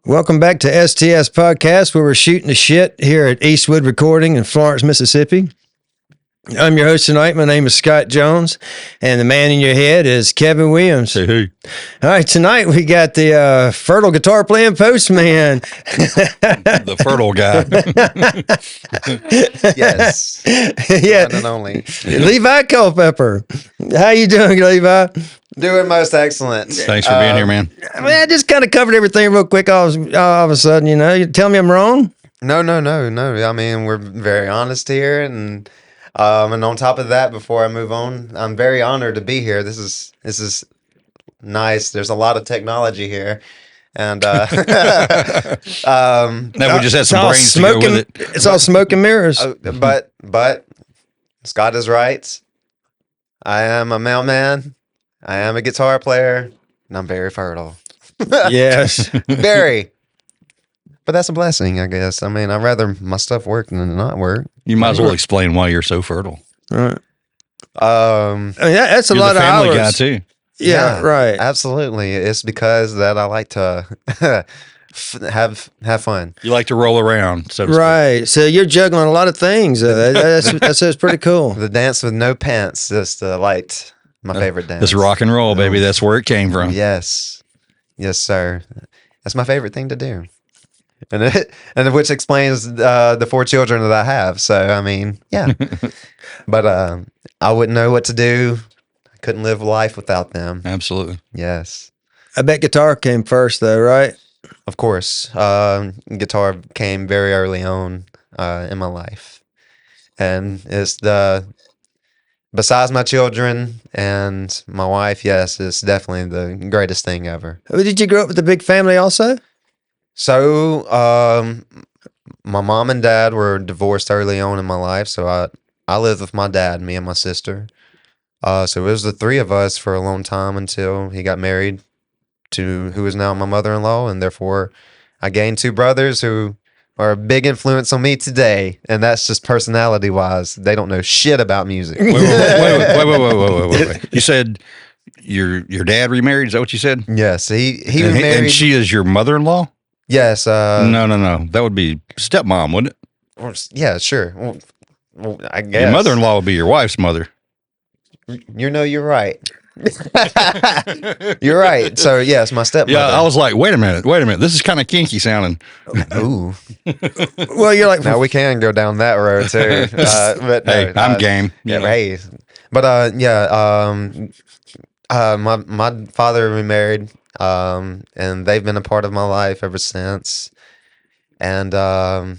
Welcome back to STS Podcast, where we're shooting the shit here at Eastwood Recording in Florence, Mississippi. I'm your host tonight. My name is Scott Jones, and the man in your head is Kevin Williams. Hey. All right, tonight we got the fertile guitar playing postman. The fertile guy. Yes. Yeah, One and only. Levi Culpepper. How you doing, Levi? Doing most excellent. Thanks for being here, man. I mean, I just kind of covered everything real quick all of a sudden, you know. You tell me I'm wrong? No. I mean, we're very honest here, and on top of that, before I move on, I'm very honored to be here. This is nice. There's a lot of technology here, and Now we just had some brains to go with it. It's all smoke and mirrors. but Scott is right. I am a mailman. I am a guitar player, and I'm very fertile. Yes. Very. But that's a blessing, I guess. I mean, I'd rather my stuff work than not work. You might as well explain why you're so fertile. Right. I mean, that's a You're lot the of family hours. guy too. Yeah, right. Absolutely. It's because that I like to have fun. You like to roll around, so to speak. Right. So you're juggling a lot of things. That's pretty cool. The dance with no pants is my favorite dance. It's rock and roll, baby. That's where it came from. Yes. Yes, sir. That's my favorite thing to do. And which explains the 4 children that I have. So, I mean, yeah. But I wouldn't know what to do. I couldn't live life without them. Absolutely. Yes. I bet guitar came first, though, right? Of course. Guitar came very early on in my life. And besides my children and my wife, yes, it's definitely the greatest thing ever. Did you grow up with a big family also? So, my mom and dad were divorced early on in my life, so I lived with my dad, me and my sister. So it was the 3 of us for a long time until he got married to who is now my mother-in-law, and therefore I gained 2 brothers who are a big influence on me today, and that's just personality-wise. They don't know shit about music. Wait. You said your dad remarried? Is that what you said? Yes, he And remarried. and she is your mother-in-law? Yes. No. That would be stepmom, wouldn't it? Yeah, sure. Well, I guess. Your mother-in-law would be your wife's mother. You're right. You're right. So yes, my stepmother. Yeah, I was like, wait a minute. This is kind of kinky sounding. Ooh. Well, you're like, Now we can go down that road too. But no, Hey, I'm game. Yeah, You know. hey. But my father remarried, and they've been a part of my life ever since. And I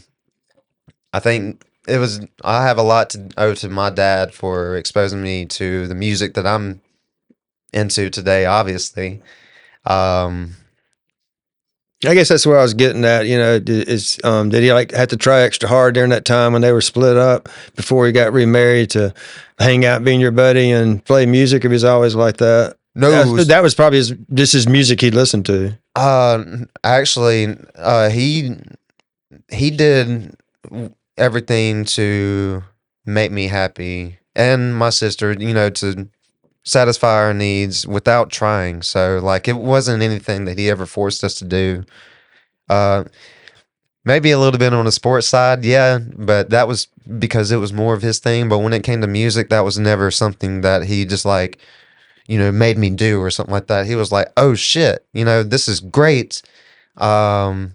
think I have a lot to owe to my dad for exposing me to the music that I'm into today, obviously. I guess that's where I was getting at. You know, did he have to try extra hard during that time when they were split up before he got remarried to hang out, being your buddy, and play music? Or he was always like that? No, that was probably his music he listened to. actually, he did everything to make me happy and my sister, to satisfy our needs without trying. So, like, it wasn't anything that he ever forced us to do. Maybe a little bit on the sports side, yeah, but that was because it was more of his thing. But when it came to music, that was never something that he just made me do or something like that. He was like, oh shit, this is great. And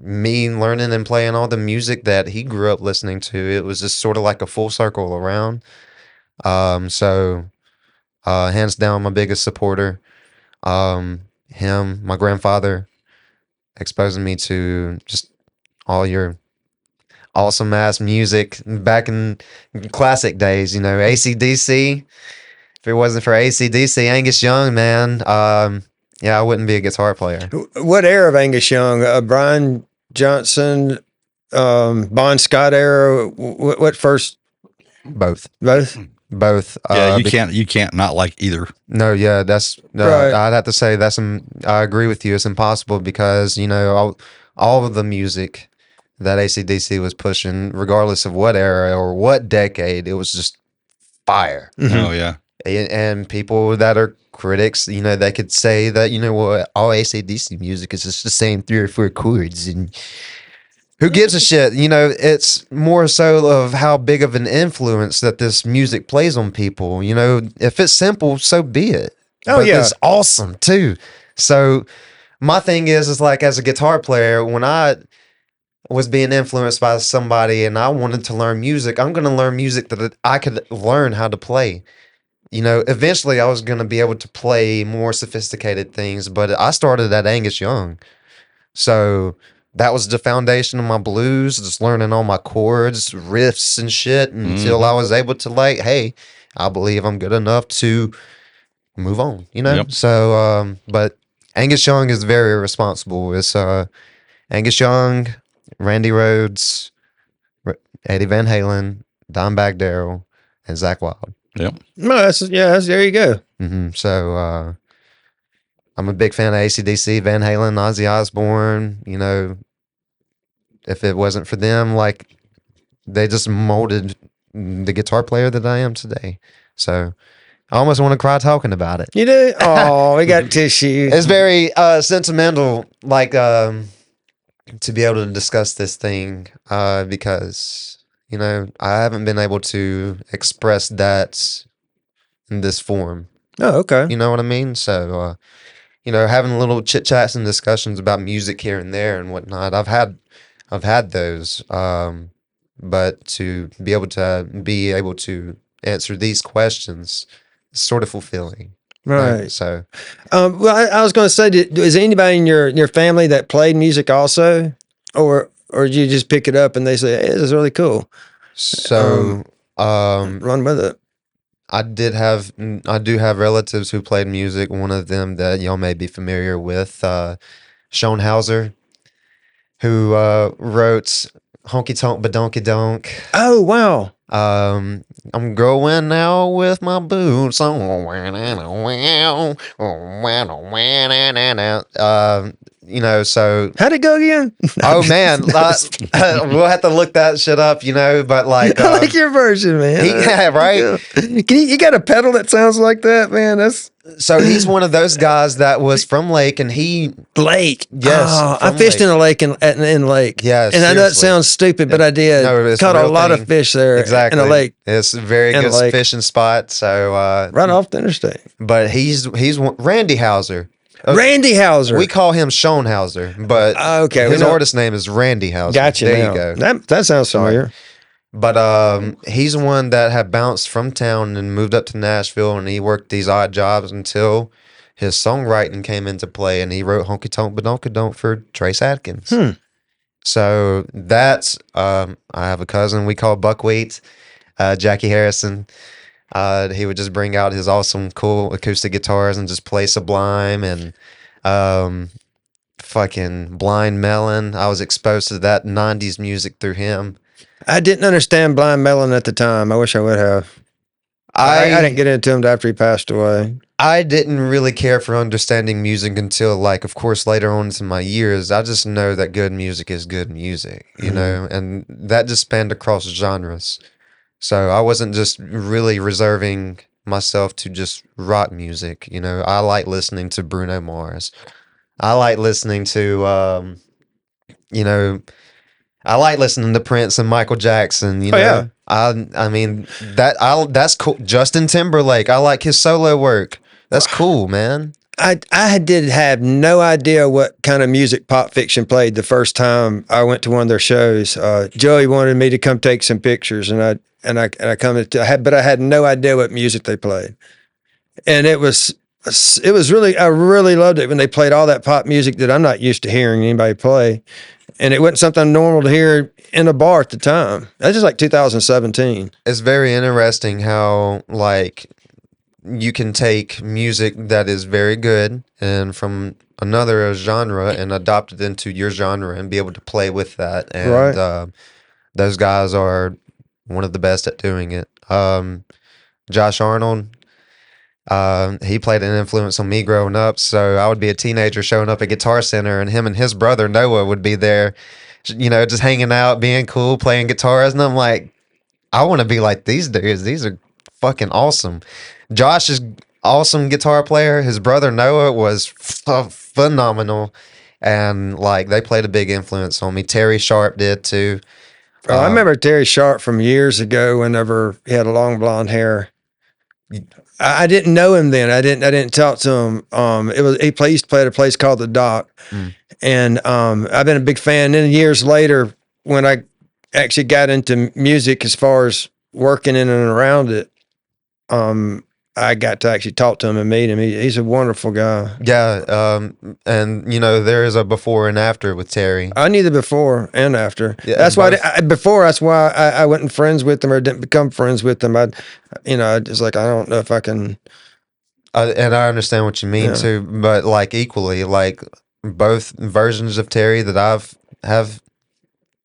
me learning and playing all the music that he grew up listening to, it was just sort of like a full circle around. So hands down, my biggest supporter, him, my grandfather, exposing me to just all your awesome ass music back in classic days, AC/DC. If it wasn't for AC/DC, Angus Young, man, I wouldn't be a guitar player. What era of Angus Young? Brian Johnson, Bon Scott era? What first? Both. Both? Yeah, you can't not like either. No, yeah, that's Right. I'd have to say I agree with you. It's impossible because all of the music that AC/DC was pushing, regardless of what era or what decade, it was just fire. Mhm. Oh yeah. and people that are critics, they could say that, well, all AC/DC music is just the same 3 or 4 chords, and who gives a shit? It's more so of how big of an influence that this music plays on people. If it's simple, so be it. Oh, But yeah. it's awesome too. So my thing is like, as a guitar player, when I was being influenced by somebody and I wanted to learn music, I'm going to learn music that I could learn how to play. Eventually I was going to be able to play more sophisticated things, but I started at Angus Young. So that was the foundation of my blues, just learning all my chords, riffs and shit until I was able to hey, I believe I'm good enough to move on, Yep. So, but Angus Young is very responsible. It's Angus Young, Randy Rhoads, Eddie Van Halen, Dimebag Darrell, and Zach Wilde. Yep. No, there you go. So I'm a big fan of AC/DC, Van Halen, Ozzy Osbourne. If it wasn't for them, they just molded the guitar player that I am today. So I almost want to cry talking about it. You do? Oh, we got tissue. It's very sentimental, to be able to discuss this thing because I haven't been able to express that in this form. Oh, okay. You know what I mean? So having little chit chats and discussions about music here and there and whatnot. I've had those, but to be able to answer these questions is sort of fulfilling. Right. So, Well, I was going to say, is anybody in your family that played music also, or did you just pick it up and they say, hey, this is really cool? Run with it. I do have relatives who played music. One of them that y'all may be familiar with, Sean Hauser, who wrote Honky Tonk Badonky Donk. Oh, wow. I'm going now with my boots on. So How'd it go again? oh man, we'll have to look that shit up, but I like your version, man. yeah, right. You got a pedal that sounds like that, man. That's So he's one of those guys that was from Lake, and he Lake. Yes, Oh, I from fished Lake. in a lake in Lake. Yeah, and I know it seriously. sounds stupid, but I did. No, it's Caught a a real lot thing. of fish there Exactly in a lake It's a very And good Lake. fishing spot. So right off the interstate. but he's Randy Hauser. Randy Hauser. We call him Sean Hauser, but Okay, his we know- artist name is Randy Hauser. Gotcha. There now. you go. That sounds familiar. But he's one that had bounced from town and moved up to Nashville, and he worked these odd jobs until his songwriting came into play, and he wrote Honky Tonk Badonky Donk for Trace Adkins. So that's I have a cousin we call Buckwheat, Jackie Harrison. He would just bring out his awesome, cool acoustic guitars and just play Sublime and fucking Blind Melon. I was exposed to that 90s music through him. I didn't understand Blind Melon at the time. I wish I would have. I didn't get into him after he passed away. I didn't really care for understanding music until, of course, later on in my years. I just know that good music is good music, and that just spanned across genres. So I wasn't just really reserving myself to just rock music. I like listening to Bruno Mars. I like listening to, I like listening to Prince and Michael Jackson. yeah. I mean that's cool. Justin Timberlake. I like his solo work. That's cool, man. I did have no idea what kind of music Pop Fiction played the first time I went to one of their shows. Joey wanted me to come take some pictures, and I but I had no idea what music they played, and it was really, I really loved it when they played all that pop music that I'm not used to hearing anybody play, and it wasn't something normal to hear in a bar at the time. That's just like 2017. It's very interesting how you can take music that is very good and from another genre and adopt it into your genre and be able to play with that. And Right. Those guys are one of the best at doing it. Josh Arnold, he played an influence on me growing up. So I would be a teenager showing up at Guitar Center, and him and his brother Noah would be there, just hanging out, being cool, playing guitars. And I'm like, I want to be like these dudes. These are fucking awesome. Josh is awesome guitar player. His brother Noah was phenomenal, and like they played a big influence on me. Terry Sharp did too. Oh, I remember Terry Sharp from years ago. Whenever he had long blonde hair, I didn't know him then. I didn't talk to him. He used to play at a place called the Dock, and I've been a big fan. Then years later, when I actually got into music, as far as working in and around it, I got to actually talk to him and meet him. He's a wonderful guy. Yeah, and you know there is a before and after with Terry. I knew the before and after. Yeah, That's why both. That's why I wasn't friends with him or didn't become friends with him. I just like, I don't know if I can. And I understand what you mean too, but like equally, like both versions of Terry that have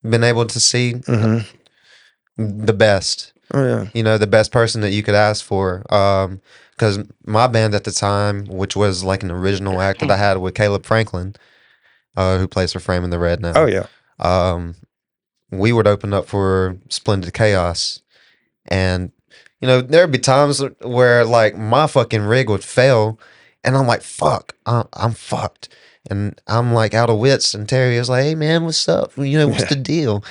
been able to see, the best. Oh yeah. You know, the best person that you could ask for. Because my band at the time, which was like an original act that I had with Caleb Franklin, who plays for Frame in the Red now. Oh yeah. We would open up for Splendid Chaos, and you know there'd be times where like my fucking rig would fail, and I'm like, fuck, I'm fucked, and I'm like out of wits. And Terry was like, hey man, what's up? You know, what's the deal?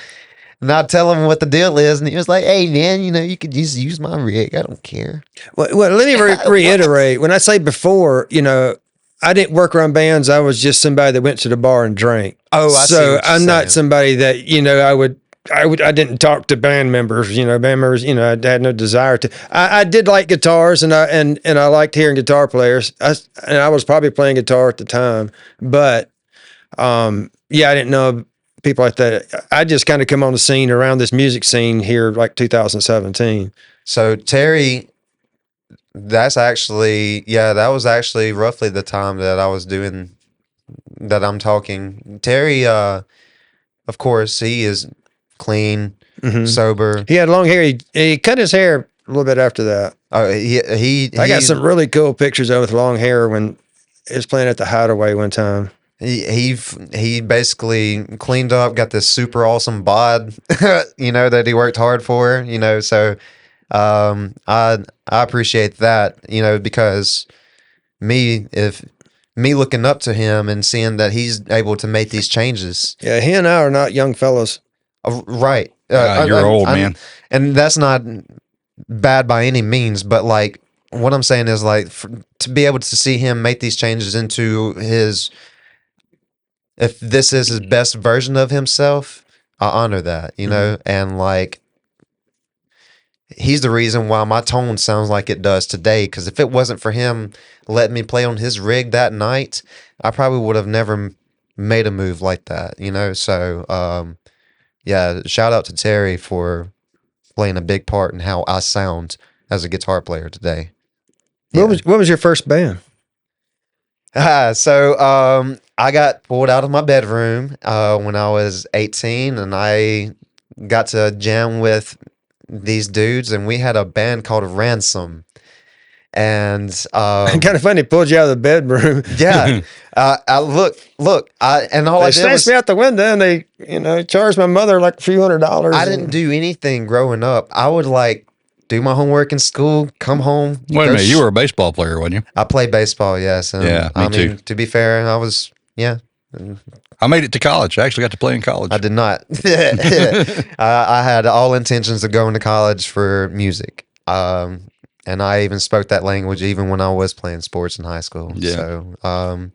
And I tell him what the deal is, and he was like, hey man, you know, you could just use my rig. I don't care. Well, let me reiterate. When I say before, I didn't work around bands. I was just somebody that went to the bar and drank. Oh, I see what so you're I'm not saying. somebody that I didn't talk to band members. Band members. I had no desire to. I did like guitars, and I liked hearing guitar players. I was probably playing guitar at the time, but I didn't know people like that. I just kind of come on the scene around this music scene here, like 2017. So Terry, that was actually roughly the time that I was doing that. I'm talking Terry. Of course, he is clean, sober. He had long hair. He cut his hair a little bit after that. I got some really cool pictures of him with long hair when he was playing at the Hideaway one time. He basically cleaned up, got this super awesome bod, that he worked hard for, so I appreciate that, because me looking up to him and seeing that he's able to make these changes. Yeah, he and I are not young fellas. Right. You're old, man. And that's not bad by any means, but like what I'm saying is like to be able to see him make these changes into if this is his best version of himself, I honor that, and like he's the reason why my tone sounds like it does today. Because if it wasn't for him letting me play on his rig that night, I probably would have never made a move like that, So, shout out to Terry for playing a big part in how I sound as a guitar player today. Yeah. What was your first band? So I got pulled out of my bedroom when I was 18, and I got to jam with these dudes, and we had a band called Ransom. And kind of funny, pulled you out of the bedroom. Yeah, and all I did was me out the window, and they charged my mother like a few $100s. I didn't do anything growing up. I would like do my homework in school, come home. Wait a minute, you were a baseball player, wasn't you? I played baseball, yes. And yeah, me too. To be fair, I was, I made it to college. I actually got to play in college. I did not. I had all intentions of going to college for music. And I even spoke that language even when I was playing sports in high school. Yeah. So,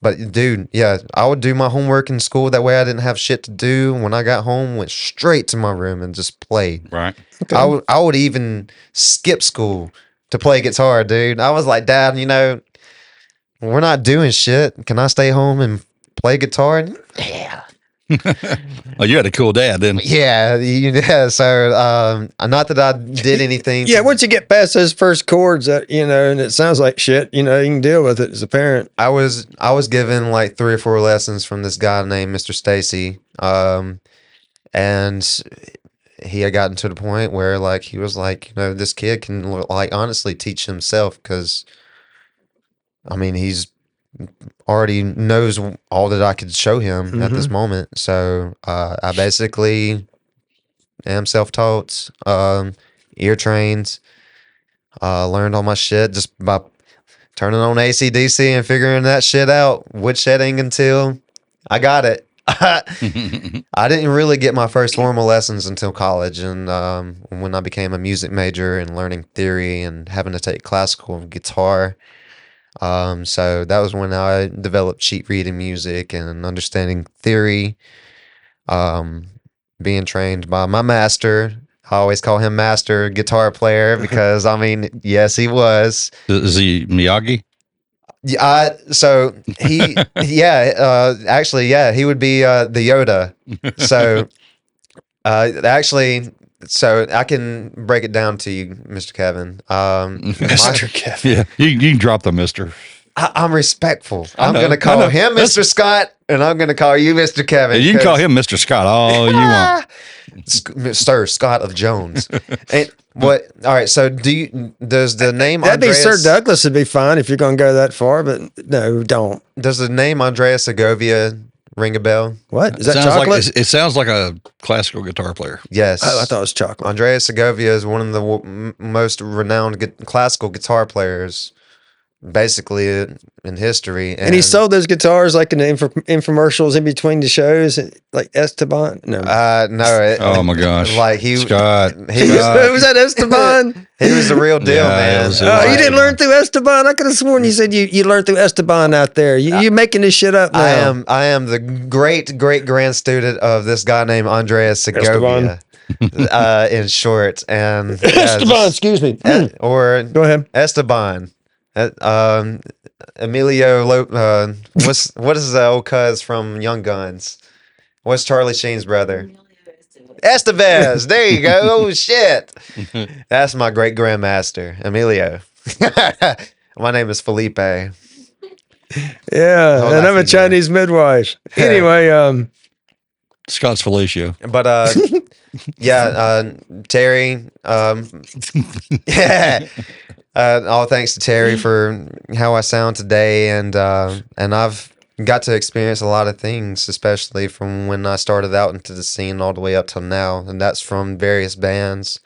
but dude, I would do my homework in school. That way I didn't have shit to do. When I got home, went straight to my room and just played. Right. Okay. I would even skip school to play guitar, dude. I was like, Dad, we're not doing shit. Can I stay home and play guitar? Yeah. Oh, you had a cool dad, didn't you? Yeah. So, not that I did anything. Yeah. Once you get past those first chords, and it sounds like shit, you can deal with it as a parent. I was given like 3 or 4 lessons from this guy named Mr. Stacy. And he had gotten to the point where like, he was like, this kid can like honestly teach himself. 'Cause I mean, he's already knows all that I could show him at this moment. So, I basically am self-taught, ear trained, Learned all my shit just by turning on AC/DC and figuring that shit out, woodshedding until I got it. I didn't really get my first formal lessons until college, and when I became a music major and learning theory and having to take classical guitar. So that was when I developed sheet reading music and understanding theory. Being trained by my master. I always call him master guitar player because I mean, yes, he was. Is he Miyagi? Yeah, so he, actually, yeah, he would be the Yoda. So, actually, so I can break it down to you, Mr. Kevin. Mr. Kevin. Yeah, you can drop the Mister. I'm respectful. I I'm know, going to I call know. him Mr. Scott, and I'm going to call you Mr. Kevin. You can call him Mr. Scott all you want. Sir Scott of Jones. And what? All right. So, does the name That'd Andreas, be Sir Douglas would be fine if you're going to go that far, but no, don't. does the name Andreas Segovia ring a bell? What? Is that sounds chocolate? Like, it sounds like a classical guitar player. Yes. Oh, I thought it was chocolate. Andreas Segovia is one of the most renowned classical guitar players, basically in history. And he sold those guitars like in the infomercials in between the shows, like Esteban. No, no. Oh my gosh! Like Scott. He who was that Esteban? he was the real deal, Yeah, man. it was- You didn't learn through Esteban. I could have sworn you said you learned through Esteban out there. You're making this shit up now. I am the great grand student of this guy named Andreas Segovia. In short, and Esteban. Excuse me. or Go ahead. Esteban. Emilio, what is the old cuz from Young Guns? What's Charlie Sheen's brother? Estevez. There you go. Oh shit. That's my great grandmaster, Emilio. My name is Felipe. Yeah, Oh, and I'm a that's Chinese midwife. Anyway, Scott's Felicio. But Terry. Yeah. All thanks to Terry for how I sound today, and I've got to experience a lot of things, especially from when I started out into the scene all the way up till now, and that's from various bands.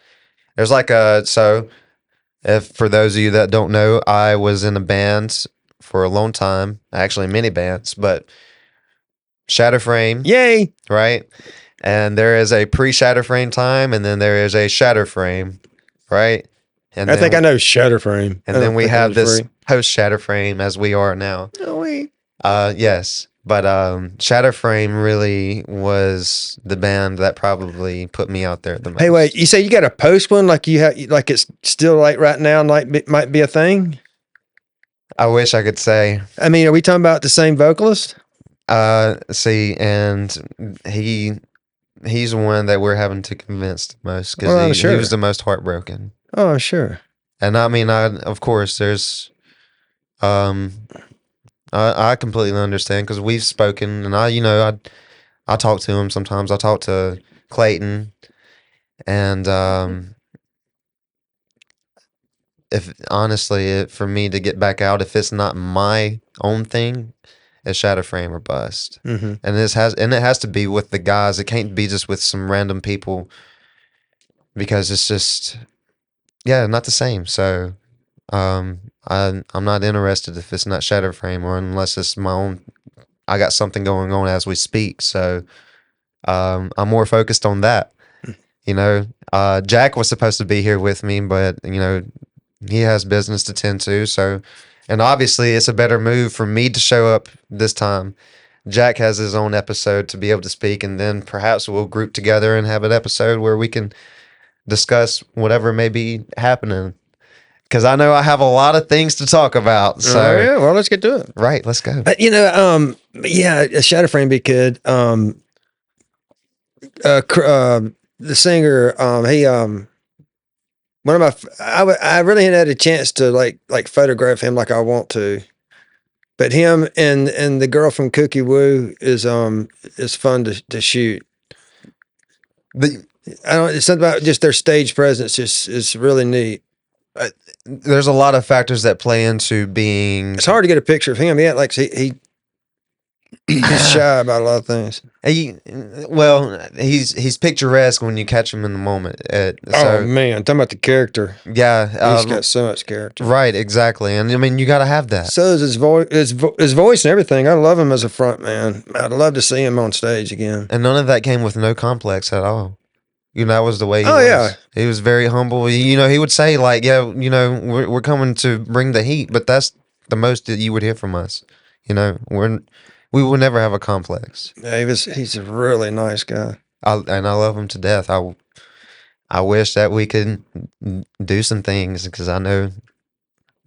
There's like if for those of you that don't know, I was in a band for a long time, actually many bands, but Shatterframe, yay. right? And there is a pre-Shatterframe time, and then there is a Shatterframe, right? And I think I know Shatterframe. And then we have this post Shatterframe as we are now. Oh, wait. Yes, but Shatterframe really was the band that probably put me out there the most. Hey, wait. You say you got a post one like you have, like it's still like right now, like might be a thing. I wish I could say. I mean, are we talking about the same vocalist? See, and he's the one that we're having to convince the most because he was the most heartbroken. Oh, sure. And I mean, of course, there's, I completely understand because we've spoken, and I talk to him sometimes. I talk to Clayton, and if honestly, for me to get back out, if it's not my own thing, it's Shatterframe or bust. Mm-hmm. And it has to be with the guys. It can't be just with some random people because it's just. Yeah, not the same. So, I'm not interested if it's not Shatterframe or unless it's my own. I got something going on as we speak. So, I'm more focused on that. Jack was supposed to be here with me, but he has business to tend to. So, and obviously, it's a better move for me to show up this time. Jack has his own episode to be able to speak, and then perhaps we'll group together and have an episode where we can discuss whatever may be happening, because I know I have a lot of things to talk about. So yeah, well, let's get to it. Right, let's go. A Shatterframe be good. The singer, one of I really hadn't had a chance to like photograph him like I want to, but him and the girl from Cookie Woo is fun to shoot. It's something about just their stage presence is really neat. There's a lot of factors that play into being. It's hard to get a picture of him. Yeah, like he He's shy about a lot of things. He's picturesque when you catch him in the moment. Oh man, talking about the character. Yeah, He's got so much character. right, exactly, and I mean you got to have that. So is his voice, his voice and everything. I love him as a front man. I'd love to see him on stage again. And none of that came with no complex at all. You know, that was the way he Oh, was. yeah. He was very humble. You know, he would say, like, yeah, you know, we're coming to bring the heat, but that's the most that you would hear from us. You know, we will never have a complex. Yeah, he's a really nice guy. And I love him to death. I wish that we could do some things because I know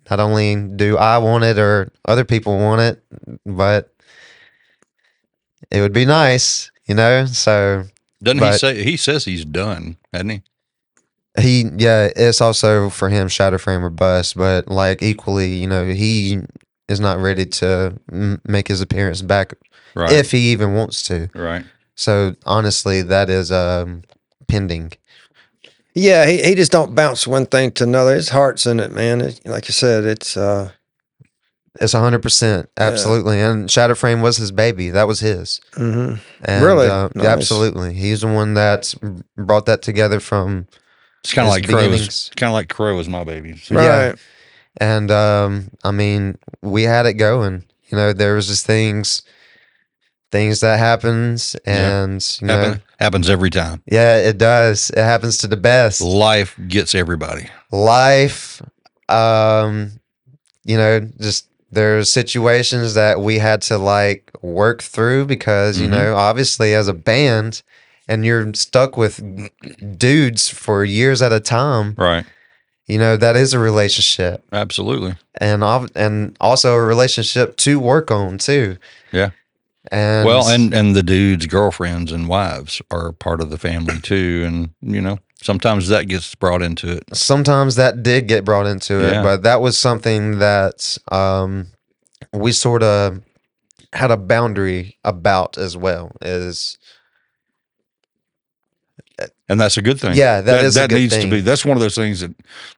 not only do I want it or other people want it, but it would be nice, you know, so. Doesn't he say, he says he's done, hasn't he? Yeah, it's also for him Shatterframe or bust, but like equally, you know, he is not ready to make his appearance back Right. if he even wants to. Right. So honestly, that is pending. Yeah, he just don't bounce one thing to another. His heart's in it, man. Like you said, it's 100%, absolutely. And Shatterframe was his baby. That was his. mm-hmm. And, Really? yeah, Nice. absolutely. He's the one that brought that together from. It's kind of his like Crow. beginnings. Kind of like Crow is my baby. So. Right. Yeah. And I mean, we had it going. You know, there was just things that happens, and you know, Happens every time. yeah, it does. It happens to the best. Life gets everybody. Life, you know, just there's situations that we had to like work through because you know, obviously, as a band, and you're stuck with dudes for years at a time. Right. You know, that is a relationship. Absolutely. And also a relationship to work on too. Yeah. And Well, and the dudes' girlfriends and wives are part of the family too. And, you know, sometimes that gets brought into it. sometimes that did get brought into it, Yeah. but that was something that we sort of had a boundary about as well. And that's a good thing. Yeah, that is a good needs thing. to be, that's one of those things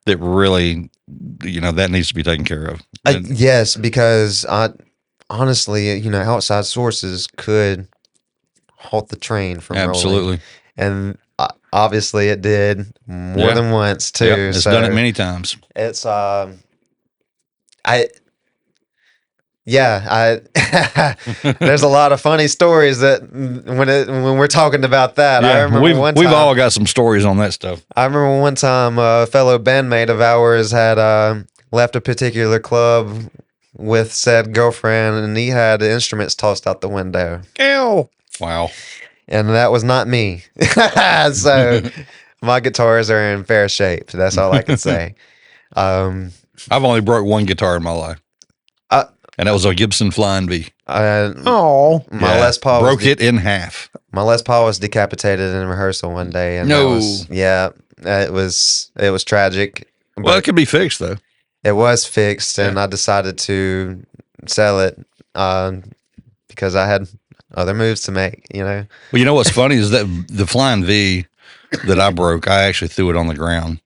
that really, you know, that needs to be taken care of. And- Yes, because honestly, you know, outside sources could halt the train from rolling. absolutely. And obviously it did more Yeah. than once too. Yep, it's so done it many times. it's there's a lot of funny stories that when we're talking about that. I remember we've all got some stories on that stuff. I remember one time a fellow bandmate of ours had left a particular club with said girlfriend, and he had the instruments tossed out the window. Ew. Wow. And that was not me. So my guitars are in fair shape. That's all I can say. I've only broke one guitar in my life. And that was a Gibson Flying V. Oh. My Les Paul broke it in half. My Les Paul was decapitated in rehearsal one day, and No. it was tragic. Well, it could be fixed though. It was fixed, and I decided to sell it because I had other moves to make. You know. Well, you know what's funny is that the Flying V that I broke, I actually threw it on the ground,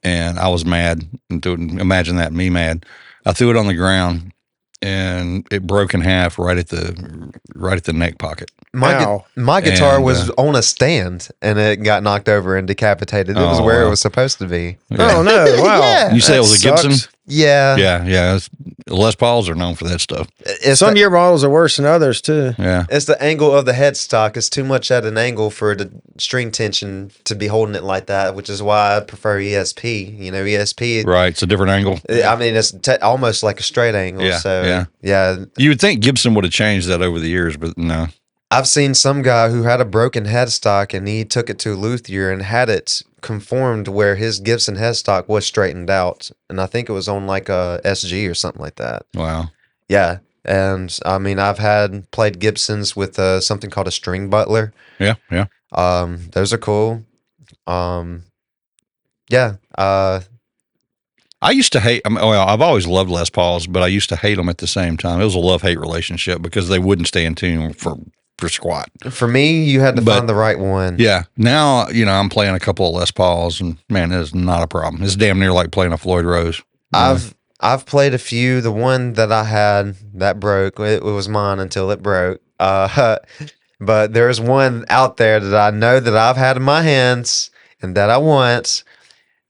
and I was mad. Imagine that, me mad. I threw it on the ground, and it broke in half right at the neck pocket. My guitar And, was on a stand, and it got knocked over and decapitated. It was where it was supposed to be. Oh no! Wow. Yeah. You say it was a That Gibson? sucks. Yeah, Yeah. Les Pauls are known for that stuff. Some of your models are worse than others too. Yeah. It's the angle of the headstock. It's too much at an angle for the string tension to be holding it like that, which is why I prefer ESP. You know, ESP. Right. It's a different angle. I mean, it's almost like a straight angle. Yeah, So, yeah. You would think Gibson would have changed that over the years, but no. I've seen some guy who had a broken headstock, and he took it to a luthier and had it conformed where his Gibson headstock was straightened out. And I think it was on like a SG or something like that. Wow. Yeah. And I mean, I've played Gibsons with something called a string butler. Yeah. Yeah. Those are cool. Yeah. I used to hate. I've always loved Les Pauls, but I used to hate them at the same time. It was a love-hate relationship because they wouldn't stay in tune for squat. For me, you had to find the right one. Yeah. Now, you know, I'm playing a couple of Les Pauls, and man, it is not a problem. It's damn near like playing a Floyd Rose. I've I've played a few. The one that I had that broke, it was mine until it broke. But there's one out there that I know that I've had in my hands and that I want,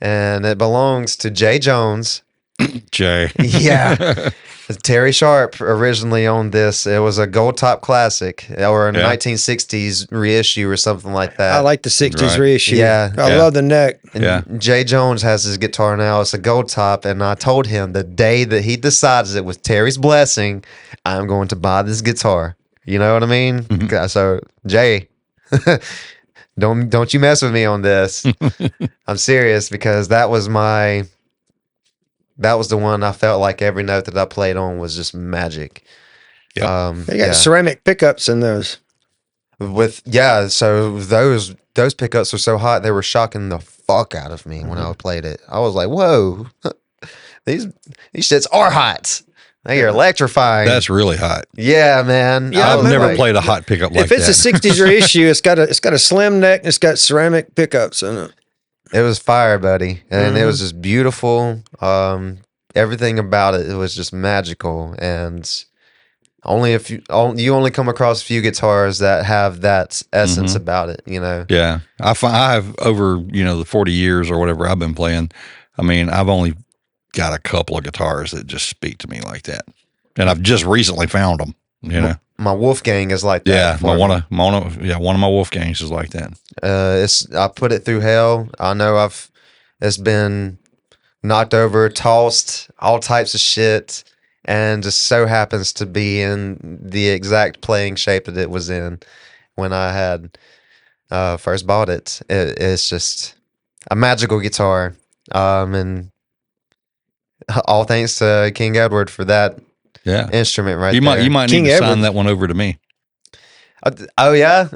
and it belongs to Jay Jones. Jay. Yeah. Terry Sharp originally owned this. It was a gold top classic or a 1960s reissue or something like that. I like the 60s Right. reissue. Yeah. I love the neck. And Jay Jones has his guitar now. It's a gold top. And I told him the day that he decides it was Terry's blessing, I'm going to buy this guitar. You know what I mean? So, Jay, don't you mess with me on this. I'm serious because that was the one I felt like every note that I played on was just magic. Yep. They got ceramic pickups in those. So those pickups were so hot they were shocking the fuck out of me when I played it. I was like, whoa, these shits are hot. They are electrifying. That's really hot. Yeah, man. Yeah, I've never played a hot pickup like if it's that. a 60s reissue, it's got a slim neck and it's got ceramic pickups in it. It was fire, buddy, and it was just beautiful. Everything about it was just magical, and you only come across a few guitars that have that essence about it. You know. Yeah, I have over the 40 years or whatever I've been playing. I mean, I've only got a couple of guitars that just speak to me like that, and I've just recently found them. You know, my Wolfgang is like that. Yeah, one of my Wolfgangs is like that. I put it through hell. I know it's been knocked over, tossed, all types of shit, and just so happens to be in the exact playing shape that it was in when I had first bought it. It's just a magical guitar, and all thanks to King Edward for that instrument right there. You might King need to Edward. sign that one over to me. Oh yeah,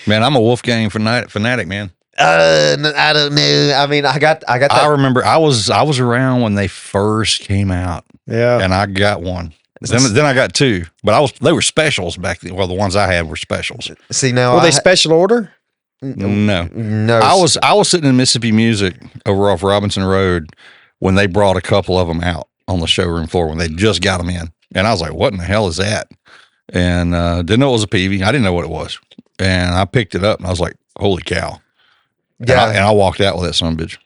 Man, I'm a Wolfgang fanatic, man. I don't know. I mean, I got that. I remember I was around when they first came out, Yeah. and I got one. Then I got two, but they were specials back then. Well, the ones I had were specials. See now, Were they special order? No, no. I was sitting in Mississippi Music over off Robinson Road when they brought a couple of them out on the showroom floor when they just got them in, and I was like, "What in the hell is that?" And didn't know it was a PV. I didn't know what it was, and I picked it up and I was like, "Holy cow!" Yeah, and I walked out with that son of a bitch.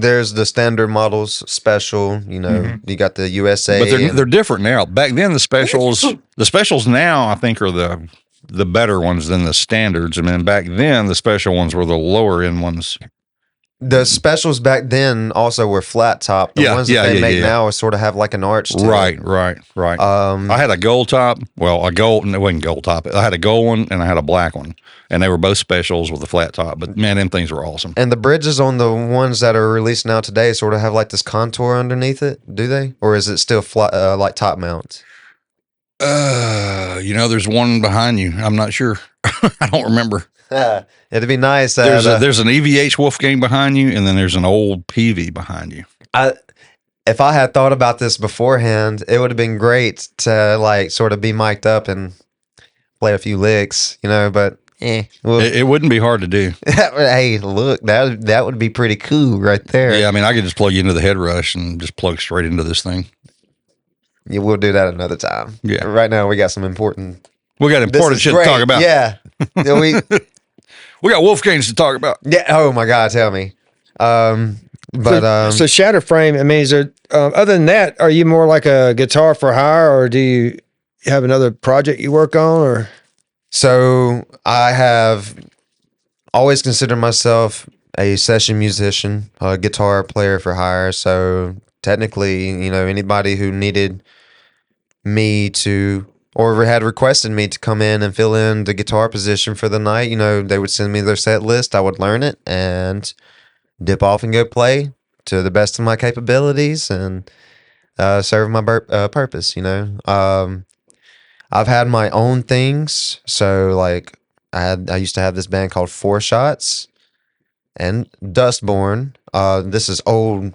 There's the standard models, special. You know, you got the USA, But they're different now. Back then, the specials now I think are the better ones than the standards, and then back then the special ones were the lower end ones. The specials back then also were flat top. The ones that they make now sort of have like an arch to Right. it. I had a gold top. Well, it wasn't gold top. I had a gold one and I had a black one, and they were both specials with a flat top. But man, them things were awesome. And the bridges on the ones that are released now today sort of have like this contour underneath it. Do they, or is it still flat, like top mounts? There's one behind you. I'm not sure. I don't remember. It'd be nice. There's an EVH Wolfgang behind you, and then there's an old PV behind you. If I had thought about this beforehand, it would have been great to like sort of be mic'd up and play a few licks, but it wouldn't be hard to do. Hey, look, that would be pretty cool right there. Yeah, I mean, I could just plug you into the head rush and just plug straight into this thing. Yeah, we'll do that another time. Yeah. Right now, we got some important. We got important shit to talk about. Yeah. We got Wolfgangs to talk about. Yeah. Oh my God, tell me. So Shatterframe, I mean, is there, other than that, are you more like a guitar for hire, or do you have another project you work on, or? So I have always considered myself a session musician, a guitar player for hire. So technically, anybody who needed me to, or had requested me to come in and fill in the guitar position for the night, they would send me their set list. I would learn it and dip off and go play to the best of my capabilities and serve my purpose. I've had my own things. So like I used to have this band called Four Shots and Dustborn. This is old.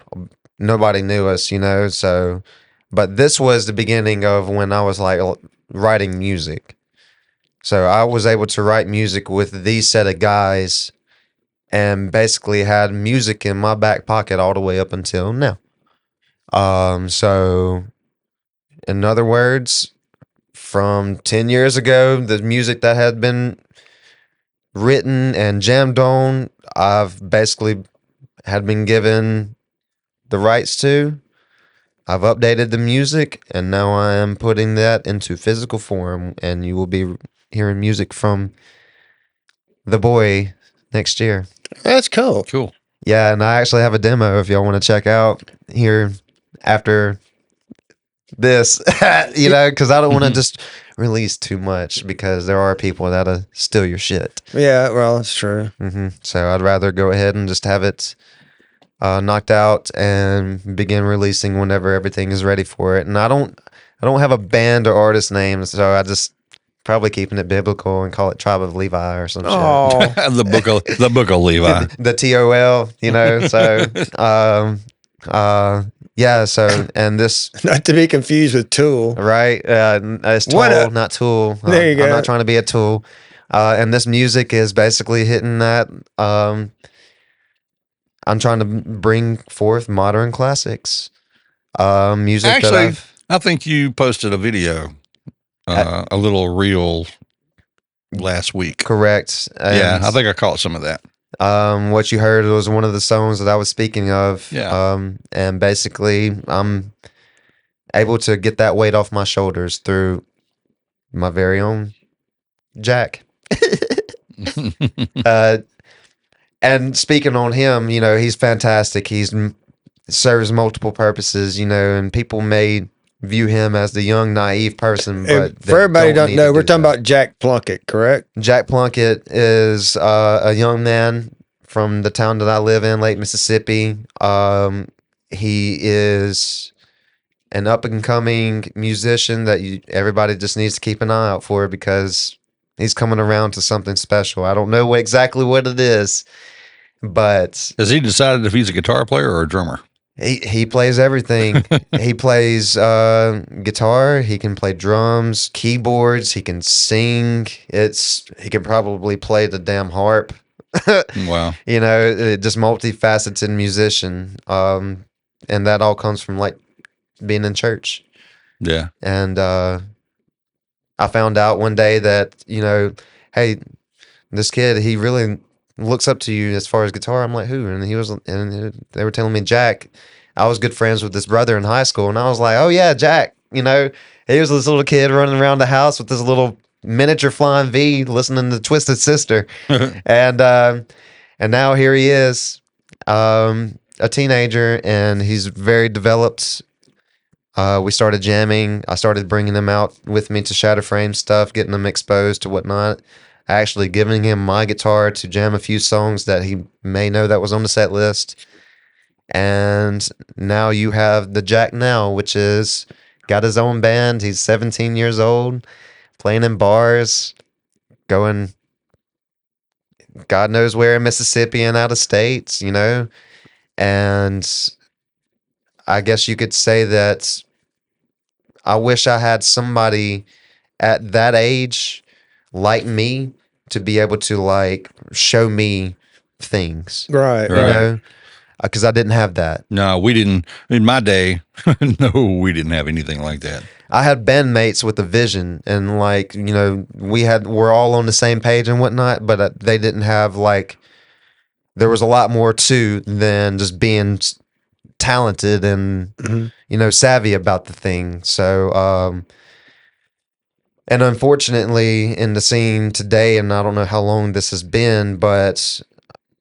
Nobody knew us, so, but this was the beginning of when I was like writing music. So I was able to write music with these set of guys and basically had music in my back pocket all the way up until now. So in other words, from 10 years ago, the music that had been written and jammed on, I've basically had been given the rights to. I've updated the music, and now I am putting that into physical form, and you will be hearing music from the boy next year. That's cool. Cool. Yeah, and I actually have a demo if y'all want to check out here after this, because I don't want to just release too much because there are people that'll steal your shit. Yeah, well, that's true. So I'd rather go ahead and just have it knocked out and begin releasing whenever everything is ready for it. And I don't have a band or artist name, so I just probably keeping it biblical and call it Tribe of Levi or some shit. Oh, the book of Levi. The TOL, So yeah. So and this not to be confused with Tool. right, it's Tool, not Tool. There you go. I'm not trying to be a tool. And this music is basically hitting that. I'm trying to bring forth modern classics. Music Actually, that I think you posted a video, a little reel last week. correct. Yeah, And, I think I caught some of that. what you heard was one of the songs that I was speaking of. Yeah. And basically, I'm able to get that weight off my shoulders through my very own Jack. And speaking on him, he's fantastic. He's serves multiple purposes, and people may view him as the young, naive person. But For everybody don't need know, to we're do talking that. about Jack Plunkett, correct? Jack Plunkett is a young man from the town that I live in, Lake Mississippi. He is an up and coming musician that everybody just needs to keep an eye out for because he's coming around to something special. I don't know exactly what it is, but Has he decided if he's a guitar player or a drummer? he plays everything. He plays guitar. He can play drums, keyboards. He can sing. He can probably play the damn harp. Wow. Just multifaceted musician. And that all comes from like being in church. Yeah. And I found out one day that, hey, this kid, he really looks up to you as far as guitar. I'm like, who? And they were telling me Jack. I was good friends with this brother in high school, and I was like, oh yeah, Jack. He was this little kid running around the house with this little miniature flying V, listening to Twisted Sister, and now here he is, a teenager, and he's very developed. We started jamming. I started bringing him out with me to Shatterframe stuff, getting him exposed to whatnot. Actually giving him my guitar to jam a few songs that he may know that was on the set list. And now you have the Jack now, which is got his own band. He's 17 years old, playing in bars, going God knows where in Mississippi and out of states, And I guess you could say that I wish I had somebody at that age like me to be able to like show me things, Right. because I didn't have that. No, we didn't. In my day, no, we didn't have anything like that. I had bandmates with a vision, and like we're all on the same page and whatnot, but they didn't have like. There was a lot more to than just being talented and savvy about the thing. So and unfortunately in the scene today, and I don't know how long this has been, but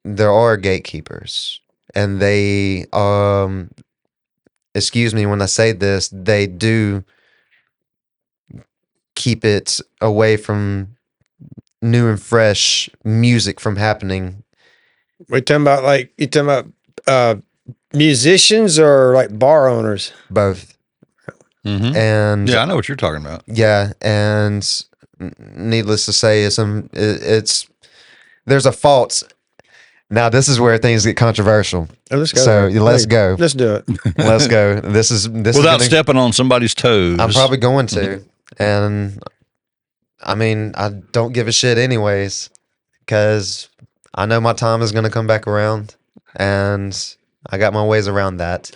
there are gatekeepers, and they excuse me when I say this, they do keep it away from new and fresh music from happening. We're talking about musicians or like bar owners? Both. Mm-hmm. And Yeah, I know what you're talking about. yeah, and needless to say, it's there's a fault. Now this is where things get controversial. Oh, let's go. So there. let's Hey, go. Let's do it. Let's go. This is Without stepping on somebody's toes. I'm probably going to, and I mean I don't give a shit anyways, because I know my time is going to come back around, and I got my ways around that.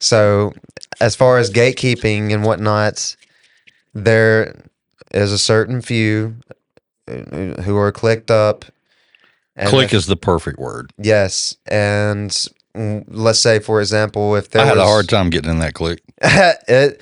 So, as far as gatekeeping and whatnot, there is a certain few who are clicked up. And Click is the perfect word. yes, and let's say, for example, if there I had was a hard time getting in that click. I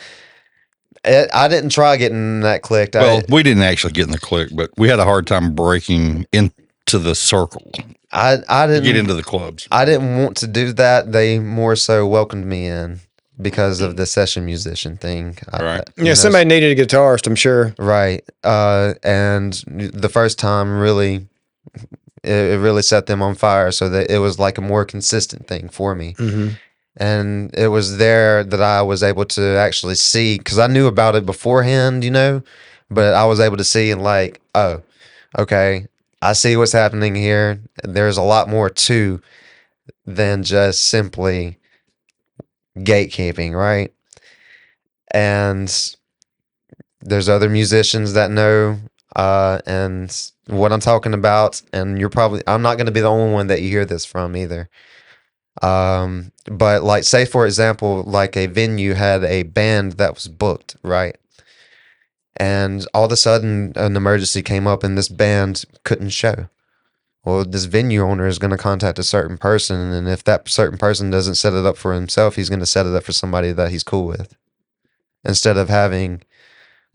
didn't try getting that clicked. Well, we didn't actually get in the click, but we had a hard time breaking into the circle I to didn't get into the clubs. I didn't want to do that. They more so welcomed me in because of the session musician thing. Right. Yeah, somebody needed a guitarist, I'm sure. Right. And the first time really, it really set them on fire. So that it was like a more consistent thing for me. Mm-hmm. And it was there that I was able to actually see, because I knew about it beforehand, but I was able to see and like, oh, okay, I see what's happening here. There's a lot more to than just simply gatekeeping, right? And there's other musicians that know and what I'm talking about, and I'm not going to be the only one that you hear this from either. But like, say for example, like a venue had a band that was booked, right? And all of a sudden an emergency came up and this band couldn't show. Well, this venue owner is going to contact a certain person, and if that certain person doesn't set it up for himself, he's going to set it up for somebody that he's cool with, instead of having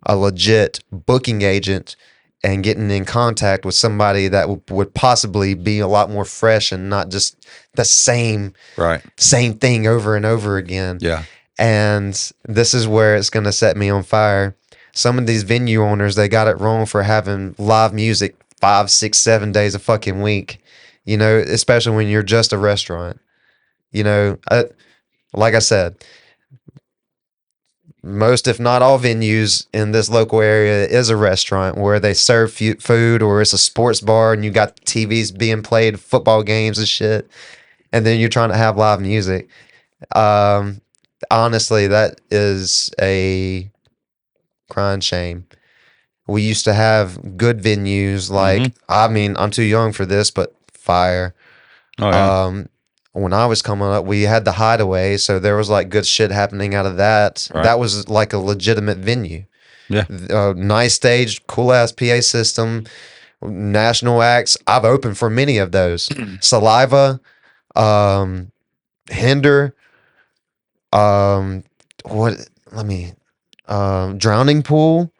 a legit booking agent and getting in contact with somebody that would possibly be a lot more fresh and not just the same thing over and over again. Yeah. And this is where it's going to set me on fire. Some of these venue owners, they got it wrong for having live music 5, 6, 7 days a fucking week, especially when you're just a restaurant. Like I said, most, if not all, venues in this local area is a restaurant where they serve food, or it's a sports bar and you got TVs being played, football games and shit, and then you're trying to have live music. Honestly, that is a crying shame. We used to have good venues like, I mean, I'm too young for this, but Fire. Oh, yeah. When I was coming up, we had the Hideaway, so there was like good shit happening out of that. Right. That was like a legitimate venue. Yeah. Nice stage, cool ass PA system, national acts. I've opened for many of those. Saliva, Hinder, Drowning Pool.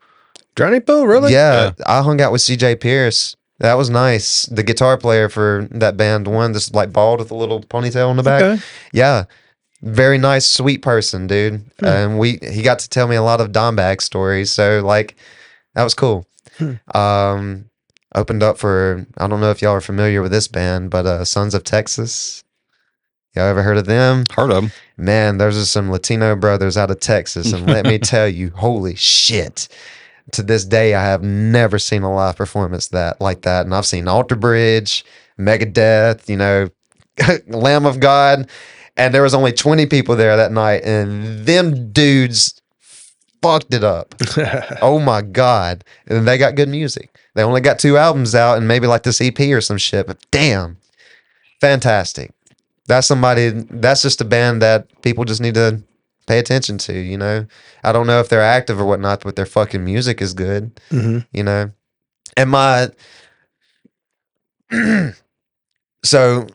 Drowning Pool, really? Yeah, I hung out with CJ Pierce. That was nice. The guitar player for that band, one that's like bald with a little ponytail on the back. Okay. Yeah, very nice, sweet person, dude. And he got to tell me a lot of Dimebag stories. So like, that was cool. Opened up for, I don't know if y'all are familiar with this band, but Sons of Texas. Y'all ever heard of them? Heard of them. Man, those are some Latino brothers out of Texas, and let me tell you, holy shit. To this day, I have never seen a live performance like that. And I've seen Alter Bridge, Megadeth, Lamb of God. And there was only 20 people there that night. And them dudes fucked it up. Oh my God. And they got good music. They only got 2 albums out and maybe like this EP or some shit. But damn, fantastic. That's just a band that people just need to pay attention to, I don't know if they're active or whatnot, but their fucking music is good, And so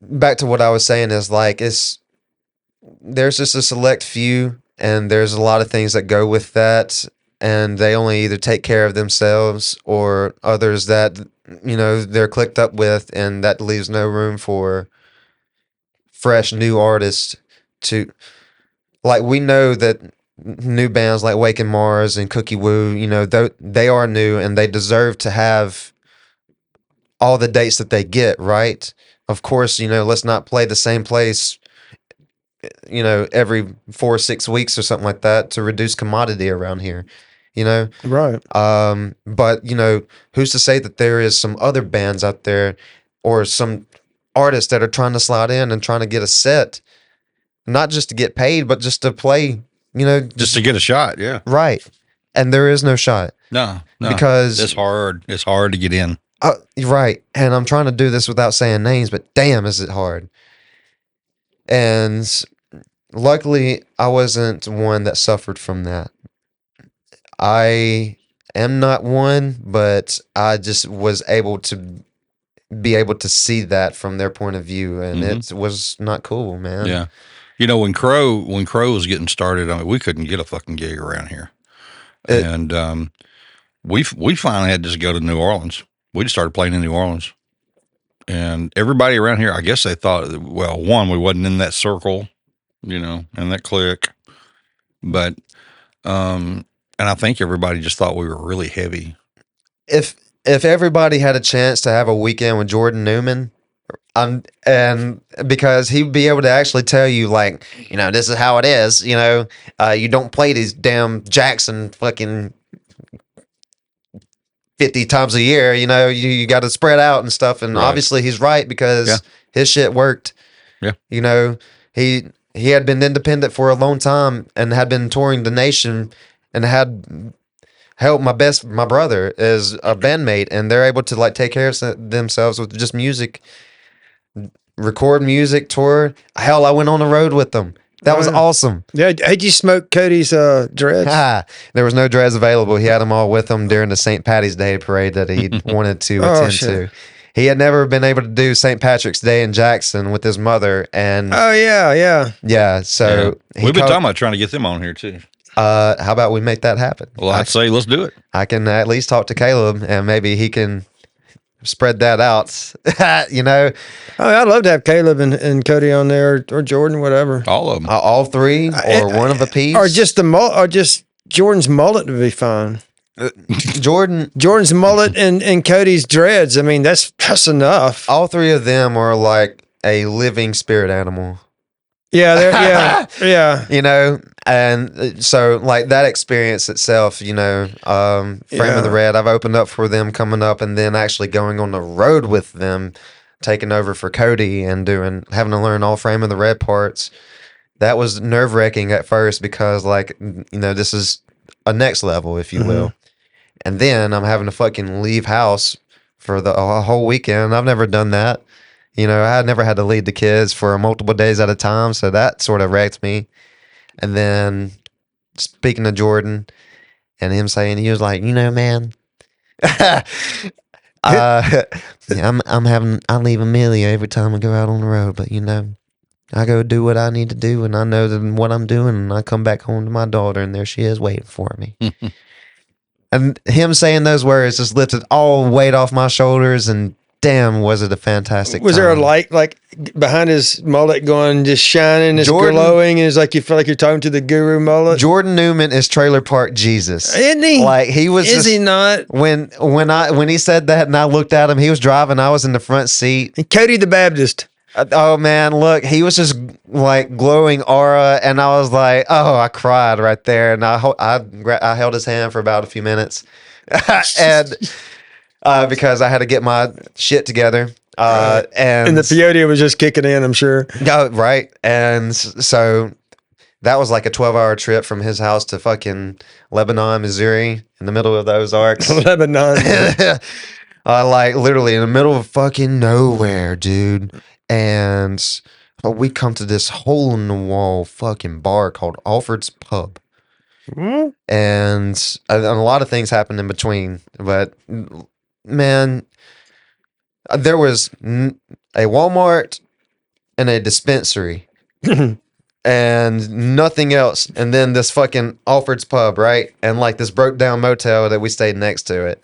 back to what I was saying is like, there's just a select few, and there's a lot of things that go with that, and they only either take care of themselves or others that, they're clicked up with, and that leaves no room for fresh new artists to. Like, we know that new bands like Wake and Mars and Cookie Woo, they are new and they deserve to have all the dates that they get, right? Of course, let's not play the same place, every 4 or 6 weeks or something like that to reduce commodity around here, Right. But, who's to say that there is some other bands out there or some artists that are trying to slide in and trying to get a set, not just to get paid, but just to play, Just to get a shot, yeah. Right. And there is no shot. No. Because it's hard. It's hard to get in. Right. And I'm trying to do this without saying names, but damn, is it hard. And luckily, I wasn't one that suffered from that. I am not one, but I just was able to be able to see that from their point of view, and it was not cool, man. Yeah. You know, when Crow was getting started, I mean, we couldn't get a fucking gig around here. And we finally had to just go to New Orleans. We just started playing in New Orleans. And everybody around here, I guess they thought, well, one, we wasn't in that circle, you know, and that clique. But and I think everybody just thought we were really heavy. If everybody had a chance to have a weekend with Jordan Newman, and because he'd be able to actually tell you, like, you know, this is how it is. You know, you don't play these damn Jackson fucking 50 times a year. You know, you got to spread out and stuff. And obviously, he's right because his shit worked. Yeah, you know, he had been independent for a long time and had been touring the nation and had helped my brother as a bandmate, and they're able to like take care of themselves with just music. Record music, tour. Hell, I went on the road with them. That was awesome. Yeah, had you smoked Cody's dreads? There was no dreads available. He had them all with him during the St. Patty's Day parade that he wanted to attend to. He had never been able to do St. Patrick's Day in Jackson with his mother, and yeah. So we've been talking about trying to get them on here too. How about we make that happen? Well, I'd say let's do it. I can at least talk to Caleb, and maybe he can spread that out. You know, I'd love to have Caleb and Cody on there, or Jordan, whatever. All of them, all three, or one of a piece, or just or just Jordan's mullet would be fine. Jordan's mullet and Cody's dreads. I mean, that's enough. All three of them are like a living spirit animal. Yeah, yeah. You know, and so like that experience itself, you know, Frame of the Red, I've opened up for them coming up, and then actually going on the road with them, taking over for Cody and having to learn all Frame of the Red parts. That was nerve-wracking at first because, like, you know, this is a next level, if you will. And then I'm having to fucking leave house for a whole weekend. I've never done that. You know, I had never had to lead the kids for multiple days at a time, so that sort of wrecked me. And then speaking of Jordan and him saying, he was like, you know, man, I leave Amelia every time I go out on the road, but you know, I go do what I need to do, and I know what I'm doing, and I come back home to my daughter, and there she is waiting for me. And him saying those words just lifted all weight off my shoulders, and damn, was it a fantastic Was time. there a light like behind his mullet going, just shining, just glowing, and it's like you feel like you're talking to the guru mullet? Jordan Newman is Trailer Park Jesus. Isn't he? Like, he was Is he not? When he said that and I looked at him, he was driving, I was in the front seat. And Cody the Baptist. Oh man, look, he was just like glowing aura, and I was like, oh, I cried right there, and I held his hand for about a few minutes, and because I had to get my shit together, and the peyote was just kicking in, I'm sure. Right, and so that was like a 12-hour trip from his house to fucking Lebanon, Missouri, in the middle of the Ozarks. Lebanon, like literally in the middle of fucking nowhere, dude. And we come to this hole in the wall fucking bar called Alfred's Pub. Mm-hmm. And a lot of things happened in between, but man, there was a Walmart and a dispensary and nothing else. And then this fucking Alfred's Pub, right? And like this broke down motel that we stayed next to it.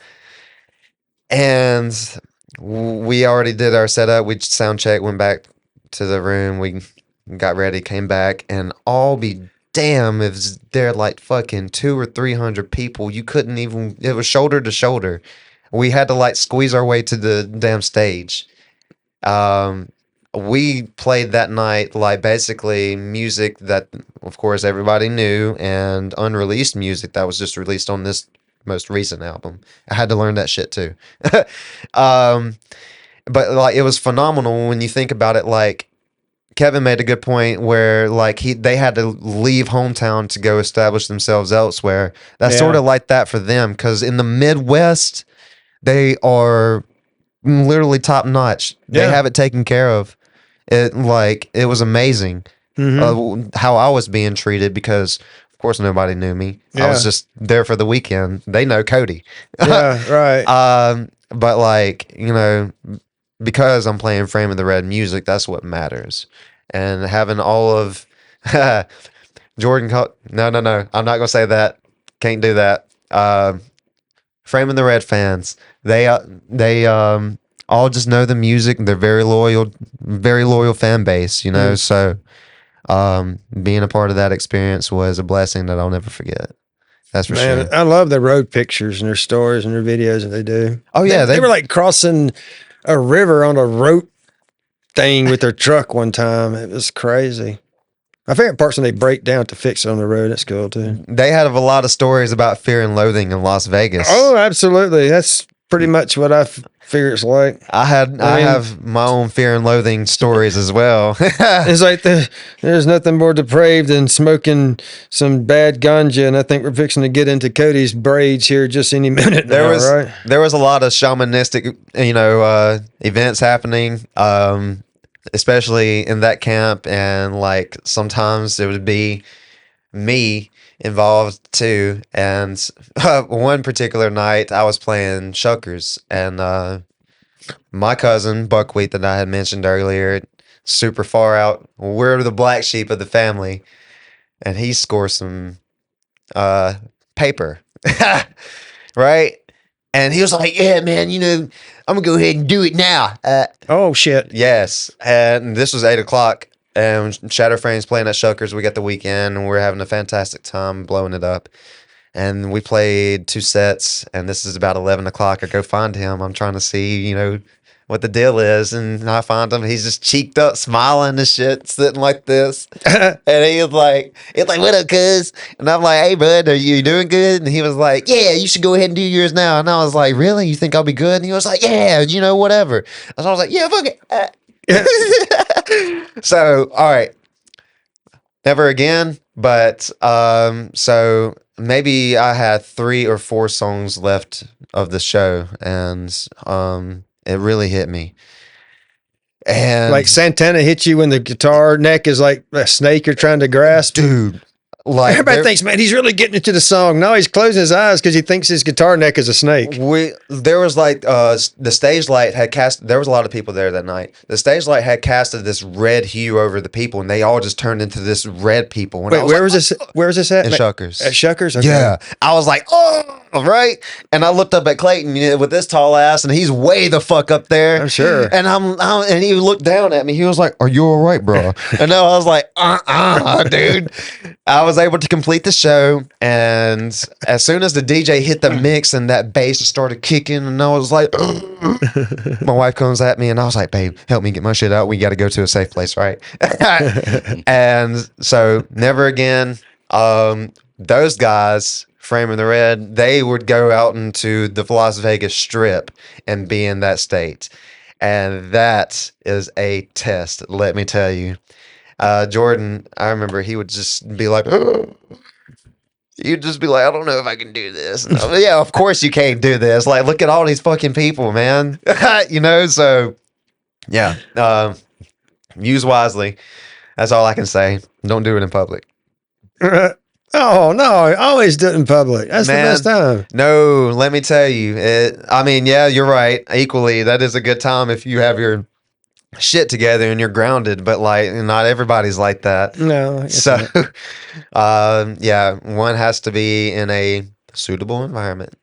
And we already did our setup. We sound checked, went back to the room. We got ready, came back, and all be damn if there like fucking 200 or 300 people. You couldn't even, it was shoulder to shoulder. We had to like squeeze our way to the damn stage. We played that night like basically music that, of course, everybody knew, and unreleased music that was just released on this most recent album. I had to learn that shit too. But like it was phenomenal when you think about it. Like Kevin made a good point where like they had to leave hometown to go establish themselves elsewhere. That's sort of like that for them, because in the Midwest they are literally top notch. They have it taken care of. It was amazing. how I was being treated because, of course, nobody knew me. I was Yeah. just there for the weekend. They know Cody. Yeah, right. But like, because I'm playing Frame of the Red music, that's what matters. And having all of no, I'm not gonna say that. Can't do that. Frame of the Red fans, they all just know the music. They're very loyal fan base. So being a part of that experience was a blessing that I'll never forget. That's for Man, sure. I love their road pictures and their stories and their videos that they do. Oh yeah, They were like crossing a river on a rope thing with their truck one time. It was crazy. My favorite part's when they break down to fix it on the road. That's cool too. they had a lot of stories about fear and loathing in Las Vegas. Oh, absolutely. That's pretty much what I figure it's like. I have my own fear and loathing stories as well. It's like there's nothing more depraved than smoking some bad ganja, and I think we're fixing to get into Cody's braids here just any minute. There was a lot of shamanistic, events happening, especially in that camp, and like sometimes it would be me involved too. And one particular night, I was playing Shuckers, and my cousin Buckwheat that I had mentioned earlier, super far out. We're the black sheep of the family, and he scores some paper, right? And he was like, "Yeah, man, I'm gonna go ahead and do it now." Oh shit! Yes, and this was 8 o'clock, and Shatterframe's playing at Shuckers. We got the weekend, and we're having a fantastic time blowing it up. And we played 2 sets, and this is about 11 o'clock. I go find him. I'm trying to see, what the deal is, and I find him. He's just cheeked up, smiling and shit, sitting like this. And he was like, "What up, cuz?" And I'm like, "Hey, bud, are you doing good?" And he was like, "Yeah, you should go ahead and do yours now." And I was like, "Really? You think I'll be good?" And he was like, "Yeah, whatever." And so I was like, "Yeah, fuck it." So, all right. Never again, but so maybe I had 3 or 4 songs left of the show, and it really hit me. And Like Santana hit you when the guitar neck is like a snake you're trying to grasp. dude, like Everybody thinks, man, he's really getting into the song. No, he's closing his eyes because he thinks his guitar neck is a snake. there was like the stage light had cast. There was a lot of people there that night. The stage light had casted this red hue over the people, and they all just turned into this red people. And Wait, where was this? Where was this at? In Shuckers. At Shuckers? Okay. Yeah, I was like, "Oh, right." And I looked up at Clayton with this tall ass, and he's way the fuck up there. I'm sure. And and he looked down at me. He was like, "Are you all right, bro?" And I was like, dude." I was able to complete the show, and as soon as the DJ hit the mix and that bass started kicking, and I was like, my wife comes at me, and I was like, "Babe, help me get my shit out. We got to go to a safe place, right?" And so, never again. Those guys, Frame in the Red, they would go out into the Las Vegas Strip and be in that state, and that is a test. Let me tell you. Jordan, I remember he would just be like, you'd just be like, "I don't know if I can do this." And yeah, of course you can't do this. Like, look at all these fucking people, man. So yeah, use wisely. That's all I can say. Don't do it in public. Oh, no. Always do it in public. That's Man, the best time. No, let me tell you. Yeah, you're right. Equally, that is a good time if you have your shit together and you're grounded, but like not everybody's like that. No. I guess So not. yeah, one has to be in a suitable environment.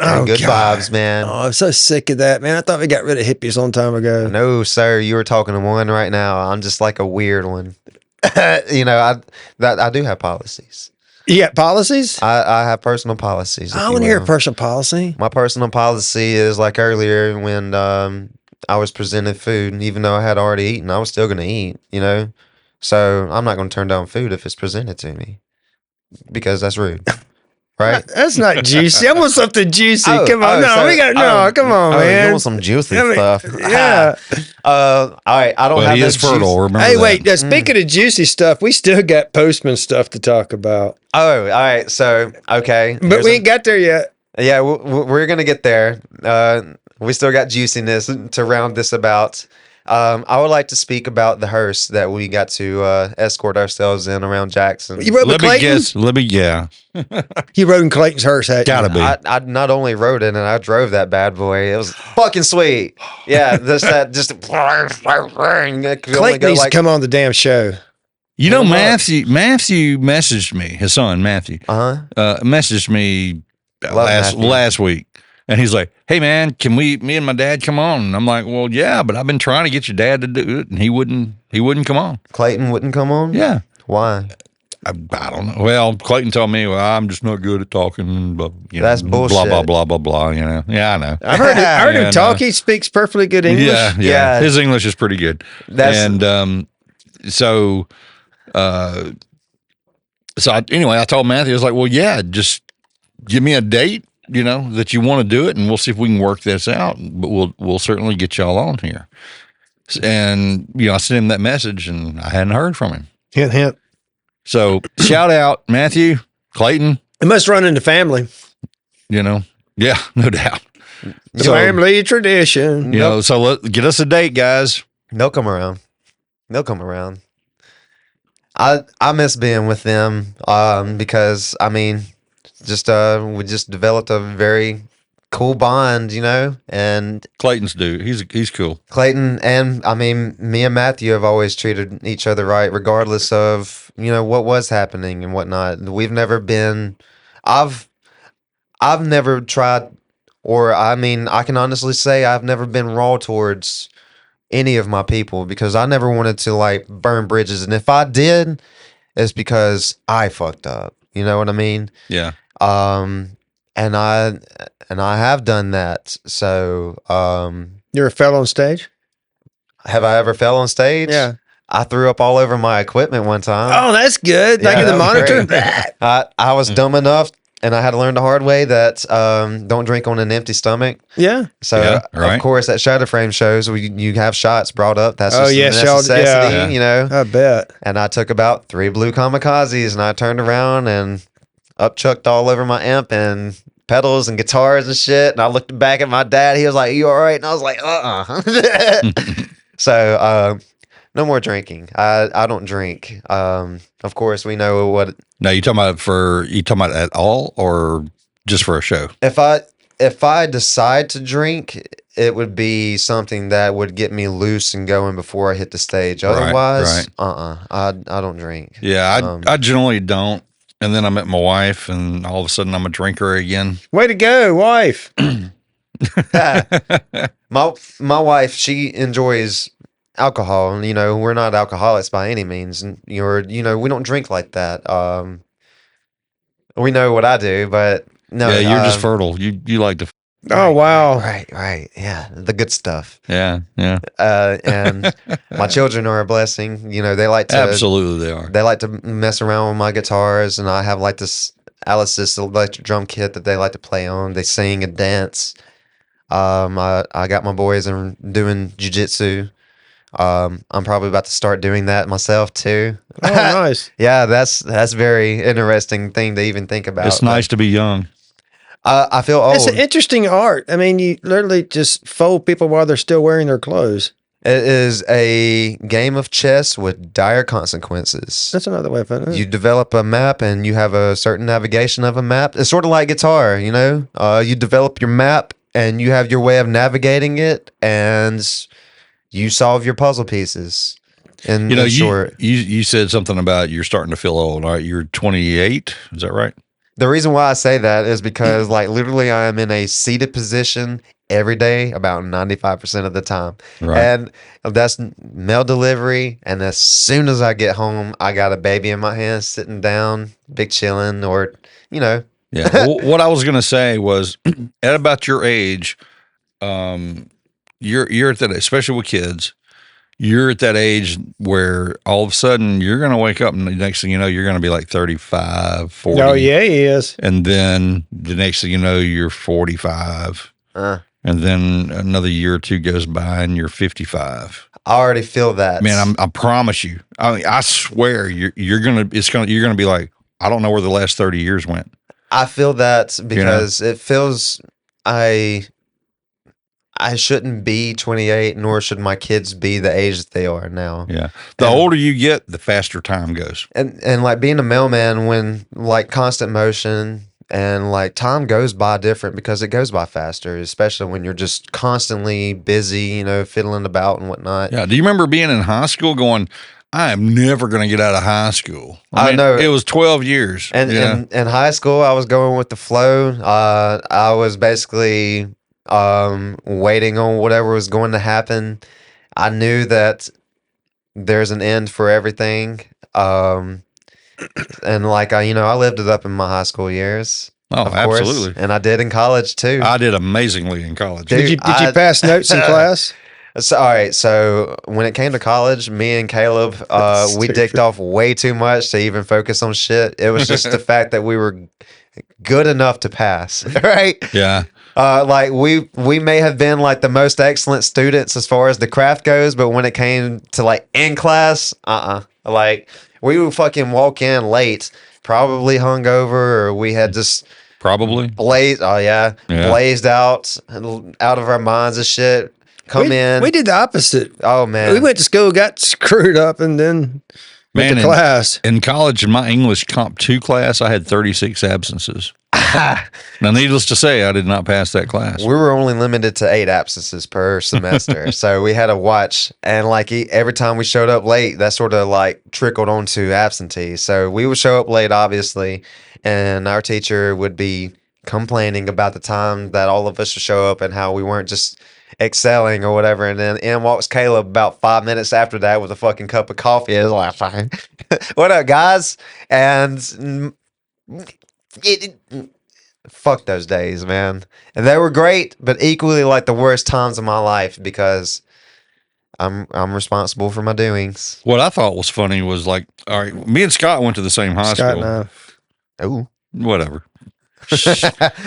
Oh, And good God. vibes, man. Oh, I'm so sick of that, man. I thought we got rid of hippies a long time ago. No, sir, you were talking to one right now. I'm just like a weird one. I do have policies. You got policies? I have personal policies. I want to hear a personal policy. My personal policy is like earlier when I was presented food, even though I had already eaten, I was still going to eat, So I'm not going to turn down food if it's presented to me because that's rude, right? That's not juicy. I want something juicy. Oh, Come on. Come on, man. You want some juicy I mean, stuff? Yeah. All right. I don't But have he that is fertile. Remember Hey, that. wait. Speaking of juicy stuff, we still got Postman stuff to talk about. Oh, all right. So, okay. But we ain't got there yet. Yeah, we're going to get there. We still got juiciness to round this about. I would like to speak about the hearse that we got to escort ourselves in around Jackson. You rode with Clayton? Yeah. You rode in Clayton's hearse, had you? Gotta be. I not only rode it, and I drove that bad boy. It was fucking sweet. Yeah, Clayton needs to come on the damn show. You know, Matthew messaged me, his son, Matthew, messaged me last week. And he's like, hey, man, can me and my dad come on? And I'm like, well, yeah, but I've been trying to get your dad to do it, and he wouldn't come on. Clayton wouldn't come on? Yeah. Why? I don't know. Well, Clayton told me, well, I'm just not good at talking. And that's bullshit. Blah, blah, blah, blah, blah, you know. Yeah, I know. I heard him talk. He speaks perfectly good English. Yeah. His English is pretty good. So anyway, I told Matthew, I was like, well, yeah, just give me a date, that you want to do it, and we'll see if we can work this out. But we'll certainly get y'all on here. And I sent him that message, and I hadn't heard from him. Hint, hint. So shout out Matthew, Clayton. It must run in the family. Yeah, no doubt. Family tradition. So get us a date, guys. They'll come around. I miss being with them because we just developed a very cool bond, and Clayton's dude. He's cool. Clayton and me and Matthew have always treated each other right, regardless of what was happening and whatnot. We've never been. I've never tried, or I can honestly say I've never been raw towards any of my people because I never wanted to burn bridges, and if I did, it's because I fucked up. You know what I mean? Yeah. And I have done that. So, you ever fell on stage? Have I ever fell on stage? Yeah. I threw up all over my equipment one time. Oh, that's good. Yeah, Like in the monitor. I was dumb enough, and I had to learn the hard way that don't drink on an empty stomach. Yeah. So of course at Shatterframe shows you have shots brought up. That's just a necessity, I bet. And I took about 3 blue kamikazes, and I turned around and upchucked all over my amp and pedals and guitars and shit. And I looked back at my dad. He was like, "You all right?" And I was like, So no more drinking. I don't drink. Of course, we know what. Now you talking about at all or just for a show? If I decide to drink, it would be something that would get me loose and going before I hit the stage. Otherwise, I don't drink. Yeah, I generally don't. And then I met my wife, and all of a sudden I'm a drinker again. Way to go, wife. My wife, she enjoys alcohol. We're not alcoholics by any means. And we don't drink like that. We know what I do, but no. Yeah, you're just fertile. You like to. Oh, wow. Right. Yeah. The good stuff. Yeah. And my children are a blessing. They like to. Absolutely, they are. They like to mess around with my guitars, and I have this Alice's electric drum kit that they like to play on. They sing and dance. I got my boys and doing jujitsu. I'm probably about to start doing that myself too. Oh, nice. Yeah, that's very interesting thing to even think about. It's nice to be young. I feel old. It's an interesting art. You literally just fold people while they're still wearing their clothes. It is a game of chess with dire consequences. That's another way of putting it. You develop a map, and you have a certain navigation of a map. It's sort of like guitar, You develop your map, and you have your way of navigating it, and you solve your puzzle pieces. And you said something about you're starting to feel old. All right, you're 28. Is that right? The reason why I say that is because literally I am in a seated position every day about 95% of the time. Right. And that's mail delivery. And as soon as I get home, I got a baby in my hands sitting down, big chilling, or, Yeah. Well, what I was going to say was at about your age, you're at that, especially with kids, you're at that age where all of a sudden you're going to wake up and the next thing you know, you're going to be like 35, 40. Oh, yeah, he is. And then the next thing you know, you're 45. And then another year or two goes by and you're 55. I already feel that. Man, I promise you. I swear you're going to be like, I don't know where the last 30 years went. I feel that because it feels I shouldn't be 28, nor should my kids be the age that they are now. Yeah. The older you get, the faster time goes. And like being a mailman, when like constant motion and like time goes by different because it goes by faster, especially when you're just constantly busy, you know, fiddling about and whatnot. Yeah. Do you remember being in high school going, I am never going to get out of high school? I know. It was 12 years. And in high school, I was going with the flow. I was basically waiting on whatever was going to happen. I knew that there's an end for everything. And like I lived it up in my high school years. Oh, of course, absolutely. and I did in college too. I did amazingly in college. Dude, Did you pass notes in class? So, all right. So when it came to college, me and Caleb, we dicked off way too much to even focus on shit. It was just the fact that we were good enough to pass, right? Yeah. Like we may have been like the most excellent students as far as the craft goes, but when it came to like in class, like we would fucking walk in late, probably hungover, or we had just Probably. blazed out of our minds and shit. We did the opposite. Oh man, We went to school, got screwed up, and then went to class. In college, in my English Comp 2 class, I had 36 absences. Now, needless to say, I did not pass that class. We were only limited to 8 absences per semester, so we had to watch. And like every time we showed up late, that sort of like trickled onto absentee. So we would show up late, obviously, and our teacher would be complaining about the time that all of us would show up and how we weren't just excelling or whatever. And then in walks Caleb about 5 minutes after that with a fucking cup of coffee. It was like, fine. What up, guys? And fuck those days, man. And they were great, but equally like the worst times of my life because I'm responsible for my doings. What I thought was funny was like, all right, me and Scott went to the same high Scott school. and I. Oh, Whatever. All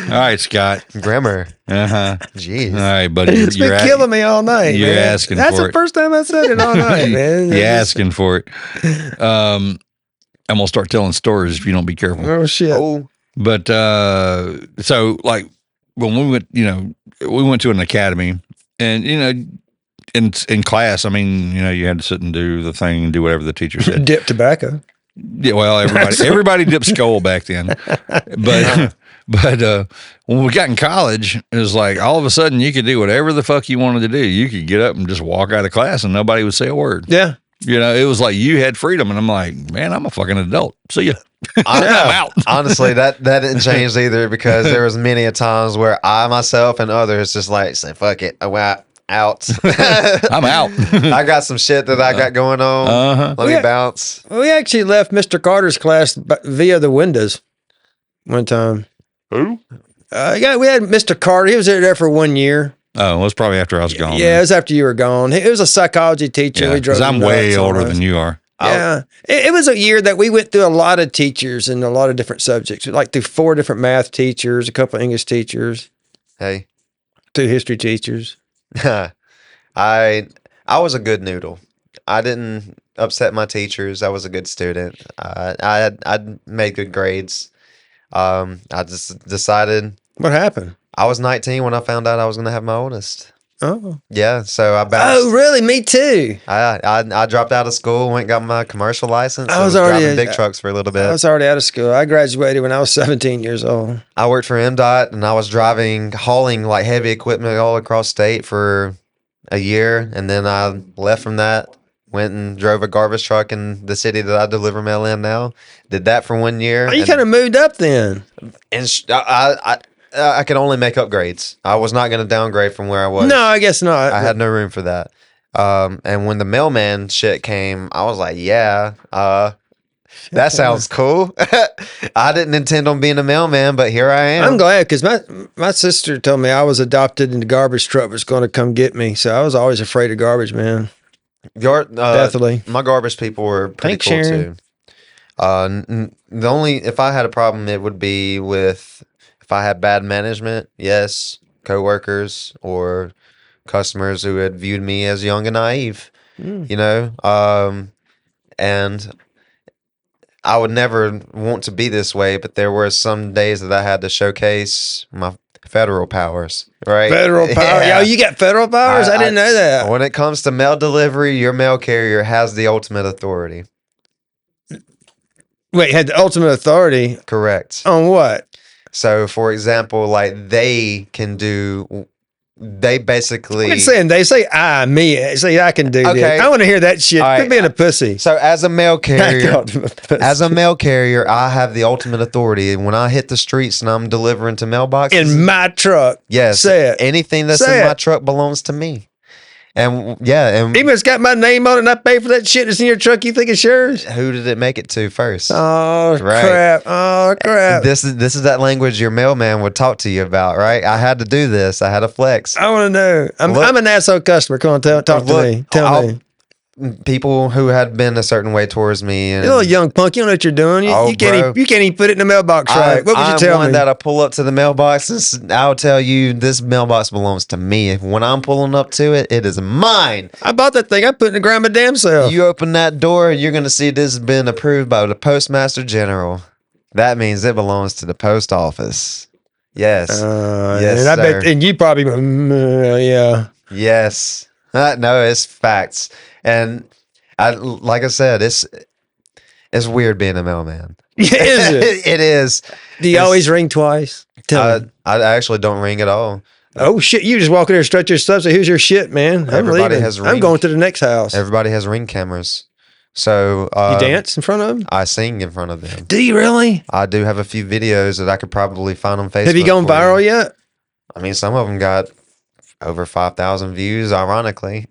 right, Scott. grammar. Uh-huh. Jeez. All right, buddy. It's been killing me all night. You're man. asking That's for the it. first time I said it all night, man. You're asking for it. I'm going to start telling stories if you don't be careful. Oh shit. Oh, But so like when we went, we went to an academy, and in class, I mean, you had to sit and do the thing and do whatever the teacher said. Dip tobacco. Yeah, well, everybody dipped skull back then, but when we got in college, it was like all of a sudden you could do whatever the fuck you wanted to do. You could get up and just walk out of class and nobody would say a word. Yeah. It was like you had freedom, and I'm like, man, I'm a fucking adult. See ya. I'm out. Honestly, that didn't change either because there was many a times where I myself and others just like say, fuck it, I'm out. I'm out. I got some shit that I got going on. Uh-huh. Let me bounce. We actually left Mr. Carter's class via the windows one time. Who? We had Mr. Carter. He was there for 1 year. Oh, it was probably after I was gone. Yeah, it was after you were gone. He was a psychology teacher. We drove because I'm him way nuts older on us. than you are. Yeah. It was a year that we went through a lot of teachers and a lot of different subjects, like through 4 different math teachers, a couple of English teachers, Hey, 2 history teachers. I was a good noodle. I didn't upset my teachers. I was a good student. I made good grades. I just decided What happened? I was 19 when I found out I was going to have my oldest. Oh. Yeah, so I bounced. Oh, really? Me too. I dropped out of school, went and got my commercial license. I was and already driving big trucks for a little bit. I was already out of school. I graduated when I was 17 years old. I worked for MDOT and I was hauling like heavy equipment all across state for a year. And then I left from that, went and drove a garbage truck in the city that I deliver mail in now. Did that for 1 year. Oh, you and- kind of moved up then. and I could only make upgrades. I was not going to downgrade from where I was. No, I guess not. I had no room for that. And when the mailman shit came, I was like, yeah, that sounds cool. I didn't intend on being a mailman, but here I am. I'm glad because my sister told me I was adopted and the garbage truck was going to come get me. So I was always afraid of garbage, man. Definitely. My garbage people were pretty Thanks, cool Sharon. too. The only, if I had a problem, it would be with if I had bad management, yes, coworkers or customers who had viewed me as young and naive, and I would never want to be this way, but there were some days that I had to showcase federal powers, right? Federal power. Yeah. Yo, you got federal powers? I didn't know that. When it comes to mail delivery, your mail carrier has the ultimate authority. Wait, had the ultimate authority Correct. on what? So, for example, like they basically. Quit saying they say me. Say I can do Okay. this. I want to hear that shit. All Quit right. being a pussy. So, as a mail carrier, Ultimate pussy. as a mail carrier, I have the ultimate authority. And when I hit the streets and I'm delivering to mailboxes, in my truck. yes, Say it. anything that's Say in my it. truck belongs to me. And yeah, and Even if it's got my name on it and I pay for that shit that's in your truck, you think it's yours? who did it make it to first? Oh, Right. crap. Oh, crap. This is that language your mailman would talk to you about, right? I had to do this. I had to flex. I want to know. Look- I'm an asshole customer. Come on, talk to Look, me. Tell me. People who had been a certain way towards me, and You little young punk, you don't know what you're doing. You, Oh, you can't bro. even, you can't even put it in the mailbox right. What would you I'm tell one me? that I pull up to the mailbox and I'll tell you this mailbox belongs to me. When I'm pulling up to it, it is mine. I bought that thing. I put it in the ground my damn self. You open that door, you're going to see this has been approved by the Postmaster General. That means it belongs to the post office. Yes. Yes, and I sir. bet, and you probably, yeah. Yes. No, it's facts. And like I said, it's weird being a mailman. Is it? It is. Do you always ring twice? Tell me. I actually don't ring at all. Oh shit! You just walk in there, stretch your stuff. Say, "Here's your shit, man. I'm Everybody leaving. has I'm ring. going to the next house." Everybody has ring cameras. So You dance in front of them? I sing in front of them. Do you really? I do have a few videos that I could probably find on Facebook. Have you gone for viral yet? I mean, some of them got over 5,000 views, ironically.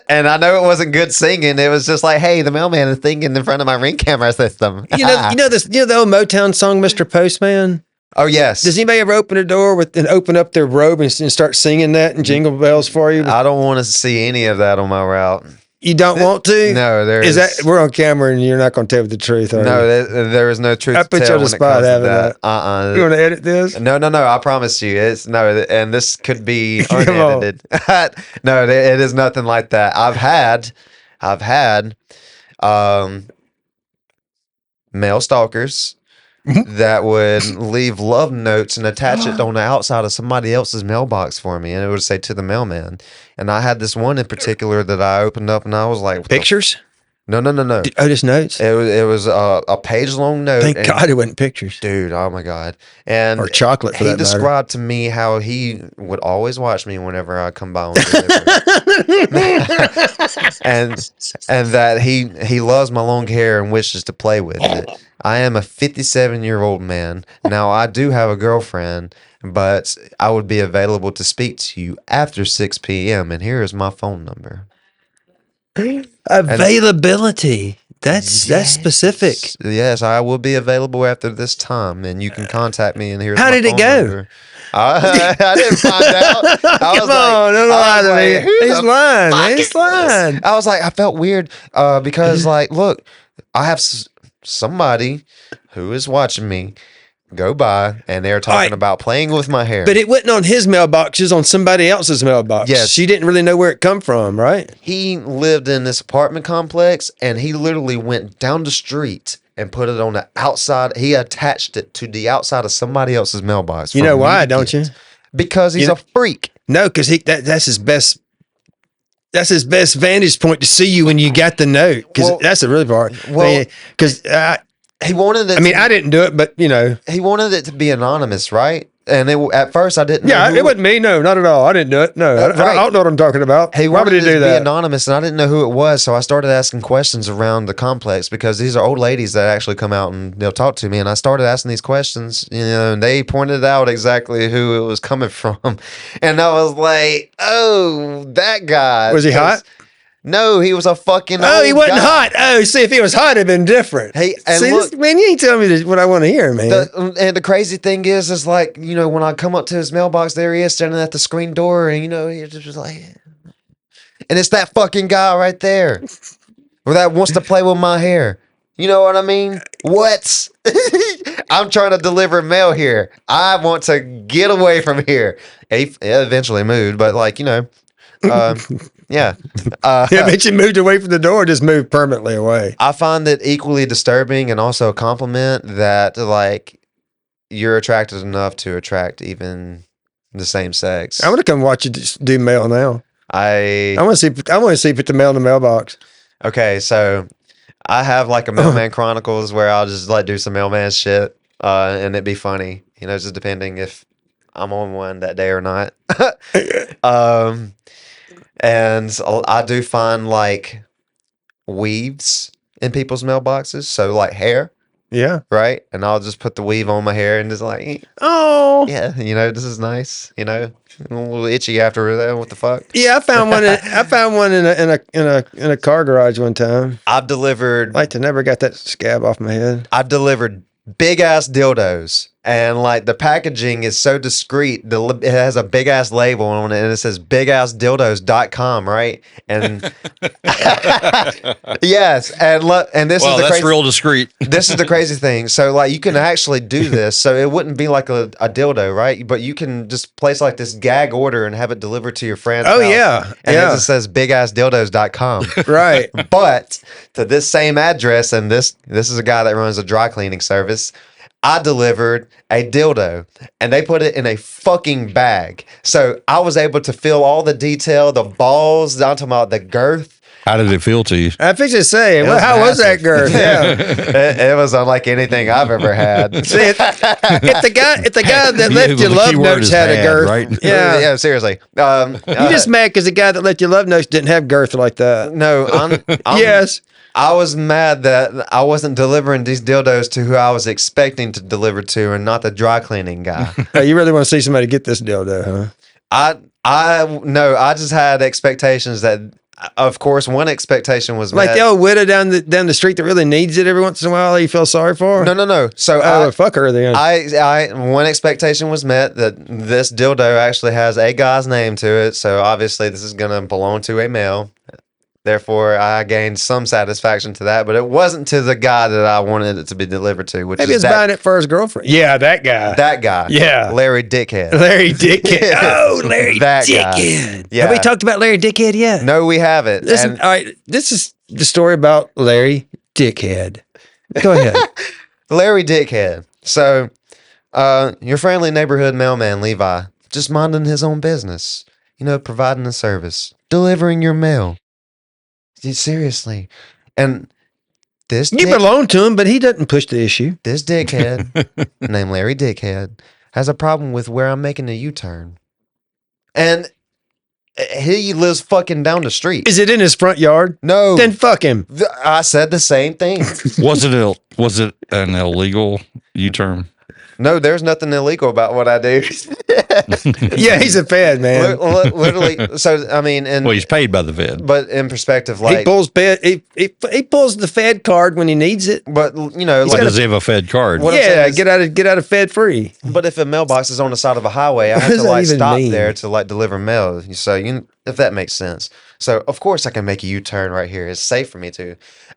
And I know it wasn't good singing. It was just like, hey, the mailman is singing in front of my ring camera system. You know this. You know the old Motown song, "Mr. Postman." Oh, yes. Does anybody ever open a door and open up their robe and start singing that and jingle bells for you? I don't want to see any of that on my route. You don't want to? No, there Is that we're on camera and you're not going to tell the truth? Are No, you? there is no truth I to put you tell on the when it spot comes to having that. that. You want to edit this? No, I promise you. It's no, and this could be Come on. unedited. No, it is nothing like that. I've had male stalkers that would leave love notes and attach it on the outside of somebody else's mailbox for me, and it would say to the mailman. And I had this one in particular that I opened up, and I was like, what the Pictures? No. Otis notes? It was a page long note. Thank and- God it wasn't pictures. Dude, oh my God. And Or chocolate, for he that matter. described to me how he would always watch me whenever I come by on delivery. and that he loves my long hair and wishes to play with it. I am a 57-year-old man. Now, I do have a girlfriend, but I would be available to speak to you after 6 p.m. And here is my phone number. Availability. That's specific. Yes, I will be available after this time, and you can contact me. And here's How my did it phone go? number. I didn't find out. Come on, don't lie to me. He's lying, man. He's lying. I was like, I felt weird because, like, look, I have somebody who is watching me go by, and they're talking right. about playing with my hair. But it wasn't on his mailbox, it was on somebody else's mailbox. Yes. She didn't really know where it come from, right? He lived in this apartment complex, and he literally went down the street and put it on the outside. He attached it to the outside of somebody else's mailbox. You for know me why, to don't get. you? Because he's You know- a freak. No, because that's his best. That's his best vantage point to see you when you got the note. Because Well- that's the really part. well, Because He wanted it. I mean, I didn't do it, but you know, he wanted it to be anonymous, right? And at first, I didn't. yeah, know who it wasn't me. No, not at all. I didn't do it. No, I right. don't know what I'm talking about. He Why would wanted he it do to be that? anonymous, and I didn't know who it was. So I started asking questions around the complex because these are old ladies that actually come out and they'll talk to me. And I started asking these questions, and they pointed out exactly who it was coming from. And I was like, "Oh, that guy." Was he hot? No, he was a fucking. Oh, he old wasn't guy. hot. Oh, see, if he was hot, it'd been different. Hey, and see, look- man, you ain't telling me what I want to hear, man. And the crazy thing is like, you know, when I come up to his mailbox, there he is standing at the screen door, and you know, he's just like, and it's that fucking guy right there, or that wants to play with my hair. You know what I mean? What? I'm trying to deliver mail here. I want to get away from here. He eventually moved, but like, you know, yeah. Yeah, but you moved away from the door, or just moved permanently away. I find it equally disturbing and also a compliment that like you're attracted enough to attract even the same sex. I'm gonna come watch you do mail now. I I want to see. I want to see put the mail in the mailbox. okay, so I have like a Mailman Chronicles where I'll just like do some mailman shit, and it'd be funny, just depending if I'm on one that day or not. um, and I do find like weaves in people's mailboxes, so like hair, Yeah. right? And I'll just put the weave on my hair and just like, Oh. yeah, this is nice, a little itchy after that. What the fuck? Yeah, I found one. I found one in a car garage one time. I've delivered Like to never got that scab off my head. I've delivered big ass dildos, and like the packaging is so discreet. It has a big ass label on it, and it says bigassdildos.com, right? And yes, and this is the that's crazy. real discreet. This is the crazy thing. So like you can actually do this. So it wouldn't be like a dildo, right? But you can just place like this gag order and have it delivered to your friend's Oh house. yeah, And yeah. it just says bigassdildos.com. Right. But to this same address, and this is a guy that runs a dry cleaning service. I delivered a dildo, and they put it in a fucking bag. So I was able to feel all the detail, the balls, down to the girth. How did it feel to you? I fixed to say, It well, was how was that massive. girth? Yeah. It was unlike anything I've ever had. See, if the guy that left Yeah, you the love key word notes is had a had, girth, right? Yeah. Yeah, seriously. You just mad because the guy that left you love notes didn't have girth like that. no, I'm Yes. I was mad that I wasn't delivering these dildos to who I was expecting to deliver to, and not the dry cleaning guy. Hey, you really want to see somebody get this dildo, huh? I just had expectations that, of course, one expectation was Like met. the old widow down the street that really needs it every once in a while that you feel sorry for? No. So Oh, fuck her then. one expectation was met that this dildo actually has a guy's name to it. So obviously this is going to belong to a male. Therefore, I gained some satisfaction to that, but it wasn't to the guy that I wanted it to be delivered to, which Maybe is he's buying it for his girlfriend. Yeah, that guy. that guy. Yeah. Larry Dickhead. Larry Dickhead. Oh, Larry That guy. Dickhead. Yeah. Have we talked about Larry Dickhead yet? No, we haven't. Listen, And all right, this is the story about Larry Dickhead. Go ahead. Larry Dickhead. So, your friendly neighborhood mailman, Levi, just minding his own business, providing a service, delivering your mail. Seriously. And this You belong to him, but he doesn't push the issue. this dickhead named Larry Dickhead has a problem with where I'm making a U-turn. And he lives fucking down the street. Is it in his front yard? No. Then fuck him. I said the same thing. Was it an illegal U-turn? No, there's nothing illegal about what I do. Yeah, he's a fed, man. Literally. So, I mean, Well, he's paid by the Fed. but in perspective, He like, pulls he pulls the Fed card when he needs it. but But like, does he have a Fed card? What I'm saying Yeah, is- get out of Fed free. but if a mailbox is on the side of a highway, I What have does to that like even stop mean? there to like deliver mail. So if that makes sense. So of course I can make a U-turn right here. It's safe for me to.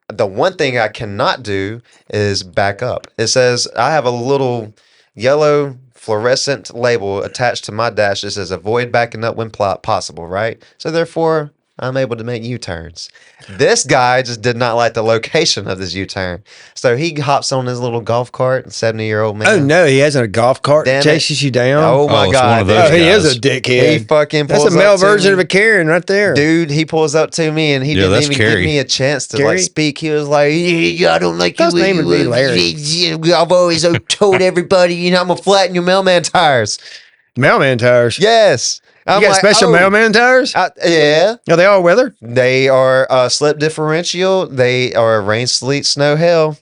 The one thing I cannot do is back up. It says I have a little yellow fluorescent label attached to my dash that says avoid backing up when possible, right? So therefore I'm able to make U-turns. This guy just did not like the location of this U-turn. So he hops on his little golf cart, 70-year-old man. Oh no, he has a golf cart Damn that it. chases you down. Oh my it's God. one of dude. those Oh, he guys. is a He dickhead. fucking That's pulls a male up to version me. of a Karen right there. Dude, he pulls up to me and he Yeah, didn't that's even Carrie. give me a chance to Carrie? like speak. He was like, "Yeah, I don't like His you. name would be Larry. I've always told everybody, I'm gonna flatten your mailman tires." Mailman tires. Yes, I'm You got like, special "Oh, mailman tires? yeah, Are they all weather? they are slip differential. They are rain, sleet, snow, hail.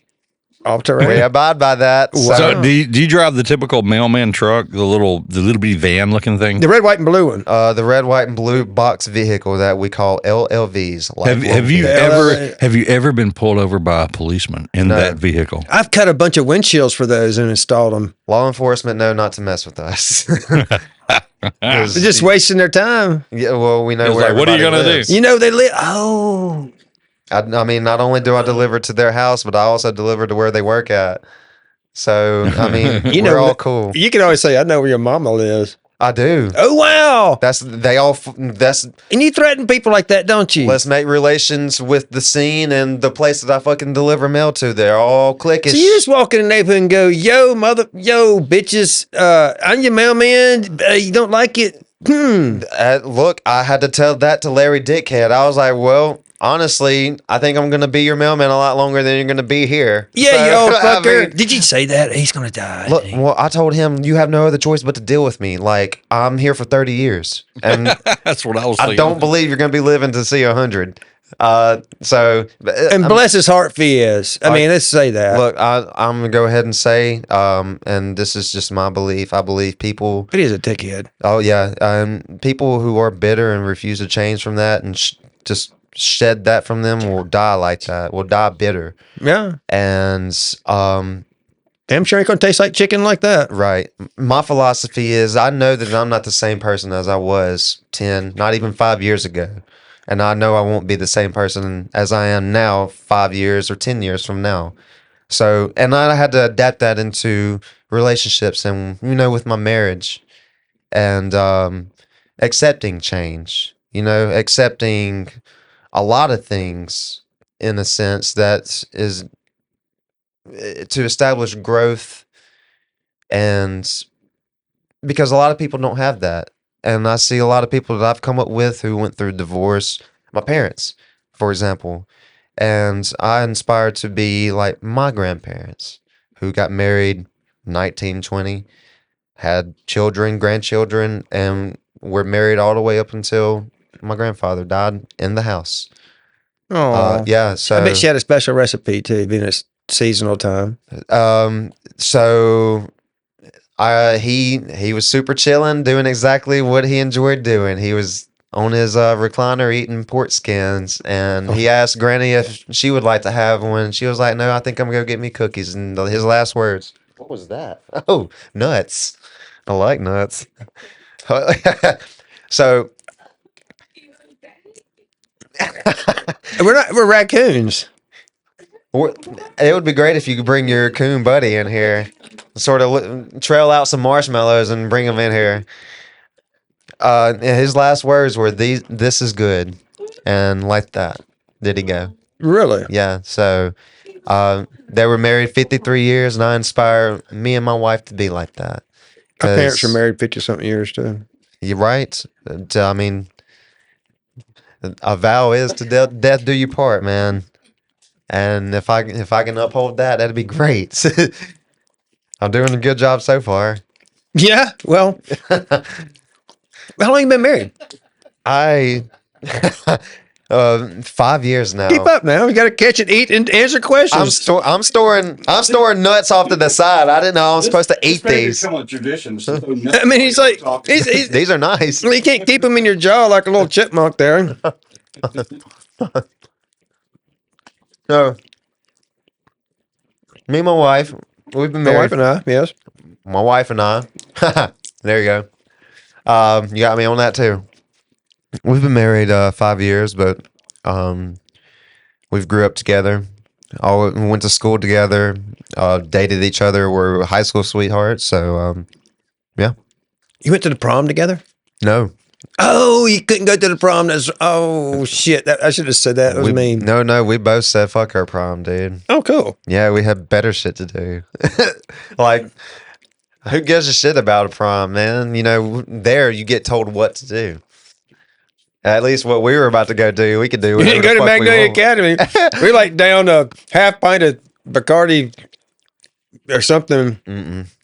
All terrain. We abide by that. Wow. So, So do you drive the typical mailman truck, the little bitty van looking thing? The red, white, and blue one. the red, white, and blue box vehicle that we call LLVs. Have you Yeah, ever been pulled over by a policeman in No. that vehicle? I've cut a bunch of windshields for those and installed them. Law enforcement know not to mess with us. They're just wasting their time. Yeah, well, we know It's where like, what are you everybody gonna do? lives. You know, they live. Oh. I mean, not only do I deliver to their house, but I also deliver to where they work at. So, I mean, You know we're all what- cool. You can always say, I know where your mama lives. I do. Oh wow! And you threaten people like that, don't you? let's make relations with the scene and the place that I fucking deliver mail to. They're all cliquish. So you just walk in the neighborhood and go, yo, bitches, I'm your mailman. You don't like it? Look, I had to tell that to Larry Dickhead. I was like, well, honestly, I think I'm going to be your mailman a lot longer than you're going to be here. Yeah, So, you old I fucker. mean, Did you say that? He's going to die. look, well, I told him, you have no other choice but to deal with me. Like, I'm here for 30 years. And That's what I was I thinking. don't believe you're going to be living to see 100. And bless his heart if he is. I mean, let's say that. Look, I'm going to go ahead and say, and this is just my belief. I believe people. But he's a dickhead. Oh, yeah. People who are bitter and refuse to change from that and just shed that from them will die like that, will die bitter. Yeah. And I'm sure ain't going to taste like chicken like that. right. My philosophy is I know that I'm not the same person as I was 10, not even 5 years ago. And I know I won't be the same person as I am now 5 years or 10 years from now. So, and I had to adapt that into relationships and, with my marriage and accepting change, accepting a lot of things in a sense that is to establish growth. And because a lot of people don't have that. And I see a lot of people that I've come up with who went through divorce, my parents, for example. And I inspired to be like my grandparents who got married 19, 20, had children, grandchildren, and were married all the way up until my grandfather died in the house. Oh, yeah. So I bet she had a special recipe too, being a seasonal time. So he was super chilling, doing exactly what he enjoyed doing. He was on his recliner eating pork skins, and he asked Granny if she would like to have one. She was like, "No, I think I'm gonna go get me cookies." And his last words, "What was that?" "Oh, nuts. I like nuts." So we're raccoons. It would be great if you could bring your coon buddy in here, sort of trail out some marshmallows and bring him in here. His last words were, "This is good," and like that, did he go? Really? Yeah. So, they were married 53 years, and I inspire me and my wife to be like that. Our parents were married 50-something years too. You're right. I mean, a vow is to death do you part, man. And if I can uphold that, that'd be great. I'm doing a good job so far. Yeah. Well, how long you been married? 5 years now. Keep up now. You got to catch it, eat, and answer questions. I'm storing nuts off to the side. I didn't know I was supposed to eat these. Become a tradition. I mean, he's like, he's, These are nice. you can't keep them in your jaw like a little chipmunk there. No. Me and my wife, we've been My married. wife and I, yes. My wife and I. There you go. You got me on that too. We've been married 5 years, but we've grew up together. All went to school together. Dated each other. We're high school sweethearts. So yeah. You went to the prom together? No. Oh, you couldn't go to the prom. Oh shit! I should have said that. That was mean. No. We both said fuck our prom, dude. Oh, cool. Yeah, we had better shit to do. Like, who gives a shit about a prom, man? There you get told what to do. At least what we were about to go do, we could do. We didn't go to whatever the fuck we Magnolia want. Academy. We're like down a half pint of Bacardi or something.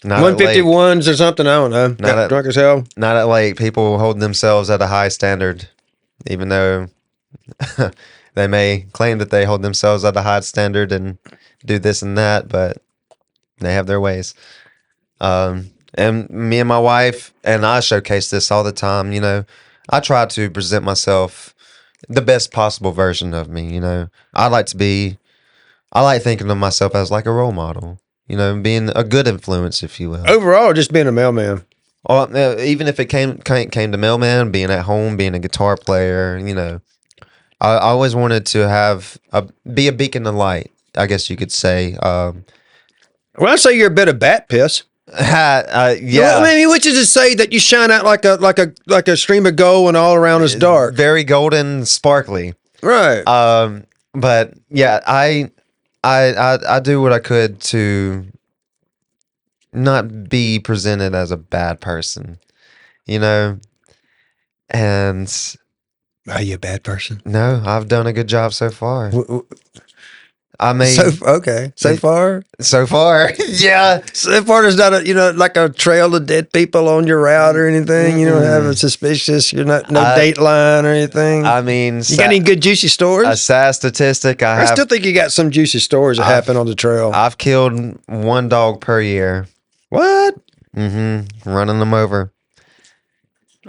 Not at Lake. 151s or something. I don't know. Got drunk as hell. Not at Lake. People hold themselves at a high standard, even though they may claim that they hold themselves at a high standard and do this and that, but they have their ways. And me and my wife, and I showcase this all the time, I try to present myself the best possible version of me, I like thinking of myself as like a role model, being a good influence, if you will. Overall, just being a mailman. Or even if it came to mailman, being at home, being a guitar player, I always wanted to be a beacon of light, I guess you could say. Well, I'd say you're a bit of bat piss. Yeah. I mean, which is to say that you shine out like a stream of gold, and all around is dark. Very golden, sparkly. Right. But yeah, I do what I could to not be presented as a bad person, you know. And Are you a bad person? no, I've done a good job so far. I mean, So far, so far, yeah. so far there's not like a trail of dead people on your route or anything. You don't have a suspicious. You're not date line or anything. I mean, you got any good juicy stories? A sad statistic. I still think you got some juicy stories that happen on the trail. I've killed one dog per year. What? Running them over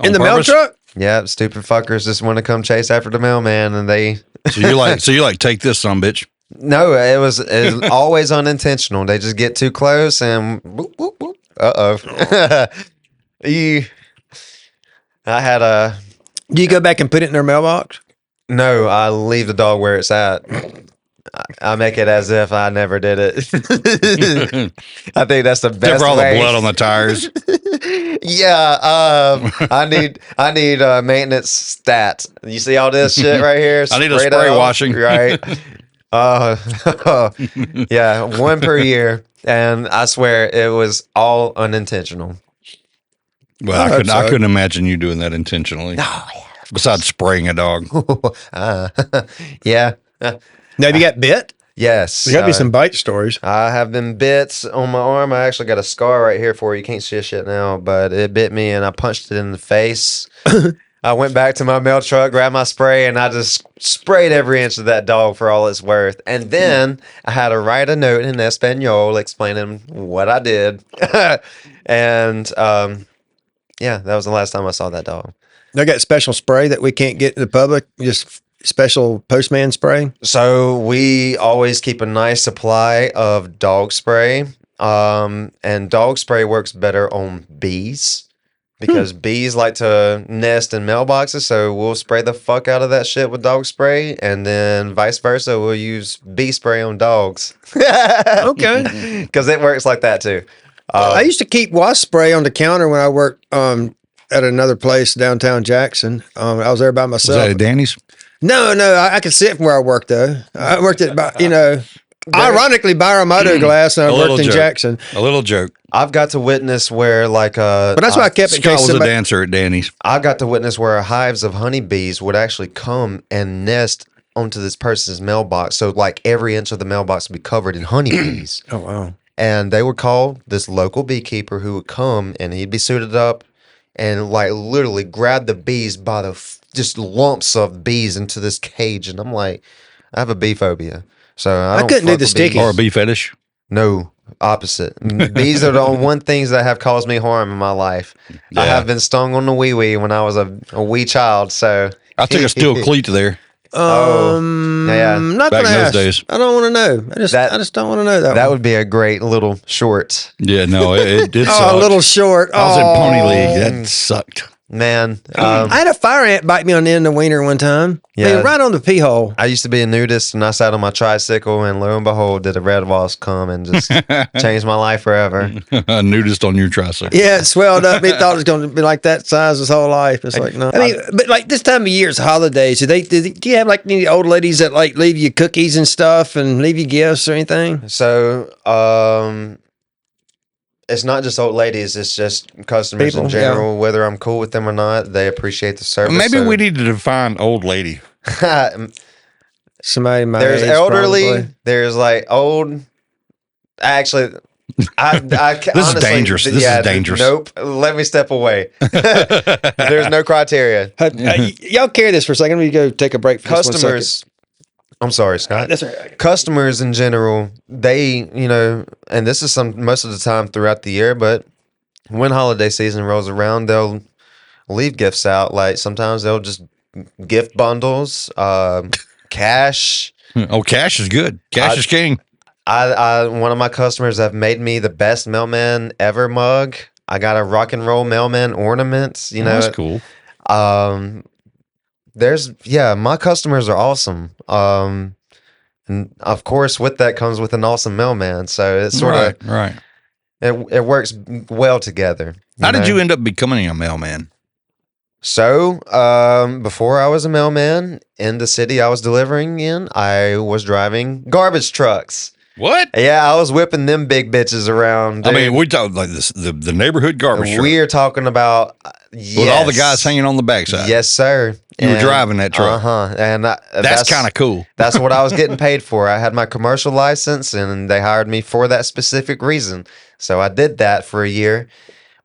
in the mail truck. Yeah, stupid fuckers just want to come chase after the mailman, and they. So you like take this son bitch. No, it was always unintentional. They just get too close and whoop, whoop, whoop. Uh-oh. I had a... Do you go back and put it in their mailbox? No, I leave the dog where it's at. I make it as if I never did it. I think that's the best Except for all way. the blood on the tires. Yeah, I need maintenance stat. You see all this shit right here? I need a spray washing. Right. Yeah, one per year, and I swear it was all unintentional. Well, I couldn't imagine you doing that intentionally. Oh, yeah. Besides spraying a dog. Yeah. Now, have you got bit? Yes. There got to be some bite stories. I have been bit on my arm. I actually got a scar right here for you. You can't see shit now, but it bit me and I punched it in the face. I went back to my mail truck, grabbed my spray, and I just sprayed every inch of that dog for all it's worth. And then I had to write a note in Espanol explaining what I did. And yeah, that was the last time I saw that dog. They got special spray that we can't get in the public, just special postman spray. So we always keep a nice supply of dog spray. And dog spray works better on bees. Because bees like to nest in mailboxes, so we'll spray the fuck out of that shit with dog spray, and then vice versa, we'll use bee spray on dogs. Okay. Because it works like that too. I used to keep wasp spray on the counter when I worked at another place downtown Jackson. I was there by myself. Is that at Danny's? No, I could see it from where I worked though. I worked at, ironically, Byron Moto Glass, and I worked in Jackson. A little joke. I've got to witness where but that's why I kept it. Scott was a dancer at Danny's. I got to witness where hives of honeybees would actually come and nest onto this person's mailbox. So like every inch of the mailbox would be covered in honeybees. Oh, wow. And they would call this local beekeeper who would come and he'd be suited up and like literally grab the bees by the just lumps of bees into this cage. And I'm like, I have a bee phobia. So I couldn't do the sticky. Or a bee fetish? No, opposite. Bees are the only one things that have caused me harm in my life. Yeah. I have been stung on the wee when I was a wee child. So I took a steel cleat there. Yeah. Not Back gonna in those ask. days. I don't want to know. I just don't want to know that. that one. would be a great little short. Yeah, no, it did suck. Oh, a little short. I was in Pony League. That sucked. Man, I had a fire ant bite me on the end of the wiener one time. Yeah. I mean, right on the pee hole. I used to be a nudist and I sat on my tricycle and lo and behold did a red wasp come and just changed my life forever. A nudist on your tricycle. Yeah, it swelled up. He thought it was going to be like that size his whole life. It's like, no. I mean, but like this time of year, it's holidays. Do you have like any old ladies that like leave you cookies and stuff and leave you gifts or anything? So, it's not just old ladies, it's just customers People, in general, whether I'm cool with them or not, they appreciate the service. Maybe we need to define old lady. Somebody my There's age, elderly, probably. there's like old. Actually, I This is dangerous. This is dangerous. Nope. Let me step away. There's no criteria. Y'all carry this for a second. Let me go take a break for just 1 second. Customers. I'm sorry, Scott. That's all right. Customers in general, they, and this is most of the time throughout the year, but when holiday season rolls around, they'll leave gifts out. Like sometimes they'll just gift bundles, cash. Oh, cash is good. Cash is king. One of my customers have made me the best mailman ever mug. I got a rock and roll mailman ornament. That's cool. My customers are awesome. And of course, with that comes with an awesome mailman. So it's sort of right. It works well together. How did know? you end up becoming a mailman? So, before I was a mailman in the city I was delivering in, I was driving garbage trucks. What? Yeah, I was whipping them big bitches around. I mean, dude. we talk like this, the neighborhood garbage truck We're talking about with all the guys hanging on the backside. Yes, sir. You were driving that truck. And That's kind of cool. That's what I was getting paid for. I had my commercial license, and they hired me for that specific reason. So I did that for a year.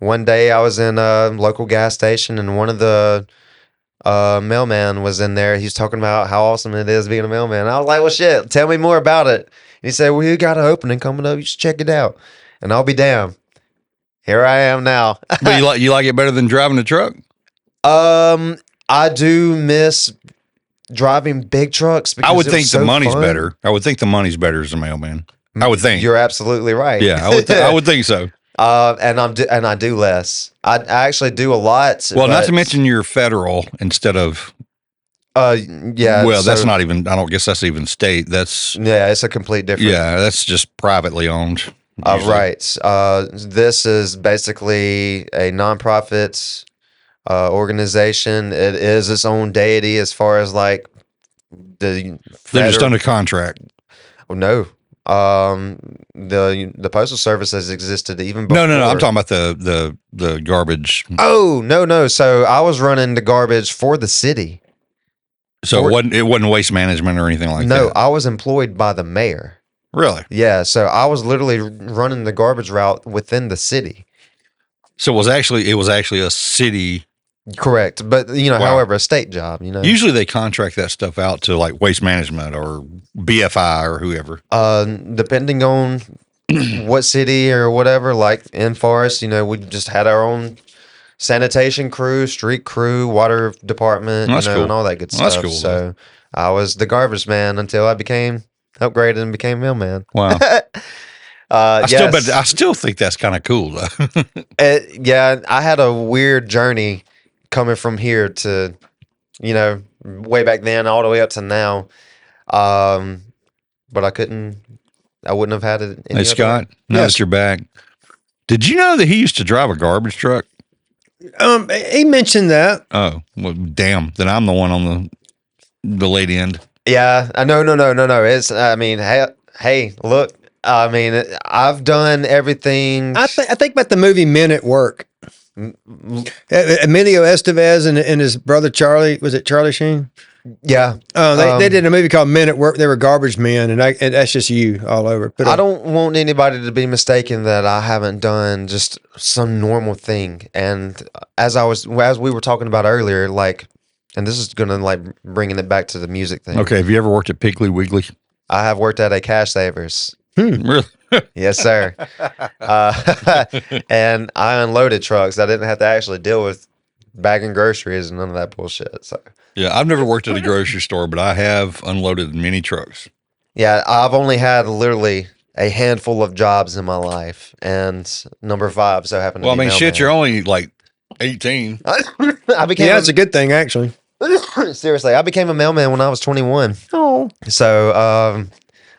One day I was in a local gas station, and one of the mailman was in there. He's talking about how awesome it is being a mailman. I was like, well, shit, tell me more about it. And he said, well, you got an opening coming up. You should check it out. And I'll be damned. Here I am now. But you like it better than driving a truck? I do miss driving big trucks. I would think the money's fun. better. I would think the money's better as a mailman. I would think. You're absolutely right. Yeah, I would think so. And I do less. I actually do a lot. Well, not to mention you're federal instead of. Yeah. Well, that's not even. I don't guess that's even state. That's. Yeah, it's a complete different. Yeah, that's just privately owned. usually. Right. This is basically a nonprofit organization. It is its own deity as far as like the. They're just under contract. No. The postal service has existed even before. No. I'm talking about the garbage. Oh no. So I was running the garbage for the city. So it wasn't waste management or anything like that. No, I was employed by the mayor. Really? Yeah. So I was literally running the garbage route within the city. So it was actually a city. Correct, but Wow. however, a state job. Usually they contract that stuff out to like waste management or BFI or whoever. Depending on what city or whatever, like in Forest, we just had our own sanitation crew, street crew, water department, That's cool. and all that good Well, stuff. that's cool, So I was the garbage man until I became upgraded and became mailman. Wow. Yes. I still think that's kind of cool though. Yeah, I had a weird journey coming from here to, way back then all the way up to now. But I wouldn't have had it. Hey Scott, now that you're back, did you know that he used to drive a garbage truck? He mentioned that. Oh, well, damn. Then I'm the one on the late end. Yeah, no. It's, hey, look, I've done everything. I think about the movie Men at Work. Emilio Estevez and his brother Charlie, was it Charlie Sheen? Yeah. They did a movie called Men at Work. They were garbage men, and that's just you all over. But I don't want anybody to be mistaken that I haven't done just some normal thing. And as we were talking about earlier, like, and this is gonna like bringing it back to the music thing. Okay, have you ever worked at Piggly Wiggly? I have worked at a Cash Savers. Really? Yes, sir. And I unloaded trucks. I didn't have to actually deal with bagging groceries and none of that bullshit. So Yeah, I've never worked at a grocery store, but I have unloaded many trucks. yeah, I've only had literally a handful of jobs in my life, and number 5 so happened to Well, I be mean, shit, mailman. you're only like 18. I became yeah, it's a good thing actually. seriously, I became a mailman when I was 21. Oh, So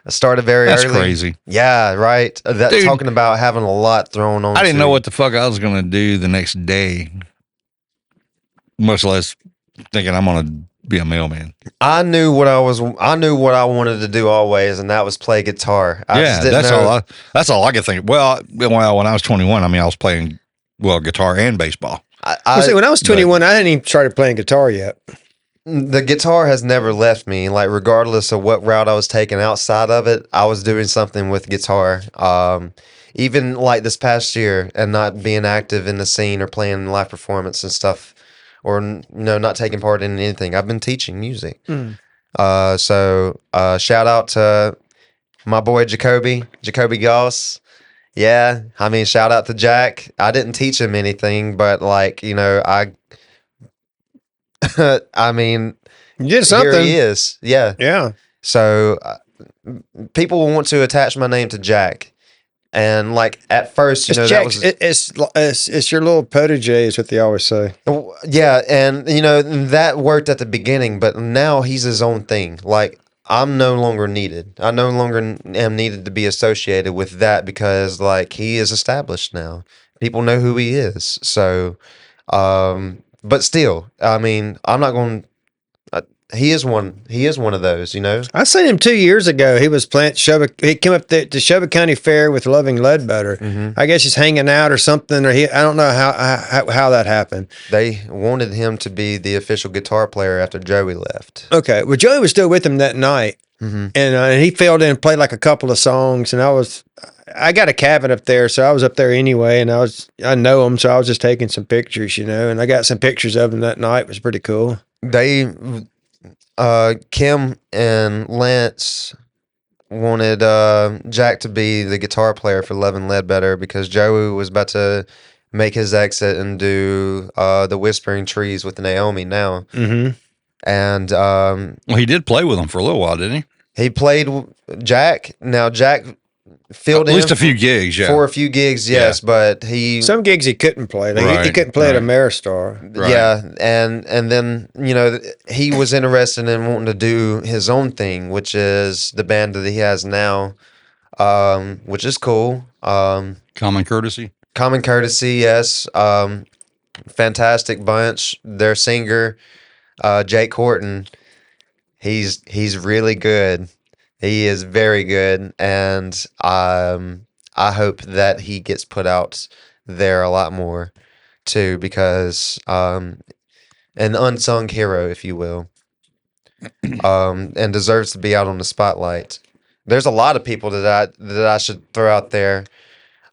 I started very That's early. crazy. Yeah, right. Dude, Talking about having a lot thrown on. I didn't know what the fuck I was going to do the next day, much less thinking I'm going to be a mailman. I knew what I wanted to do always, and that was play guitar. I just didn't that's know. that's all I could think. Well, when I was 21, I was playing guitar and baseball. when I was 21, I hadn't even started playing guitar yet. The guitar has never left me. Like, regardless of what route I was taking outside of it, I was doing something with guitar. Even like this past year, and not being active in the scene or playing live performance and stuff, or not taking part in anything. I've been teaching music. So shout out to my boy Jacoby Goss. Yeah, shout out to Jack. I didn't teach him anything, but like, You did something. here he is. Yeah. Yeah. So people will want to attach my name to Jack, and like at first, It's that Jack, was it's your little protege, is what they always say. yeah, and that worked at the beginning, but now he's his own thing. Like I'm no longer needed. I no longer am needed to be associated with that because like he is established now. People know who he is. So, but still, I mean, I'm not going. He is one. He is one of those. You know. I seen him 2 years ago. He was playing he came up there to Shelby County Fair with Loving Ledbetter. Mm-hmm. I guess he's hanging out or something, or I don't know how that happened. They wanted him to be the official guitar player after Joey left. Okay, well, Joey was still with him that night, Mm-hmm. and he filled in and played like a couple of songs, and I got a cabin up there, so I was up there anyway, and I know him, so I was just taking some pictures, and I got some pictures of him that night. It was pretty cool. They, Kim and Lance wanted Jack to be the guitar player for Levin Ledbetter because Joey was about to make his exit and do the Whispering Trees with Naomi now. Mm-hmm. And Well, he did play with them for a little while, didn't he? he played Jack. Now Jack filled At least in a few gigs, yeah. for a few gigs, yes, but he Some gigs he couldn't play. Like he Right, couldn't play at right. Ameristar. Right. yeah, and then he was interested in wanting to do his own thing, which is the band that he has now, which is cool. Common Courtesy. Common Courtesy, yes. Fantastic bunch. Their singer, Jake Horton, he's really good. He is very good, and I hope that he gets put out there a lot more too, because an unsung hero, if you will, and deserves to be out on the spotlight. There's a lot of people that I should throw out there.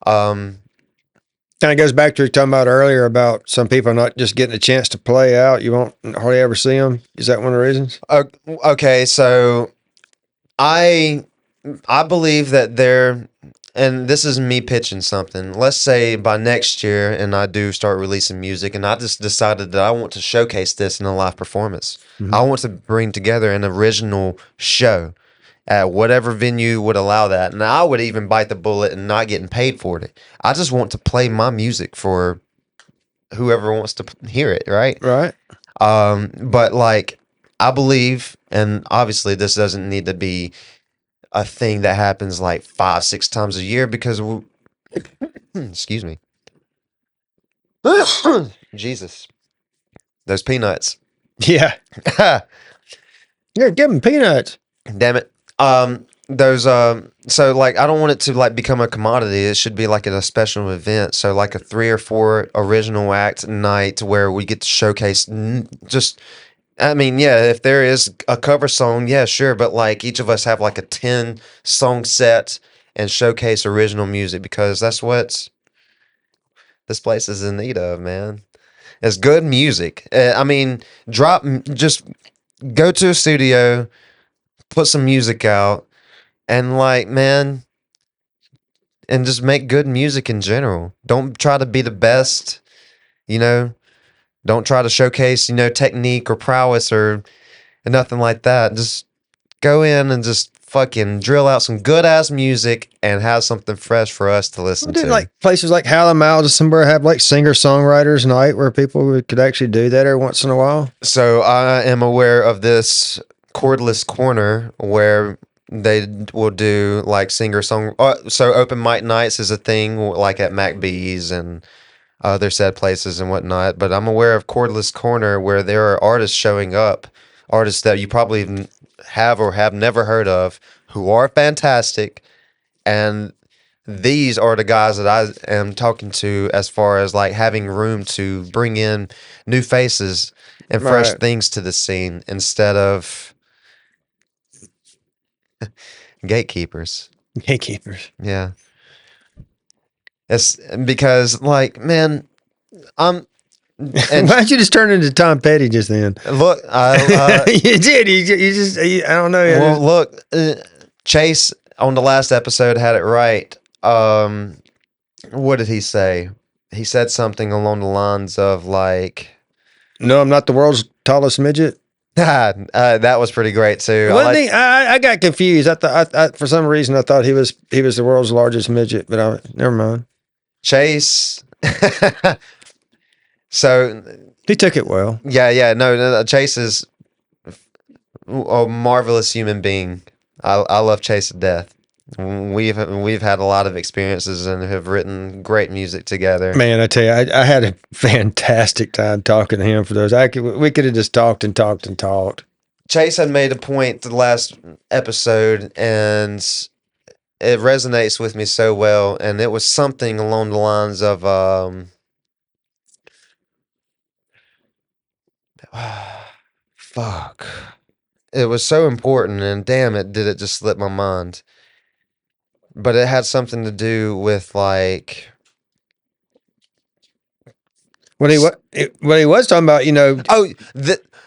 Kind of goes back to what you were talking about earlier about some people not just getting a chance to play out. You won't hardly ever see them. Is that one of the reasons? Okay, so I believe that there, and this is me pitching something. Let's say by next year, and I do start releasing music, and I just decided that I want to showcase this in a live performance. Mhm. I want to bring together an original show at whatever venue would allow that, and I would even bite the bullet and not getting paid for it. I just want to play my music for whoever wants to hear it, right? Right. But like, I believe, and obviously this doesn't need to be a thing that happens like 5-6 times a year because excuse me. Jesus. Those peanuts. Yeah. Yeah. Give them peanuts. Damn it. Those so like I don't want it to like become a commodity. It should be like at a special event. So like a 3 or 4 original act night where we get to showcase just, I mean, yeah, if there is a cover song, yeah, sure, but like each of us have like a 10 song set and showcase original music because that's what this place is in need of, man. It's good music. I mean, just go to a studio, put some music out, and like, man, and just make good music in general. Don't try to be the best, you know. Don't try to showcase, technique or prowess or nothing like that. Just go in and just fucking drill out some good ass music and have something fresh for us to listen Did to. like places like Hallamau or somewhere have like singer songwriters night where people could actually do that every once in a while? So I am aware of this Chordless Corner where they will do like singer song. So open mic nights is a thing like at MacBee's and other said places and whatnot. But I'm aware of Chordless Corner where there are artists showing up, artists that you probably have or have never heard of, who are fantastic, and these are the guys that I am talking to as far as like having room to bring in new faces and fresh Right. things to the scene instead of gatekeepers. Gatekeepers. Yeah. It's because like, man, I'm and Why'd you just turn into Tom Petty just then? look, You did. I don't know. well, look, Chase on the last episode had it right. What did he say? He said something along the lines of like, No, I'm not the world's tallest midget. that was pretty great too. I got confused. I thought for some reason I thought he was the world's largest midget, but never mind. Chase. So He took it well. yeah, no, Chase is a marvelous human being. I love Chase to death. We've had a lot of experiences and have written great music together. Man, I tell you, I had a fantastic time talking to him for those. We could have just talked and talked and talked. Chase had made a point the last episode, and it resonates with me so well. And it was something along the lines of, fuck. It was so important, and damn it, did it just slip my mind. But it had something to do with like, What he was talking about, oh,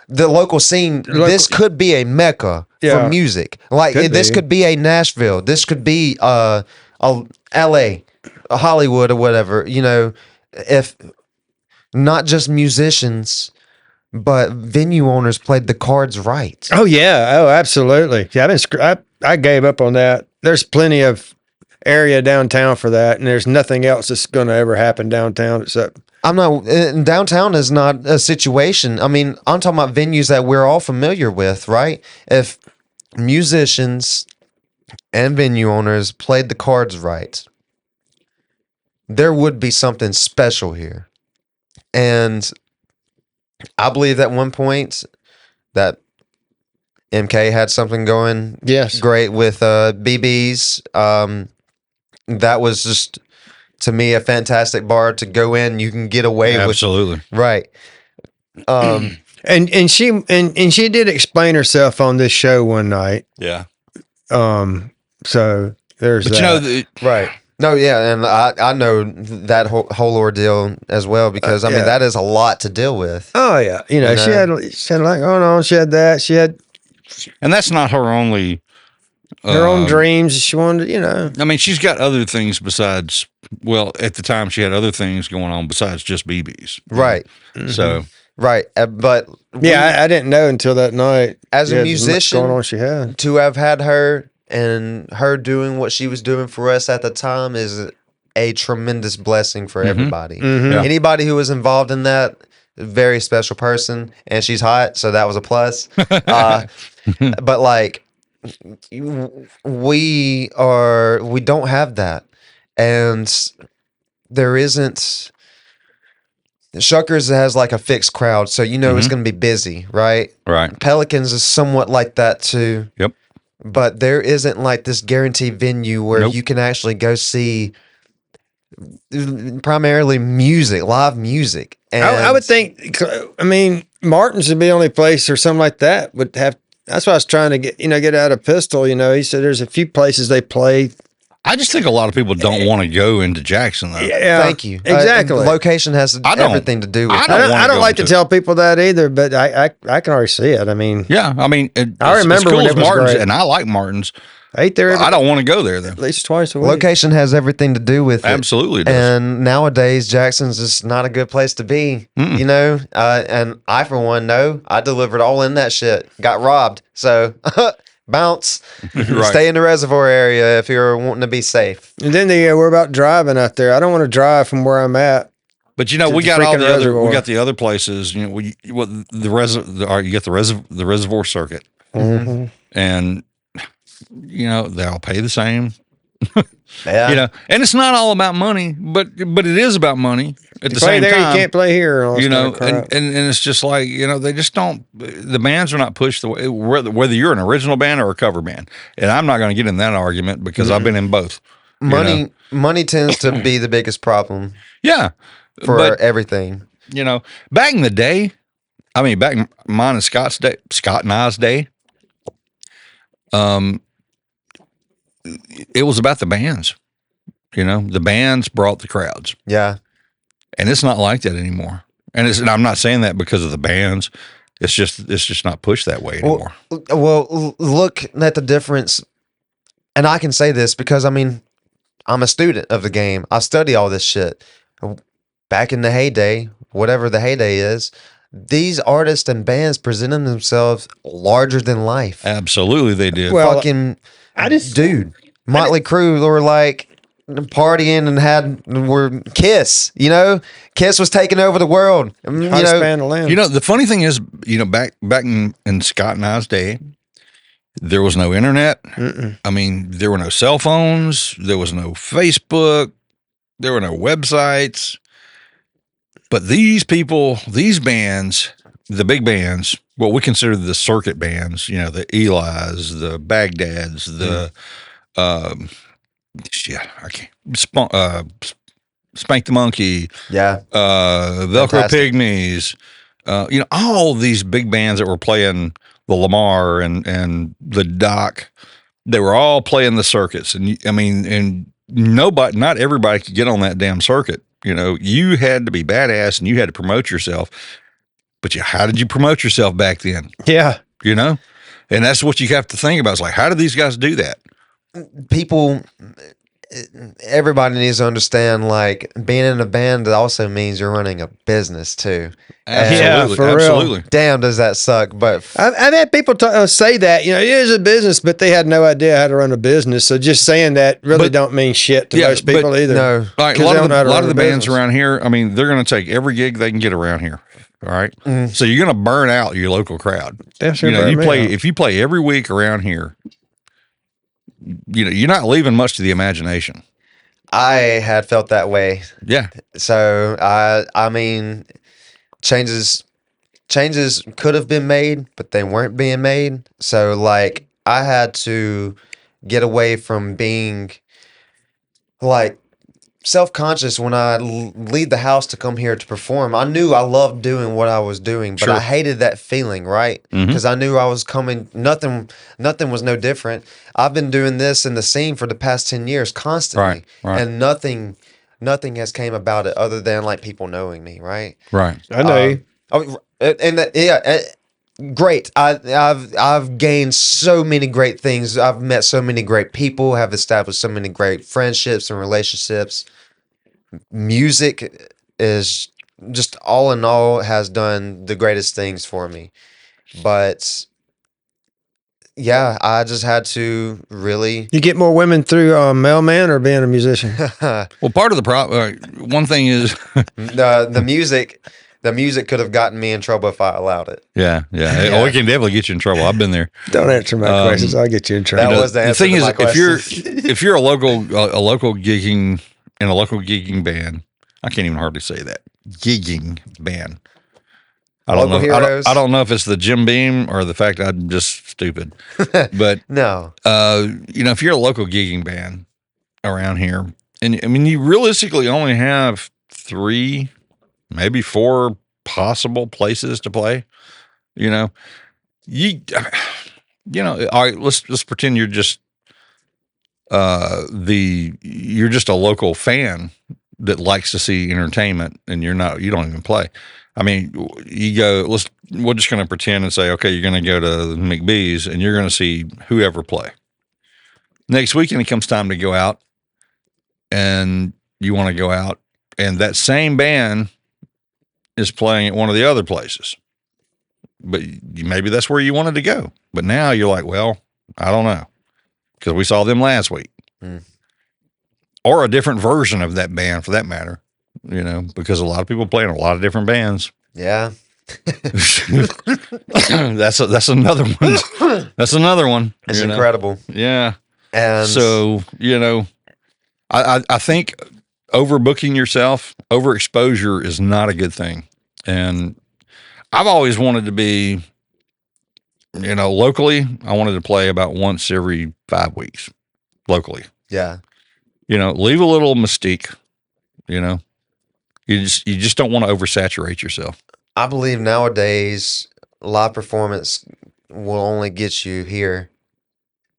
the local scene. This could be a mecca Yeah. for music. Like this could be a Nashville. This could be a L.A., a Hollywood, or whatever. If not just musicians, but venue owners played the cards right. Oh yeah, oh absolutely. Yeah, I gave up on that. There's plenty of area downtown for that, and there's nothing else that's going to ever happen downtown except. Downtown is not a situation. I mean, I'm talking about venues that we're all familiar with, right? If musicians and venue owners played the cards right, there would be something special here. And I believe at one point that MK had something going great with BBs. That was just, to me, a fantastic bar to go in. You can get away with. Absolutely. Right. And she did explain herself on this show one night. Yeah. So there's that. Right. No, yeah, and I know that whole ordeal as well, because I mean that is a lot to deal with. Oh yeah, she had like, oh no, she had that, she had, and that's not her only. Her own dreams. She wanted, I mean, she's got other things besides. Well, at the time, she had other things going on besides just BBs. Right. Mm-hmm. So. Right, but I didn't know until that night. As a musician, going on she had to have had her and her doing what she was doing for us at the time is a tremendous blessing for everybody. Mm-hmm. Yeah. Anybody who was involved in that, very special person, and she's hot, so that was a plus. But like. We don't have that, and there isn't. Shuckers has like a fixed crowd, so it's going to be busy, right? Right. Pelicans is somewhat like that too. Yep. But there isn't like this guaranteed venue where you can actually go see primarily live music. And I would think. I mean, Martin's would be the only place or something like that would have. That's what I was trying to get out of Pistol. He said there's a few places they play. I just think a lot of people don't want to go into Jackson, though. Yeah, thank you. Exactly. Location has everything to do with it. I don't like to tell people that either, but I can already see it. I mean, yeah, I mean, I remember when it was Martin's, great. and I like Martin's. I ate there. I don't want to go there though. At least twice a week. Location has everything to do with it. Absolutely does. And nowadays, Jackson's just not a good place to be. And I, for one, know I delivered all in that shit. Got robbed. So bounce. Right. Stay in the reservoir area if you're wanting to be safe. And then we're about driving out there. I don't want to drive from where I'm at. But we got all the other. We got the other places. You get the reservoir circuit, and they all pay the same. Yeah. And it's not all about money, but it is about money at the same time. You can't play here. And it's just like, they just don't, the bands are not pushed the way, whether you're an original band or a cover band. And I'm not going to get in that argument because I've been in both. Money tends to be the biggest problem. Yeah. For everything. Back in the day, I mean, back in mine and Scott and I's day, it was about the bands. The bands brought the crowds. Yeah. And it's not like that anymore. And I'm not saying that because of the bands. It's just not pushed that way anymore. Well, look at the difference. And I can say this because, I mean, I'm a student of the game. I study all this shit. Back in the heyday, whatever the heyday is, these artists and bands presented themselves larger than life. Absolutely, they did. Well, fucking, dude, Motley Crue were like partying and were Kiss. You know, Kiss was taking over the world. You Hottest know, band in the land. You know, the funny thing is, back in Scott and I's day, there was no internet. I mean, there were no cell phones. There was no Facebook. There were no websites. But these people, these bands, the big bands, what we consider the circuit bands, the Eli's, the Baghdad's, the I can't Spank the Monkey, yeah, Velcro Fantastic. Pygmies, all these big bands that were playing the Lamar and the Doc, they were all playing the circuits. And not everybody could get on that damn circuit. You had to be badass and you had to promote yourself. But how did you promote yourself back then? Yeah. And that's what you have to think about. It's like, how do these guys do that? People, everybody needs to understand, like, being in a band also means you're running a business too. Absolutely, for real. absolutely. Damn, does that suck? But I've had people say that, it is a business, but they had no idea how to run a business. So just saying that really don't mean shit to most people either. no, Like a lot of the bands around here, they're going to take every gig they can get around here. All right. So you're going to burn out your local crowd. That's if you play every week around here, you're not leaving much to the imagination. I had felt that way. Yeah. So changes could have been made, but they weren't being made. So like I had to get away from being like self-conscious when I leave the house to come here to perform. I knew I loved doing what I was doing, but Sure. I hated that feeling, right? Because I knew I was coming. Nothing was no different. I've been doing this in the scene for the past 10 years constantly, Right. and nothing has came about it other than like people knowing me, right? Right. I know you. Great. I've gained so many great things. I've met so many great people. Have established so many great friendships and relationships. Music is just all in all has done the greatest things for me. But yeah, I just had to really. You get more women through Mailman or being a musician? Well, part of the problem, one thing is, the music could have gotten me in trouble if I allowed it. yeah. Oh, it can definitely get you in trouble. I've been there. Don't answer my questions. I'll get you in trouble. That was the answer thing to is, my if you're a local gigging in a local gigging band, I can't even hardly say that gigging band. I don't Local know. heroes. I don't know if it's the Jim Beam or the fact I'm just stupid. But No. if you're a local gigging band around here, and you realistically only have 3, maybe 4 possible places to play. All right, let's pretend you're just you're just a local fan that likes to see entertainment, and you don't even play. You go, we're just going to pretend and say, okay, you're going to go to McBee's and you're going to see whoever play. Next weekend, it comes time to go out, and you want to go out, and that same band is playing at one of the other places. But maybe that's where you wanted to go. But now you're like, well, I don't know, because we saw them last week. Or a different version of that band for that matter, because a lot of people play in a lot of different bands. Yeah. That's another one. That's another one. It's incredible. Yeah. And So, I think overbooking yourself, overexposure is not a good thing. And I've always wanted to be, locally, I wanted to play about once every 5 weeks locally. yeah. Leave a little mystique, you just don't want to oversaturate yourself. I believe nowadays live performance will only get you here,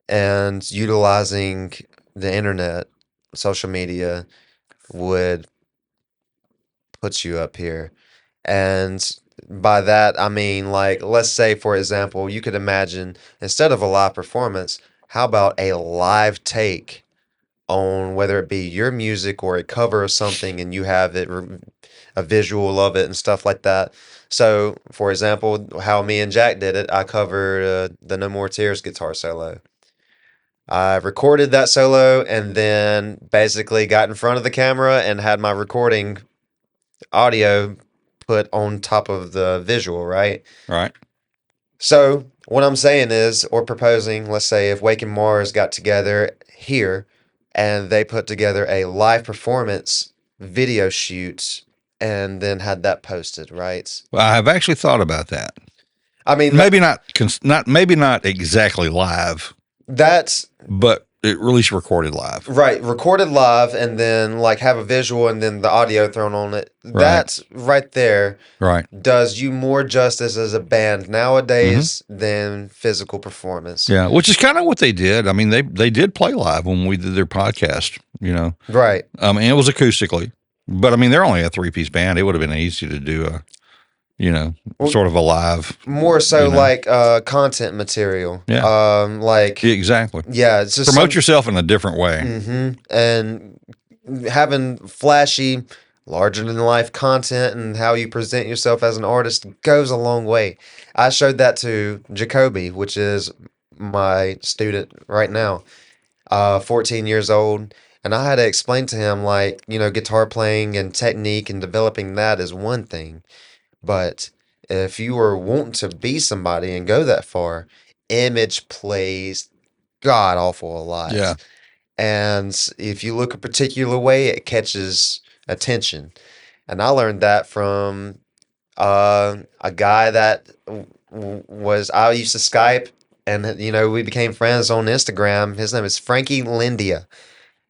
and utilizing the internet, social media would put you up here. And by that, I mean, like, let's say, for example, you could imagine instead of a live performance, how about a live take on whether it be your music or a cover of something, and you have it a visual of it and stuff like that. So, for example, how me and Jack did it, I covered the No More Tears guitar solo. I recorded that solo and then basically got in front of the camera and had my recording audio put on top of the visual, right? Right. So what I'm saying is, or proposing, let's say if Wake and Mars got together here and they put together a live performance video shoot and then had that posted, right? Well, I have actually thought about that. I mean, Maybe not exactly live, that's but at least recorded live. right. Recorded live and then like have a visual and then the audio thrown on it. Right. That's right there Right. does you more justice as a band nowadays than physical performance. Yeah, which is kind of what they did. I mean, they did play live when we did their podcast, you know. Right. And it was acoustically. But I mean, they're only a 3-piece band. It would have been easy to do a, you know, sort of a live. More so you know. like content material. Yeah. Like Yeah, exactly. yeah, it's just Promote yourself in a different way. and having flashy, larger than life content and how you present yourself as an artist goes a long way. I showed that to Jacoby, which is my student right now, 14 years old. And I had to explain to him, like, you know, guitar playing and technique and developing that is one thing. But if you were wanting to be somebody and go that far, image plays god awful a lot. Yeah. And if you look a particular way, it catches attention. And I learned that from a guy that I used to Skype, and you know we became friends on Instagram. His name is Frankie Lindia,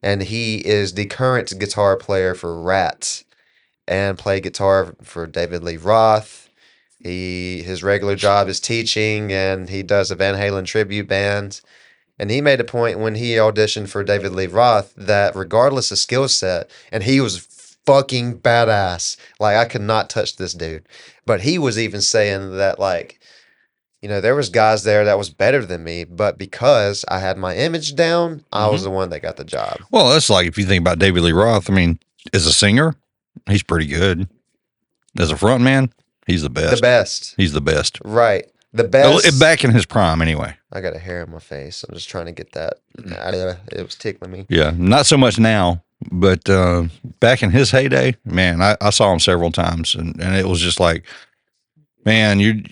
and he is the current guitar player for Rat, and played guitar for David Lee Roth. His regular job is teaching, and he does a Van Halen tribute band. And he made a point when he auditioned for David Lee Roth that regardless of skill set, and he was fucking badass. Like, I could not touch this dude. But he was even saying that, like, you know, there was guys there that was better than me, but because I had my image down, I was the one that got the job. Well, that's like if you think about David Lee Roth. I mean, as a singer, he's pretty good. As a front man, he's the best. The best. He's the best. Right. The best. Back in his prime, anyway. I got a hair in my face. I'm just trying to get that out of there. It was tickling me. Yeah, not so much now, but back in his heyday, man, I saw him several times, and it was just like, man, you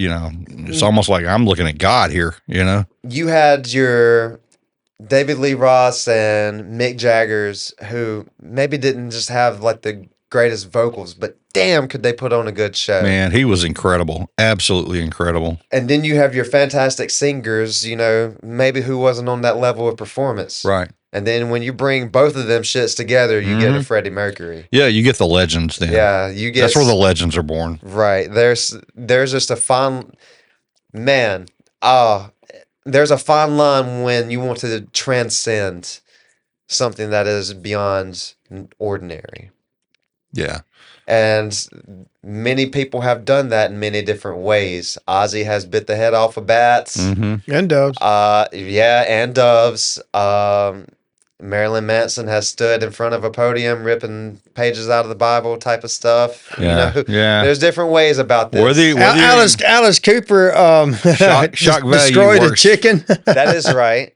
know, it's almost like I'm looking at God here, you know? You had your David Lee Roth and Mick Jaggers, who maybe didn't just have like the greatest vocals, but damn, could they put on a good show. Man, he was incredible. Absolutely incredible. And then you have your fantastic singers, you know, maybe who wasn't on that level of performance. Right. And then when you bring both of them shits together, you get a Freddie Mercury. Yeah, you get the legends then. Yeah, you get... That's where the legends are born. Right. There's just a fine... Man, there's a fine line when you want to transcend something that is beyond ordinary. Yeah. And many people have done that in many different ways. Ozzy has bit the head off of bats. And doves. Yeah, and doves. Marilyn Manson has stood in front of a podium ripping pages out of the Bible type of stuff. Yeah, You know, yeah. There's different ways about this. Alice Cooper Shock value destroyed a works. chicken. That is right.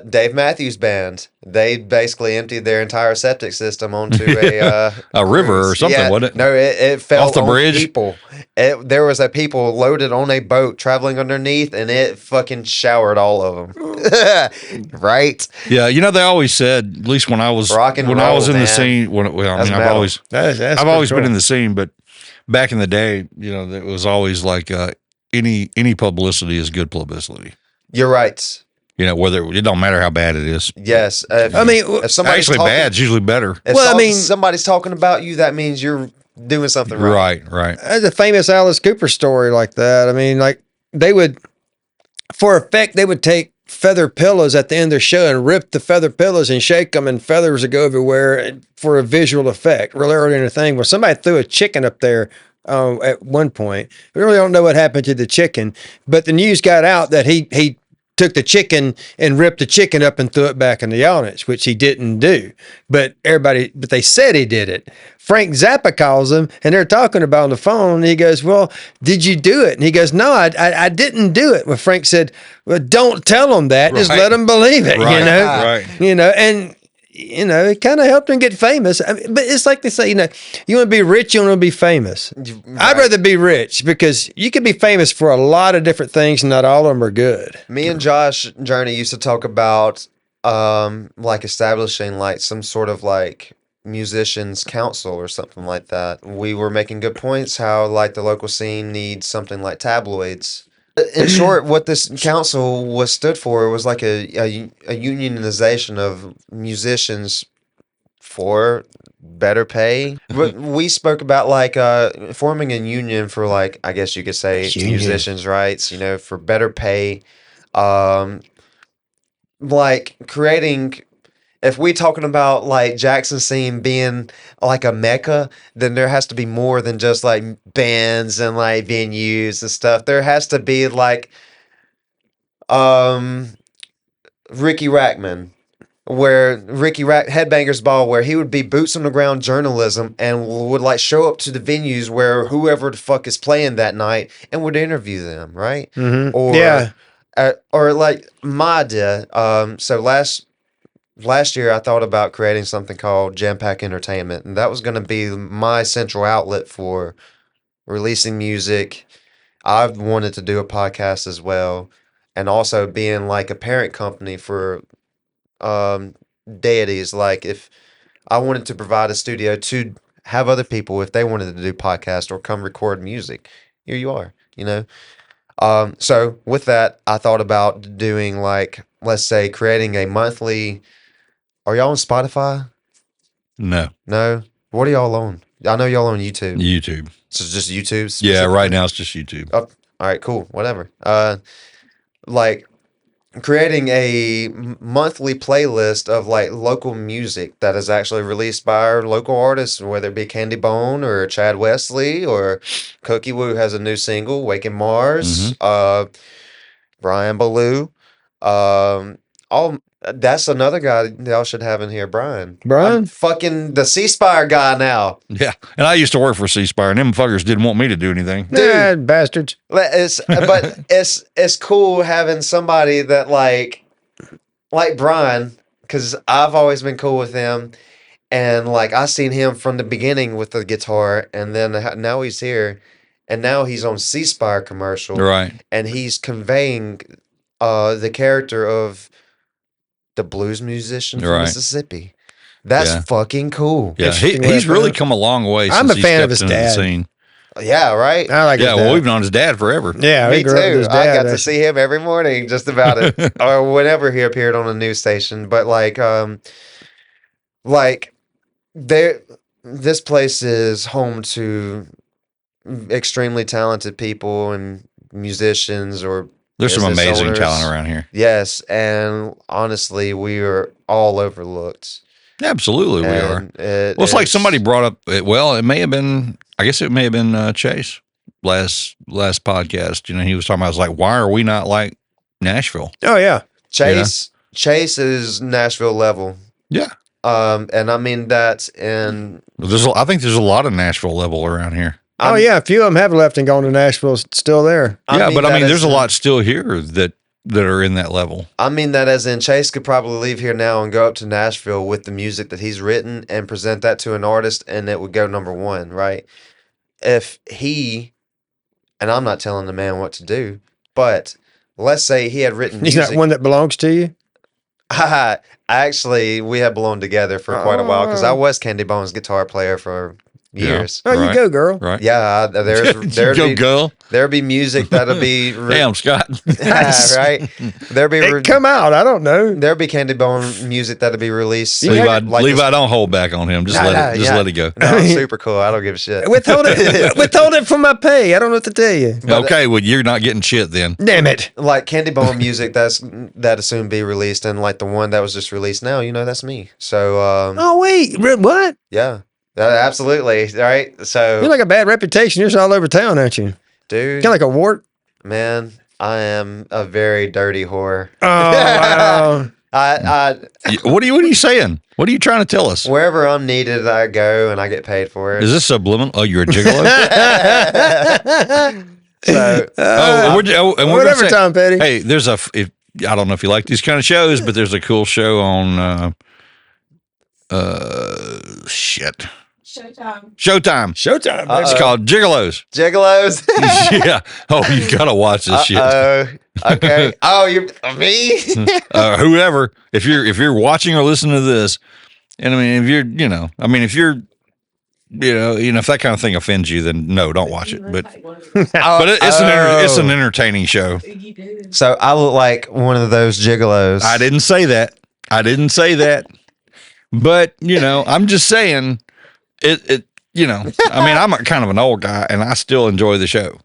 Dave Matthews Band, they basically emptied their entire septic system onto a river or something, yeah, wasn't it? No, it fell Off the on bridge? people. There was a people loaded on a boat traveling underneath, and it fucking showered all of them. Right? Yeah, you know they always said, at least when I was Rock and when I was roll, in the man. scene. I've metal. always That's I've always pretty been in cool. the scene, but back in the day, you know, it was always like any publicity is good publicity. You're right. You know, whether it don't matter how bad it is. Yes. I mean, if somebody's Actually, talking, bad's usually better. If Well, I mean- somebody's talking about you, that means you're doing something right. Right. There's a famous Alice Cooper story like that. I mean, like they would, for effect, they would take feather pillows at the end of their show and rip the feather pillows and shake them, and feathers would go everywhere for a visual effect. Really early in the thing, where somebody threw a chicken up there at one point. We really don't know what happened to the chicken, but the news got out that he took the chicken and ripped the chicken up and threw it back in the audience, which he didn't do. But they said he did it. Frank Zappa calls him and they're talking about on the phone. And he goes, well, did you do it? And he goes, no, I didn't do it. Well, Frank said, well, don't tell them that. Just let them believe it, Right. you know? Right. You know, and you know, it kind of helped him get famous. I mean, but it's like they say, you know, you want to be rich, you want to be famous. I'd rather be rich because you can be famous for a lot of different things and not all of them are good. Me and Josh Journey used to talk about like establishing like some sort of like musicians council or something like that. We were making good points how like the local scene needs something like tabloids. In short, what this council was stood for was like a unionization of musicians for better pay. But we spoke about like forming a union for like, I guess you could say musicians' rights, you know, for better pay. Like creating, if we talking about like Jackson scene being like a mecca, then there has to be more than just like bands and like venues and stuff. There has to be like Ricky Rackman, where Headbangers Ball, where he would be boots on the ground journalism and would like show up to the venues where whoever the fuck is playing that night and would interview them, right? Mm-hmm. Or like my idea. So last year I thought about creating something called Jam Pack Entertainment, and that was going to be my central outlet for releasing music. I wanted to do a podcast as well, and also being like a parent company for deities. Like if I wanted to provide a studio to have other people, if they wanted to do podcast or come record music, here you are, you know. So with that, I thought about doing like, let's say, creating a monthly. Are y'all on Spotify? No. No. What are y'all on? I know y'all on YouTube. YouTube. So it's just YouTube. Yeah, specifically? right now it's just YouTube. Oh, all right, cool. Whatever. Like creating a monthly playlist of like local music that is actually released by our local artists, whether it be Candy Bone or Chad Wesley or Cookie Woo has a new single, Waking Mars, Brian Ballou, all. That's another guy y'all should have in here, Brian. I'm fucking the C Spire guy now. Yeah, and I used to work for C Spire, and them fuckers didn't want me to do anything. Dude, bastards. It's cool having somebody that like Brian, because I've always been cool with him, and like I seen him from the beginning with the guitar, and then now he's here, and now he's on C Spire commercial, Right? And he's conveying the character of the blues musician from Mississippi. That's fucking cool. Yeah, he's really come a long way. I'm since a fan of he stepped his into the dad. scene. Yeah, right. I like his dad. Well, we've known his dad forever. Yeah, Me we grew up with too. his I dad, got to actually. see him every morning, just about it, or whenever he appeared on a news station. But like this place is home to extremely talented people and musicians or. There's some business amazing owners. talent around here. Yes, and honestly, we are all overlooked. Absolutely, we are. Well, it's like somebody brought up. Well, it may have been. I guess it may have been Chase last podcast. You know, he was talking about. I was like, why are we not like Nashville? Oh yeah, Chase. Chase is Nashville level. Yeah. And I mean that in. I think there's a lot of Nashville level around here. A few of them have left and gone to Nashville. Still there. Yeah, but I mean, there's a lot still here that are in that level. I mean that as in Chase could probably leave here now and go up to Nashville with the music that he's written and present that to an artist, and it would go number one, right? If he, and I'm not telling the man what to do, but let's say he had written He's music. not one that belongs to you. Actually, we have belonged together for quite a while because I was Candy Bone's guitar player for years. Oh, you go, girl. Right. Yeah, girl. There'd be music that'll be Damn, Scott. right. There'd be It come out. I don't know. there'd be Candy Bone music that'll be released. Levi, like Levi, don't hold back on him. Just let it go. No, it's super cool. I don't give a shit. Withhold it from my pay. I don't know what to tell you. Okay, well, you're not getting shit then. Damn it. Like Candy Bone music that'll soon be released, and like the one that was just released now, that's me. So Oh wait, what? yeah. Absolutely, right? So You're like a bad reputation. You're just all over town, aren't you? dude, Kind of like a wart. man, I am a very dirty whore. Oh, wow. I What are you saying? What are you trying to tell us? wherever I'm needed, I go and I get paid for it. Is this subliminal? Oh, you're a gigolo? So and we're whatever, gonna say, Tom Petty. hey, there's I don't know if you like these kind of shows, but there's a cool show on shit. Showtime. Showtime, baby. It's called Gigolos. gigolos. Yeah. Oh, you gotta watch this shit. Okay. Oh, you're me. Whoever, if you're watching or listening to this, and I mean, if you're, if that kind of thing offends you, then no, don't watch it. But it's an entertaining show. So I look like one of those gigolos. I didn't say that. But I'm just saying it. I mean, I'm kind of an old guy, and I still enjoy the show.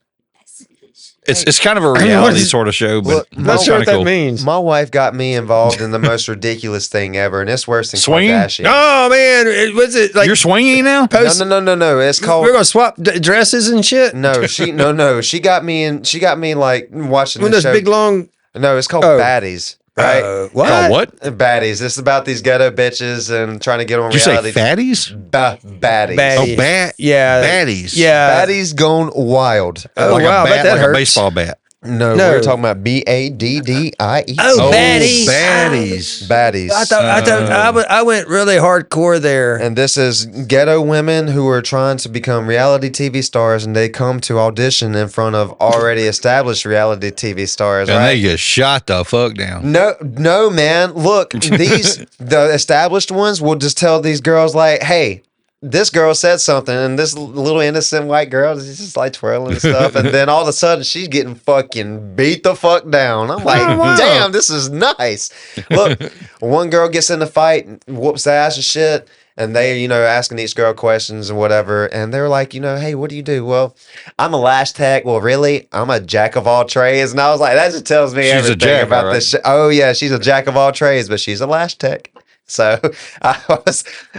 It's kind of a reality sort of show, but Look, Not it's sure kind what of that cool. means. My wife got me involved in the most ridiculous thing ever, and it's worse than Swinging? Kardashian. Oh, man. Was it like You're swinging now? post? No. It's called. We're going to swap dresses and shit? No, She got me in. She got me like watching When this those show. big, long. No, it's called Oh. Baddies. Right? What? Called what? Baddies. It's about these ghetto bitches and trying to get on Did you say reality. fatties? Baddies. Baddies. Oh, Yeah. baddies. Yeah. Baddies gone wild. Oh, Like wow. a I bet bat, that like hurts. a baseball bat. No, No. we're talking about BADDIES. Oh, baddies. baddies. Baddies. I went really hardcore there. And this is ghetto women who are trying to become reality TV stars, and they come to audition in front of already established reality TV stars, And right? they get shot the fuck down. No, man. Look, the established ones will just tell these girls like, "Hey, this girl said something," and this little innocent white girl is just like twirling and stuff, and then all of a sudden she's getting fucking beat the fuck down. I'm like, Oh, wow. damn, this is nice. Look, one girl gets in the fight, whoops ass and shit. And they, asking each girl questions and whatever. And they're like, hey, what do you do? Well, I'm a lash tech. Well, really? I'm a jack of all trades. And I was like, that just tells me She's a everything jack, about right? this shit. Oh, yeah, she's a jack of all trades, but she's a lash tech. So I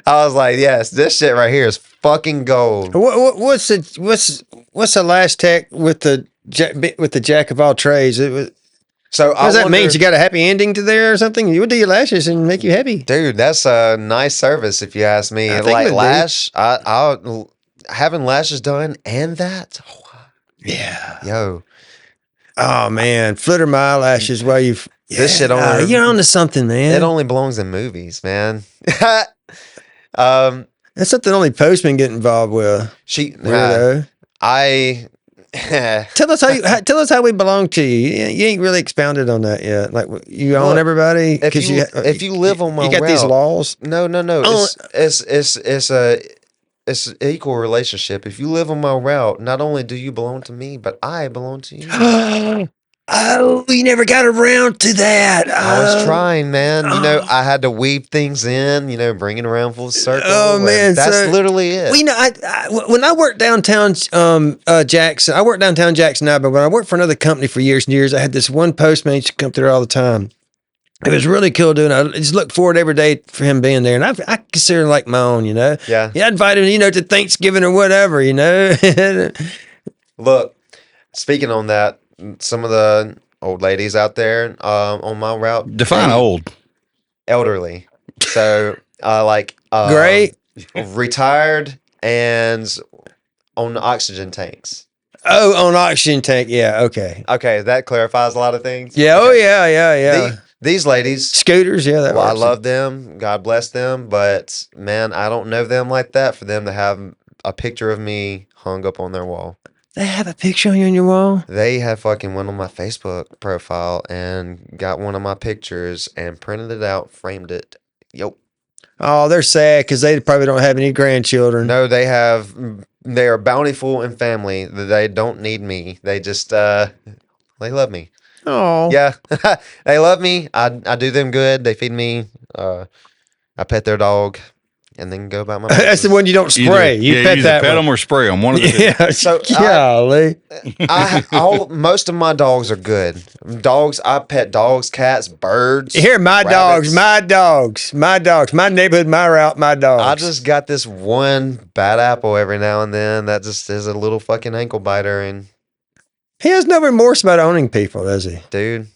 was like, yes, this shit right here is fucking gold. What's the last tech with the jack of all trades? So What does that mean? You got a happy ending to there or something? You would do your lashes and make you happy. Dude, that's a nice service if you ask me. I think Like it would be. lash, I'll having lashes done and that. Yeah. Yo, Oh man, flitter my eyelashes while you. This shit only- You're onto something, man. it only belongs in movies, man. That's something only postmen get involved with. Weirdo. I Tell us how we belong to you. You ain't really expounded on that yet. Like you own Look, everybody if you live on my you got these route- laws. No. Oh. It's an equal relationship. If you live on my route, not only do you belong to me, but I belong to you. Oh, we never got around to that. I was Oh. trying, man. I had to weave things in, bring it around full circle. Oh, and man, that's so- literally it. When I worked downtown Jackson, I worked downtown Jackson now, but when I worked for another company for years and years, I had this one postman who used to come through all the time. It was really cool doing it. I just looked forward every day for him being there. And I consider him like my own, Yeah. Yeah, I invited him, to Thanksgiving or whatever, Look, speaking on that, some of the old ladies out there on my route, Define old. elderly. So, Great. retired and on oxygen tanks. Oh, on oxygen tank. Yeah. Okay. Okay, that clarifies a lot of things. Yeah. Oh, yeah. These ladies, Scooters. Yeah. That well, I works. love them. God bless them. But man, I don't know them like that for them to have a picture of me hung up on their wall. They have a picture on you on your wall. They have fucking went on my Facebook profile and got one of my pictures and printed it out, framed it. Yep. Oh, they're sad because they probably don't have any grandchildren. No, they are bountiful in family. They don't need me. They just, they love me. Oh. Yeah. They love me. I do them good. They feed me. I pet their dog and then go about my That's the business. one you don't spray. You pet either that pet one. them or spray them. One of the two. Yeah. So, golly. Most of my dogs are good. I pet dogs, cats, birds. Here, my rabbits. dogs, my neighborhood, my route, my dogs. I just got this one bad apple every now and then that just is a little fucking ankle biter, and He has no remorse about owning people, does he? Dude.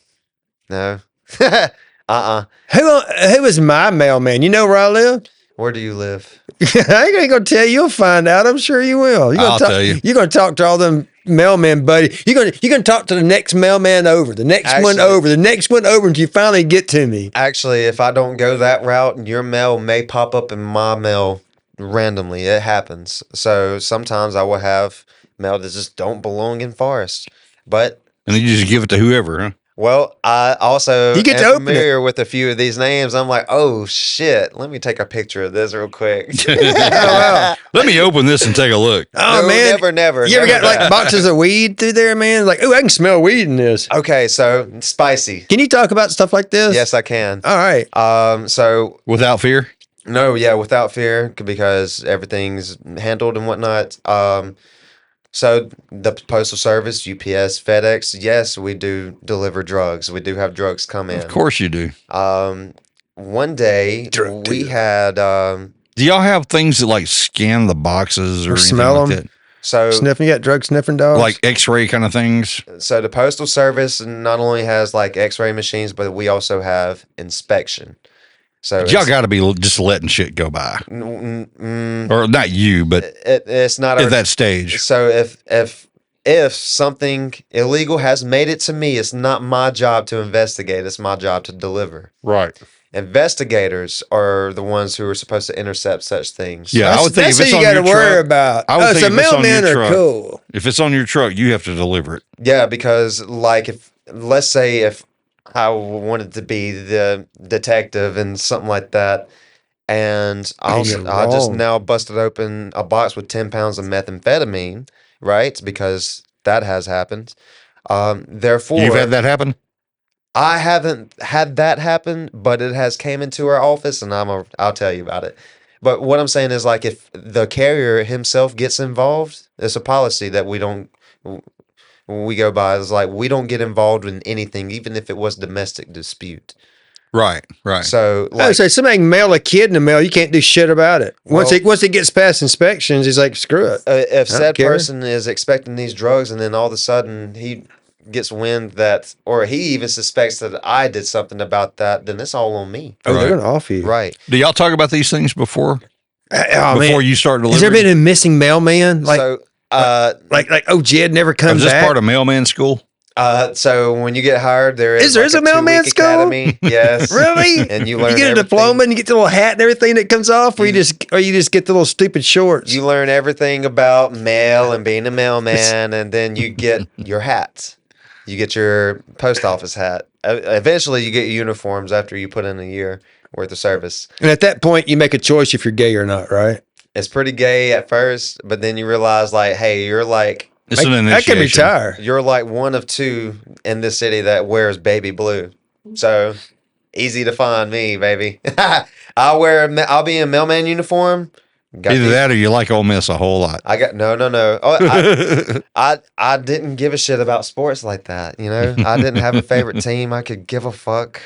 No. Who is my mailman? You know where I live? Where do you live? I ain't gonna tell you. You'll find out. I'm sure you will. I'll tell you. You're gonna talk to all them mailmen, buddy. You're gonna talk to the next mailman over, the next one over, the next one over until you finally get to me. Actually, if I don't go that route, your mail may pop up in my mail randomly. It happens. So sometimes I will have mail that just don't belong in Forest. But And then you just give it to whoever, huh? well, I also You get to am open it. familiar with a few of these names. I'm like, oh shit, let me take a picture of this real quick. wow. Let me open this and take a look. Oh No, man, never. You ever never got like that. boxes of weed through there, man? Like, oh, I can smell weed in this. Okay, so spicy. Can you talk about stuff like this? Yes, I can. All right. So Without fear? no, yeah, without fear, because everything's handled and whatnot. So the Postal Service, UPS, FedEx, yes, we do deliver drugs. We do have drugs come in. Of course you do. One day Drug we dealer. had Do y'all have things that like scan the boxes or anything smell like 'em? that? so Sniffing, you got drug sniffing dogs? Like X-ray kind of things? so the Postal Service not only has like X-ray machines, but we also have inspection. So Y'all got to be just letting shit go by, it's or not you, but it's not at our, that stage. so if something illegal has made it to me, it's not my job to investigate. It's my job to deliver. Right. Investigators are the ones who are supposed to intercept such things. Yeah, I would think that's if it's what on you got your to worry truck, about. I would think so if it's on mailmen your are truck. cool. If it's on your truck, you have to deliver it. Yeah, because like if let's say if I wanted to be the detective and something like that, and I you're just wrong. now busted open a box with 10 pounds of methamphetamine, right? Because that has happened. Therefore, You've had that happen? I haven't had that happen, but it has came into our office, and I'll tell you about it. But what I'm saying is, like, if the carrier himself gets involved, it's a policy that we don't we go by. It's like we don't get involved in anything, even if it was domestic dispute. Right. So, I would like, say somebody can mail a kid in the mail. You can't do shit about it. Once Well- it gets past inspections, he's like, screw it. if I don't said care. person is expecting these drugs, and then all of a sudden he gets wind that, or he even suspects that I did something about that, then it's all on me. Oh, they're Right. gonna off you. Right. Do y'all talk about these things before Oh, man. you start Has there delivering? been a missing mailman? Like, So, oh, Jed never Is comes this back. part of mailman school? so when you get hired, there is There like is a mailman 2-week school? academy. Yes. Really? And you learn get a everything. diploma and you get the little hat and everything that comes off, or you just get the little stupid shorts. You learn everything about mail and being a mailman, and then you get your hats. You get your post office hat. Eventually, you get uniforms after you put in a year worth of service. And at that point, you make a choice if you're gay or not, right? It's pretty gay at first, but then you realize, like, hey, you're like It's an I initiation. can retire. you're like one of two in this city that wears baby blue. So easy to find me, baby. I'll be in mailman uniform. Got Either these- that or you like Ole Miss a whole lot. I got no. Oh, I didn't give a shit about sports like that. You know, I didn't have a favorite team. I could give a fuck.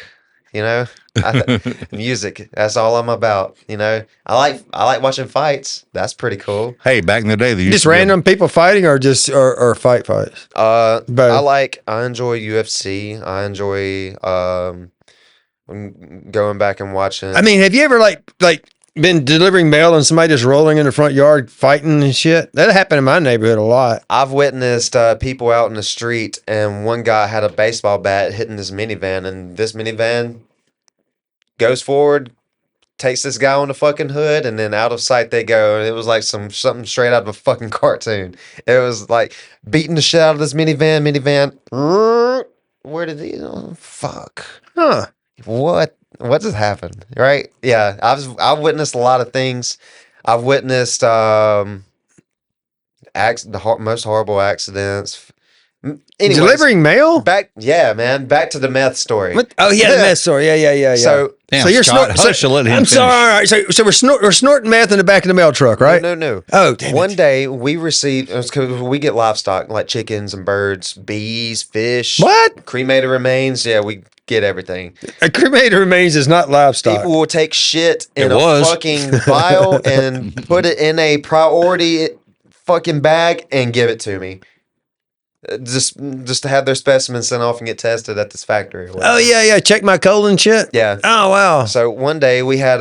You know, music. That's all I'm about. You know, I like watching fights. That's pretty cool. Hey, back in the day, they used Just to be random people fighting, or just or fights. Both. I enjoy UFC. I enjoy going back and watching. I mean, have you ever like been delivering mail and somebody just rolling in the front yard fighting and shit? That happened in my neighborhood a lot. I've witnessed people out in the street, and one guy had a baseball bat hitting this minivan, and this minivan goes forward, takes this guy on the fucking hood, and then out of sight they go. And it was like something straight out of a fucking cartoon. It was like beating the shit out of this minivan. Where did he? Oh, fuck. Huh. What just happened? Right? Yeah, I've witnessed a lot of things. I've witnessed most horrible accidents. Anyways, Delivering mail? back to the meth story. What? Oh yeah, the meth story. Yeah. So Damn, so you're Scott, snorting. hush, let him I'm finish. sorry. All right. So we're snorting meth in the back of the mail truck, right? no. Oh, damn One it. day we received, because we get livestock like chickens and birds, bees, fish, What? cremated remains. Yeah, we get everything. A cremated remains is not livestock. People will take shit in It was. a fucking vial and put it in a priority fucking bag and give it to me. just to have their specimens sent off and get tested at this factory. Or whatever. Oh yeah. Check my colon shit. Yeah. Oh wow. So one day we had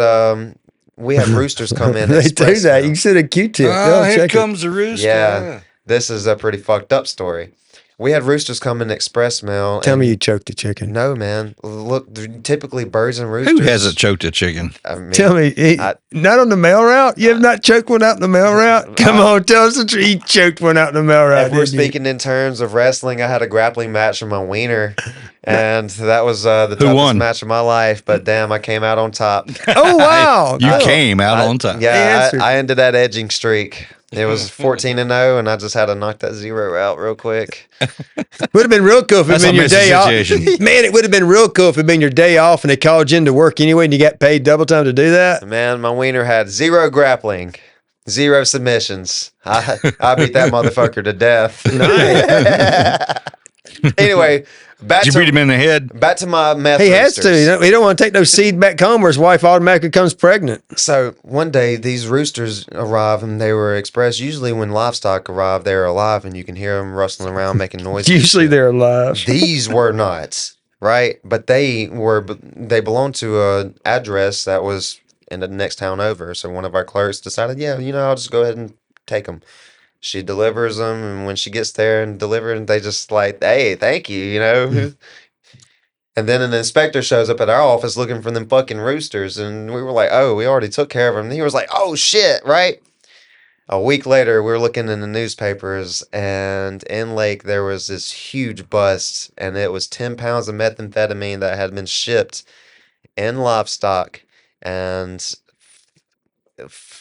roosters come in. They do express that. mail. You said a Q-tip. Oh, here check it. comes the rooster. Yeah. This is a pretty fucked up story. We had roosters come in express mail. Tell and- me you choked the chicken. No, man. Look, typically birds and roosters. Who hasn't choked a chicken? I mean, Tell me, not on the mail route? You have not choked one out in the mail route? Come on, tell us the truth. You choked one out in the mail route. If we're didn't you? speaking in terms of wrestling, I had a grappling match with my wiener, and that was the toughest won? match of my life. But damn, I came out on top. Oh, wow. You Oh. came out on time. Yeah, answered. I ended that edging streak. It was 14-0, and I just had to knock that 0 out real quick. Would have been real cool if it That's had been a your day messy off. situation. Man, it would have been real cool if it had been your day off and they called you into work anyway and you got paid double time to do that. Man, my wiener had 0 grappling, 0 submissions. I beat that motherfucker to death. Anyway, back Did you beat him in the head? back to my meth He has to. roosters. He don't want to take no seed back home or his wife automatically becomes pregnant. So one day these roosters arrive and they were expressed. Usually when livestock arrive, they're alive and you can hear them rustling around making noises. Usually they're alive. These were not, right? But they belonged to a address that was in the next town over. So one of our clerks decided, yeah, I'll just go ahead and take them. She delivers them, and when she gets there and delivered, they just like, hey, thank you, And then an inspector shows up at our office looking for them fucking roosters, and we were like, oh, we already took care of them. And he was like, oh shit, right? A week later, we were looking in the newspapers, and in Lake there was this huge bust, and it was 10 pounds of methamphetamine that had been shipped in livestock, and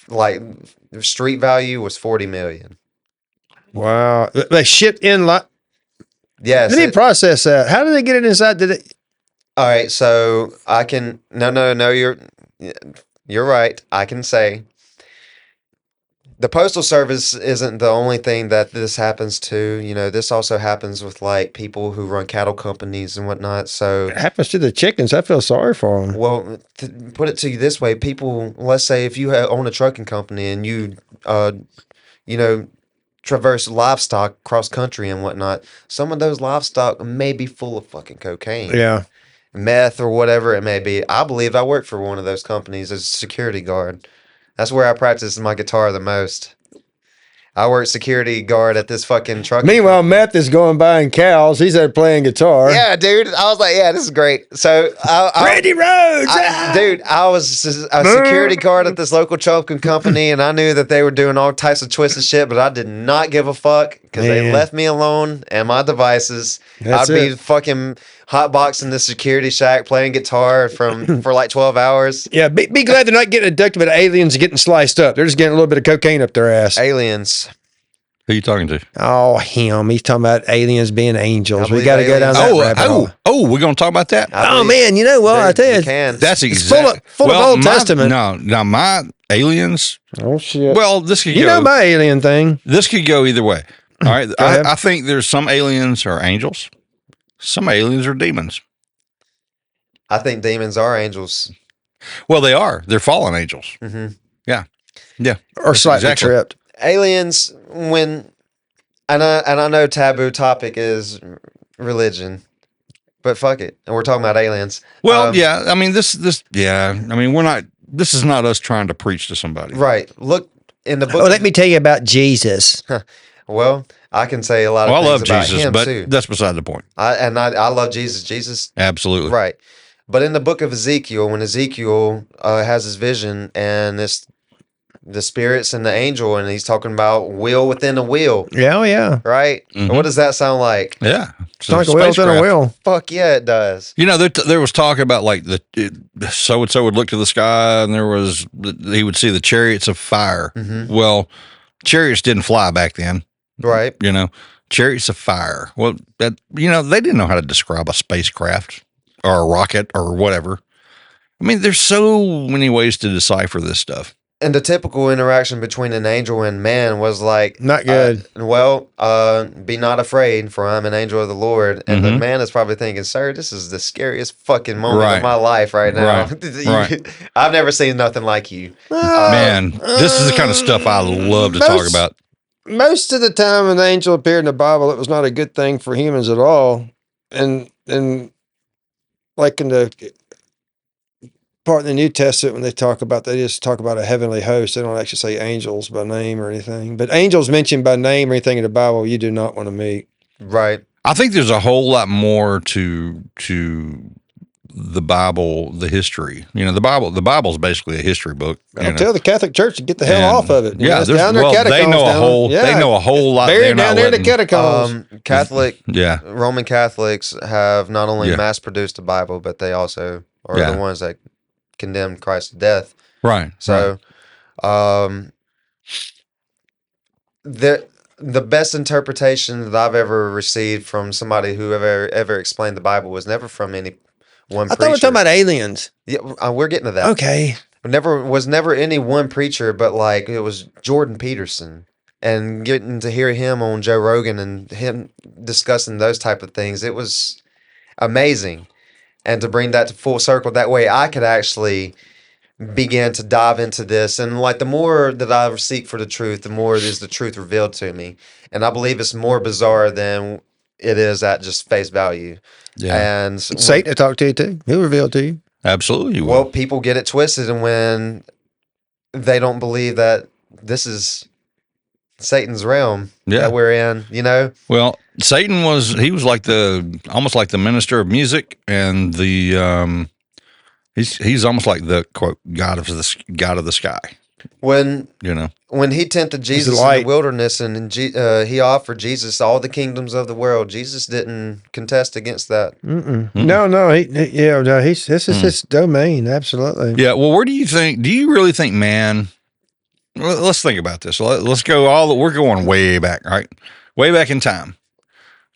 like street value was 40 million. Wow. They shipped in like. Yes. They didn't process that. How did they get it inside? Did it? All right, so I can no, you're right. I can say the Postal Service isn't the only thing that this happens to. This also happens with like people who run cattle companies and whatnot. So It happens to the chickens. I feel sorry for them. well, put it to you this way: people, let's say if you own a trucking company and you traverse livestock cross country and whatnot, some of those livestock may be full of fucking cocaine. Yeah. Meth or whatever it may be. I believe I worked for one of those companies as a security guard. That's where I practiced my guitar the most. I worked security guard at this fucking truck. Meanwhile, Meth is going buying cows. He's there playing guitar. Yeah, dude. I was like, yeah, this is great. So, Randy Rhodes. dude, I was a security guard at this local trucking company, and I knew that they were doing all types of twisted shit, but I did not give a fuck because they Man. left me alone and my devices. That's I'd be it. fucking hotboxing the security shack, playing guitar for like 12 hours. Yeah, be glad they're not getting abducted by aliens and getting sliced up. They're just getting a little bit of cocaine up their ass. Aliens. Who you talking to? Oh, him. He's talking about aliens being angels. I We believe got to go down aliens- that rabbit hole. We're gonna talk about that. I Oh, believe- man. You know what? I Dude, tell you you. can. That's It's exactly full of Old Testament. No, my aliens. Oh, shit. Well, this could you go. know my alien thing. This could go either way. All right, ahead. I think there's some aliens are angels, some aliens are demons. I think demons are angels. Well, they are. They're fallen angels. Hmm Yeah. Or slightly exactly. tripped. Aliens, and I know taboo topic is religion, but fuck it. And we're talking about aliens. Well, yeah. I mean, I mean, we're not. This is not us trying to preach to somebody. Right. Look in the book. Oh, let me tell you about Jesus. Well, I can say a lot of Well, I things love about Jesus, him but too. that's beside the point. I love Jesus. Jesus, Absolutely. right. But in the book of Ezekiel, when Ezekiel has his vision and the spirits and the angel, and he's talking about will within a wheel, Yeah, oh, yeah. right? Mhm. What does that sound like? Yeah. It's like a wheel within a spacecraft. wheel. Fuck yeah, it does. You know, there was talk about like so and so would look to the sky, and he would see the chariots of fire. Mhm. Well, chariots didn't fly back then. Right. You know, chariots of fire. Well, they didn't know how to describe a spacecraft or a rocket or whatever. I mean, there's so many ways to decipher this stuff. And the typical interaction between an angel and man was like, Not good. be not afraid, for I'm an angel of the Lord. And the Mhm. man is probably thinking, sir, this is the scariest fucking moment Right. of my life right now. Right. I've never seen nothing like you. Man, this is the kind of stuff I love to talk about. most of the time when the angel appeared in the Bible, it was not a good thing for humans at all. And like in the part of the New Testament, when they just talk about a heavenly host. They don't actually say angels by name or anything. But angels mentioned by name or anything in the Bible, you do not want to meet. Right. I think there's a whole lot more to the Bible, the history. You know, the Bible is basically a history book. I'll tell the Catholic Church to get the hell off of it. Yeah, it's down their well, catacombs. they know a whole lot. Buried down there in the catacombs. Catholic, Yeah. Roman Catholics have not only Yeah. mass-produced the Bible, but they also are Yeah. the ones that condemned Christ to death. Right. So, the best interpretation that I've ever received from somebody who ever explained the Bible was never from any one I preacher. thought we were talking about aliens. Yeah, we're getting to that. Okay. Never any one preacher, but like it was Jordan Peterson, and getting to hear him on Joe Rogan and him discussing those type of things, it was amazing. And to bring that to full circle, that way I could actually begin to dive into this. And like the more that I seek for the truth, the more is the truth revealed to me. And I believe it's more bizarre than it is at just face value. Yeah. And Satan talked to you too. He'll reveal to you. Absolutely. well, people get it twisted, and when they don't believe that this is Satan's realm that we're in, you know. Well, Satan was like almost like the minister of music, and the he's almost like the quote god of the sky. When You know. When he tempted Jesus in the wilderness, and he offered Jesus all the kingdoms of the world, Jesus didn't contest against that. No, this is his domain. Absolutely. Yeah. Well, where do you really think man? Well, let's think about this. Let's go we're going way back, right? Way back in time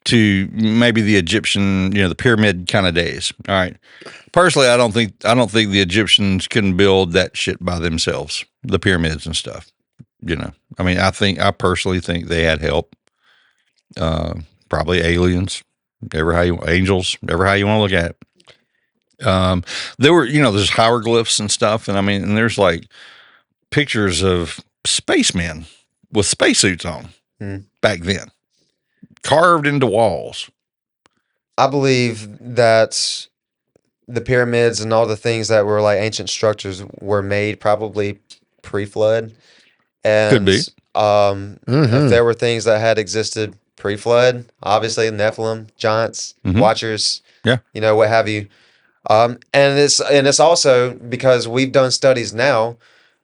to maybe the Egyptian, the pyramid kind of days. All right. Personally, I don't think the Egyptians couldn't build that shit by themselves, the pyramids and stuff. I mean, I personally think they had help. Probably aliens, angels, ever how you want to look at it. There were, there's hieroglyphs and stuff. And I mean, and there's like pictures of spacemen with spacesuits on back then, carved into walls. I believe that the pyramids and all the things that were like ancient structures were made probably pre-flood. And Could be. If there were things that had existed pre-flood, obviously Nephilim, giants, watchers, what have you. And it's also because we've done studies now,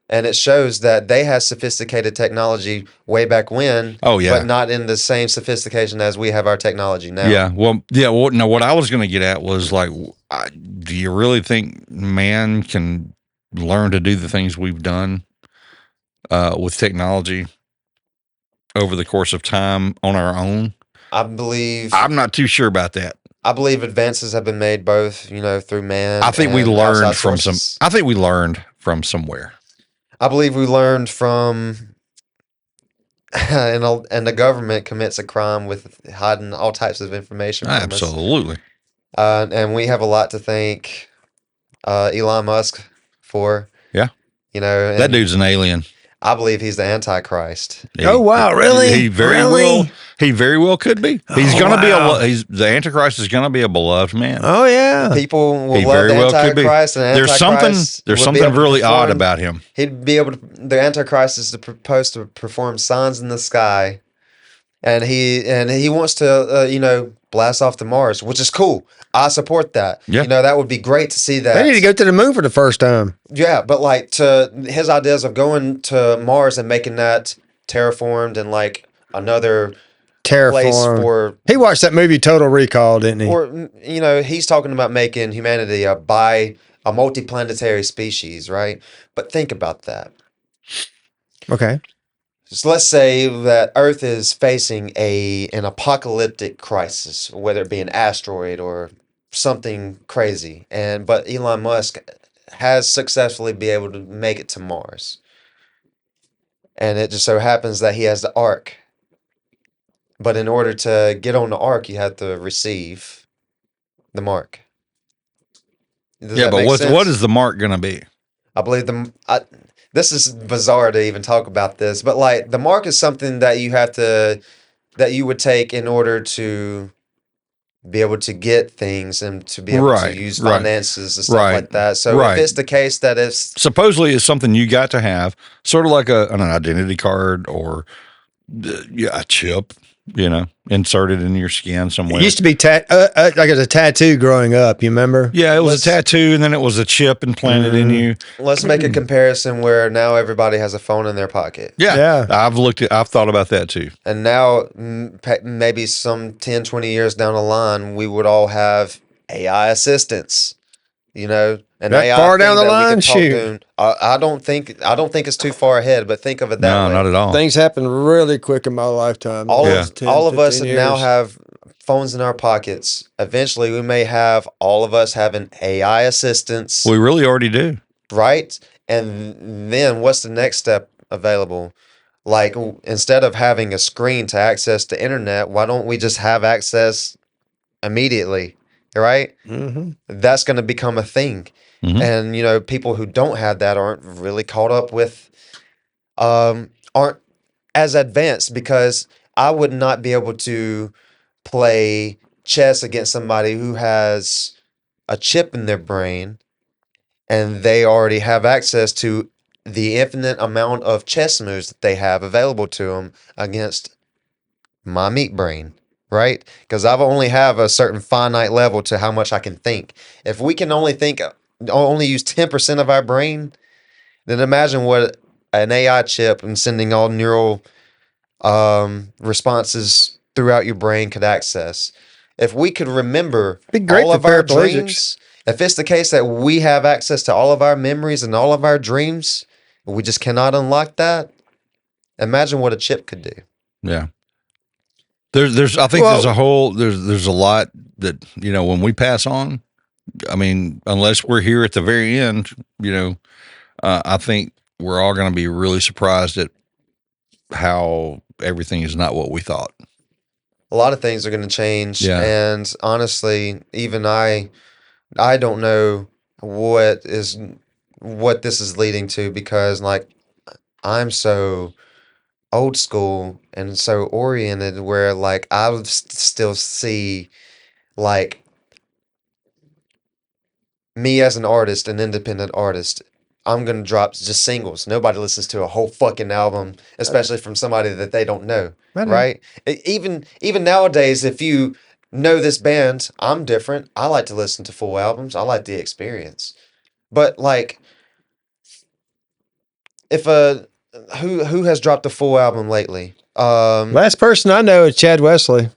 and it shows that they had sophisticated technology way back when. Oh yeah, but not in the same sophistication as we have our technology now. Yeah. Well, no, what I was going to get at was like, do you really think man can learn to do the things we've done with technology over the course of time on our own? I'm not too sure about that. I believe advances have been made both, through man. I think we learned from somewhere. I believe we learned from, and the government commits a crime with hiding all types of information from Absolutely. us. And we have a lot to thank Elon Musk for. Yeah. That dude's an alien. I believe he's the Antichrist. Oh wow, really? He very well could be. He's gonna be the Antichrist is gonna be a beloved man. Oh yeah. People will love the Antichrist, and there's something really odd about him. He'd be able to. The Antichrist is supposed to perform signs in the sky, and he wants to blast off to Mars, which is cool. I support that. Yeah. That would be great to see that. They need to go to the moon for the first time. Yeah, but like to his ideas of going to Mars and making that terraformed and like another place for. He watched that movie Total Recall, didn't he? Or he's talking about making humanity a multiplanetary species, right? But think about that. Okay. So let's say that Earth is facing an apocalyptic crisis, whether it be an asteroid or something crazy, but Elon Musk has successfully been able to make it to Mars, and it just so happens that he has the Ark. But in order to get on the Ark, you have to receive the mark. Does but what is the mark going to be? I believe the this is bizarre to even talk about this, but like the mark is something that you would take in order to be able to get things and to be able to Right, use right, finances and stuff right, like that. So if right. it's the case that it's Supposedly it's something you got to have, sort of like an identity card or a chip, inserted in your skin It somewhere. used to be like as a tattoo growing up. You remember? Yeah, it was a tattoo, and then it was a chip implanted in you. let's make a comparison where now everybody has a phone in their pocket. Yeah, Yeah. I've thought about that too. And now maybe some 10, 20 years down the line, we would all have AI assistants, an That AI far thing down the that we line? could talk Shoot. to. I don't think it's too far ahead, but think of it that No, way. not at all. Things happen really quick in my lifetime. all Yeah. of 10, all of us 15 now years. have phones in our pockets. Eventually, we may have all of us having AI assistants, We really already do. right? And then what's the next step available? Like instead of having a screen to access the internet, why don't we just have access immediately, right? Mm-hmm. That's going to become a thing. Mhm. And people who don't have that aren't really caught up with aren't as advanced, because I would not be able to play chess against somebody who has a chip in their brain and they already have access to the infinite amount of chess moves that they have available to them against my meat brain, right? Because I've only have a certain finite level to how much I can think. If we can only use 10% of our brain, then imagine what an AI chip and sending all neural responses throughout your brain could access. If we could remember Be great all for of our paraplegics. dreams, if it's the case that we have access to all of our memories and all of our dreams, we just cannot unlock that, imagine what a chip could do. Yeah. There's I think Well- there's a whole there's a lot that when we pass on. I mean, unless we're here at the very end, I think we're all going to be really surprised at how everything is not what we thought. A lot of things are going to change, Yeah. and honestly, even I don't know what this is leading to, because like I'm so old school and so oriented where like I would still see like me as an artist, an independent artist. I'm gonna drop just singles. Nobody listens to a whole fucking album, especially from somebody that they don't know, I know. right? Even nowadays, if you know this band, I'm different. I like to listen to full albums. I like the experience. But like, if who has dropped a full album lately? Last person I know is Chad Wesley.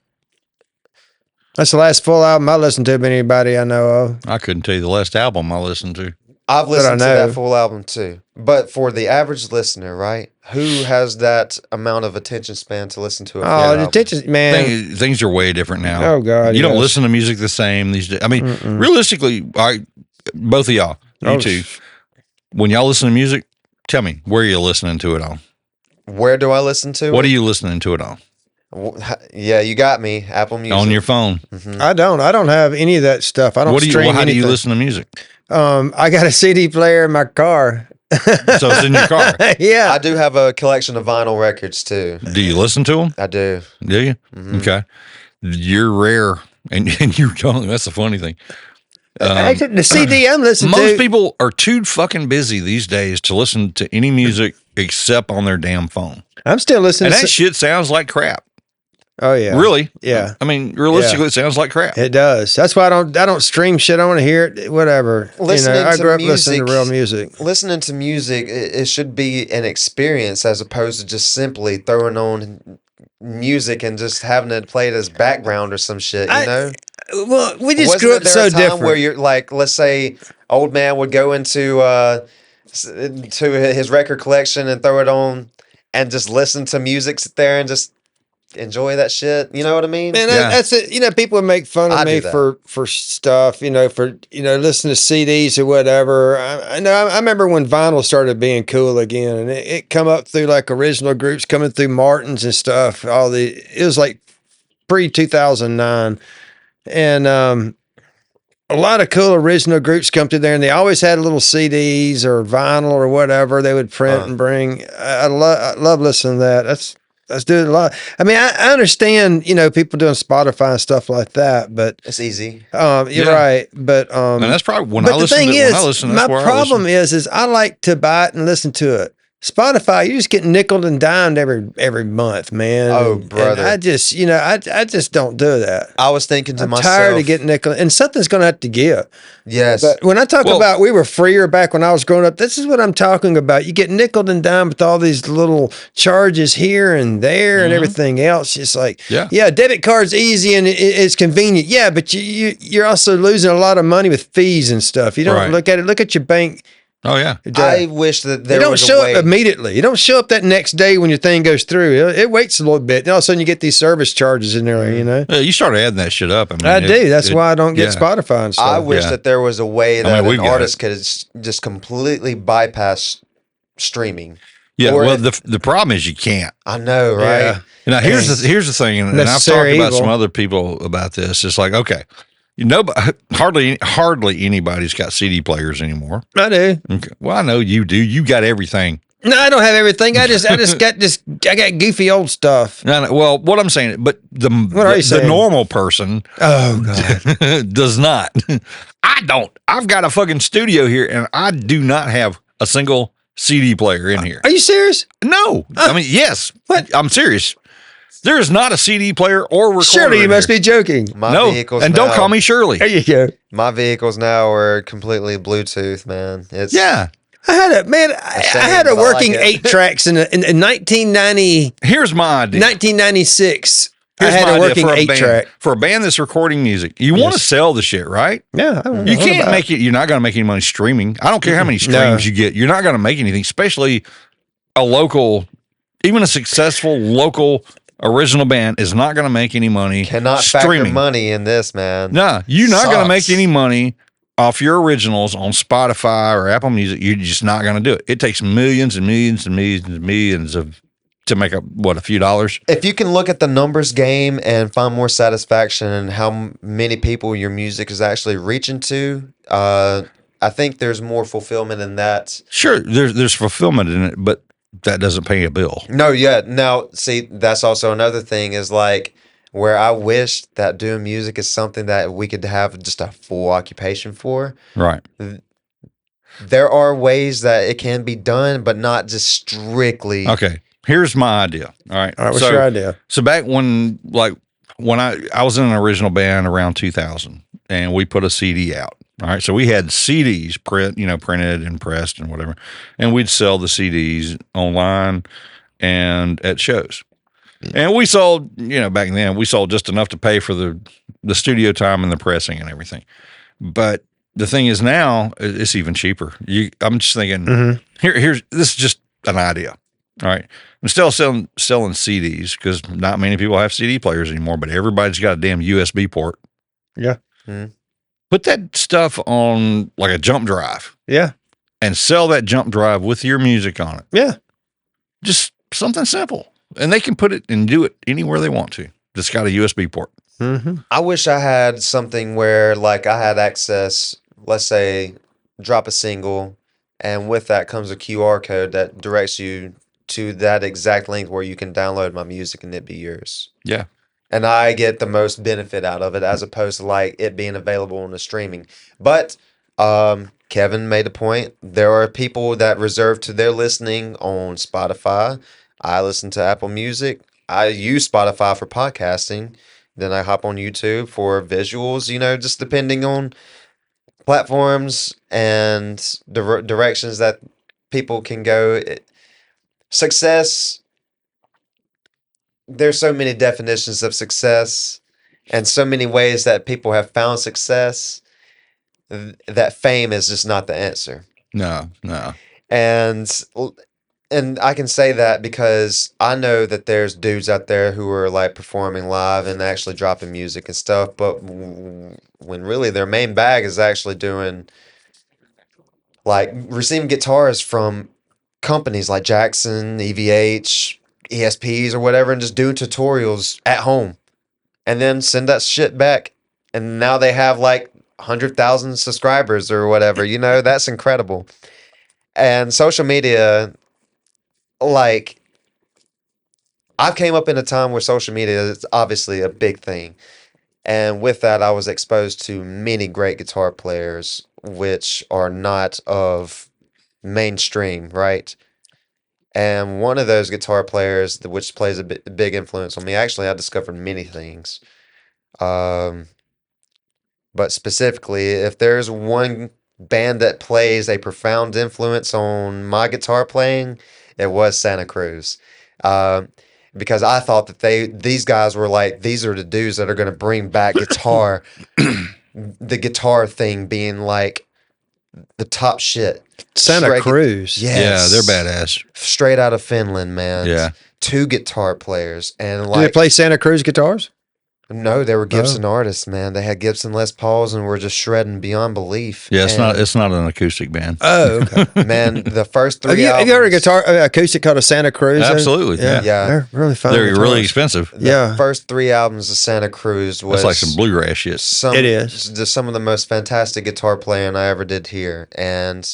That's the last full album I listened to of anybody I know of. I couldn't tell you the last album I listened to. I've That I listened to that know. full album too. But for the average listener, right? Who has that amount of attention span to listen to a full Oh, the album? attention, man. Things are way different now. Oh, God, you don't yes. listen to music the same these days. I mean, Mm-mm. realistically, both of y'all, you Oh, two, when y'all listen to music, tell me, where are you listening to it on? Where do I listen to What it? are you listening to it on? Yeah, you got me. Apple Music. On your phone. Mhm. I don't have any of that stuff. I don't What do you? stream Well, how do anything. you listen to music? I got a CD player in my car. So it's in your car. Yeah. I do have a collection of vinyl records too. Do you listen to them? I do. Do you? Mhm. Okay. You're rare, and you're young. That's the funny thing. Actually, the CD I'm listening Most to. people are too fucking busy these days to listen to any music except on their damn phone. I'm still listening And to. that shit sounds like crap. Oh yeah. Really? Yeah. I mean, realistically, it sounds like crap. It does. That's why I don't stream shit. I want to hear it. Whatever. Listening I to grew up listening to music- real music. Listening to music, it should be an experience as opposed to just simply throwing on music and just having it played as background or some shit, you know? Well, we just Wasn't grew it up there so a time different. where you're like, let's say, old man would go into to his record collection and throw it on and just listen to music, sit there and just enjoy that shit. You know what I mean? Man, Yeah. that's it. People would make fun of I me do that. for stuff, for listening to CDs or whatever. I know. I remember when vinyl started being cool again, and it come up through like original groups coming through Martins and stuff. It was like pre 2009, and a lot of cool original groups come through there, and they always had little CDs or vinyl or whatever they would print and bring. I love listening to that. That's doing a lot. I mean, I understand, people doing Spotify and stuff like that, but It's easy. you're right. But and that's probably when but I the listen thing to is, when I listen, my that's where problem is I like to buy it and listen to it. Spotify, you just get nickeled and dimed every month, man. Oh, And brother. I just, I just don't do that. I was thinking to I'm myself, tired of getting nickel, and something's going to have to give. yes. But when I talk about we were freer back when I was growing up, this is what I'm talking about. You get nickeled and dimed with all these little charges here and there and everything else. It's like, yeah, debit card's easy and it's convenient. Yeah, but you're also losing a lot of money with fees and stuff. You don't look at it. Look at your bank. Oh yeah. I wish that there was a way. It don't way. show up immediately. You don't show up that next day when your thing goes through. It waits a little bit. And all of a sudden you get these service charges in there, Yeah, you start adding that shit up. I mean, I do. That's why I don't get Spotify and stuff. I wish that there was a way that we've an got artist could just completely bypass streaming. Yeah. Or Well, if- the problem is you can't. I know, right? Yeah. Now here's the thing, and I've talked Necessary about evil. some other people about this. It's like, okay, hardly anybody's got CD players anymore. I do. Okay. Well, I know you do. You got everything. No, I don't have everything. I just I got goofy old stuff. No, well, what I'm saying, but What are you the saying? normal person Oh God. does not. I don't. I've got a fucking studio here, and I do not have a single CD player in here. Are you serious? No, I mean, yes. What? I'm serious. There is not a CD player or recorder. Surely you in must here. be joking. My No, vehicles and now, don't call me Shirley. There you go. My vehicles now are completely Bluetooth, man. It's Yeah. I had a but I working like it. 8 tracks in 1990, Here's my idea. 1996. Here's I had my a idea working for a 8 band. track. For a band that's recording music, you want to sell the shit, right? Yeah, I don't know You can't about make it. You're not going to make any money streaming. I don't care how many streams you get. You're not going to make anything, especially a local, even a successful local original band is not going to make any money. cannot streaming. factor money in this, man. Nah, you're not going to make Sucks. any money off your originals on Spotify or Apple Music. You're just not going to do it. It takes millions and millions and millions and millions to make up a few dollars. If you can look at the numbers game and find more satisfaction in how many people your music is actually reaching to, I think there's more fulfillment in that. Sure, there's fulfillment in it, but that doesn't pay a bill. No, yeah. Now, see, that's also another thing is like where I wish that doing music is something that we could have just a full occupation for. Right. There are ways that it can be done, but not just strictly. Okay. Here's my idea. All right. All right, what's your idea? So back when I was in an original band around 2000 and we put a CD out. All right. So we had CDs printed and pressed and whatever. And we'd sell the CDs online and at shows. And we sold, back then we sold just enough to pay for the studio time and the pressing and everything. But the thing is now it's even cheaper. I'm just thinking here's this is just an idea. All right. I'm still selling CDs because not many people have CD players anymore, but everybody's got a damn USB port. Yeah. Put that stuff on like a jump drive Yeah. and sell that jump drive with your music on it. Yeah. Just something simple. And they can put it and do it anywhere they want to. It's got a USB port. Mm-hmm. I wish I had something where like I had access, let's say drop a single, and with that comes a QR code that directs you to that exact link where you can download my music and it be yours. Yeah. And I get the most benefit out of it as opposed to like it being available on the streaming. But Kevin made a point. There are people that reserve to their listening on Spotify. I listen to Apple Music. I use Spotify for podcasting. Then I hop on YouTube for visuals, just depending on platforms and directions that people can go. Success, there's so many definitions of success and so many ways that people have found success that fame is just not the answer. No. And I can say that because I know that there's dudes out there who are like performing live and actually dropping music and stuff, but when really their main bag is actually doing like receiving guitars from companies like Jackson, EVH, ESPs or whatever, and just doing tutorials at home and then send that shit back. And now they have like 100,000 subscribers or whatever. You know, that's incredible. And social media, like, I've came up in a time where social media is obviously a big thing. And with that, I was exposed to many great guitar players, which are not of mainstream, right? And one of those guitar players, which plays a big influence on me, actually, I discovered many things. Um, but specifically, if there's one band that plays a profound influence on my guitar playing, it was Santa Cruz. Um, because I thought that these guys were like, these are the dudes that are going to bring back guitar, the guitar thing being like the top shit. Santa Straight- Cruz. Yeah, Yes. they're badass. Straight out of Finland, man. Yeah. 2 guitar players. And Do they like, play Santa Cruz guitars? no, they were Gibson artists, man. They had Gibson Les Pauls and were just shredding beyond belief. Yeah, And, it's not an acoustic band. Oh, okay. man, the first 3 have you heard a albums- guitar acoustic called a Santa Cruz? Absolutely, yeah. Yeah. They're really fun. They're really guitars. expensive. The Yeah. first 3 albums of Santa Cruz was That's like some bluegrass shit. It is. just some of the most fantastic guitar playing I ever did hear. And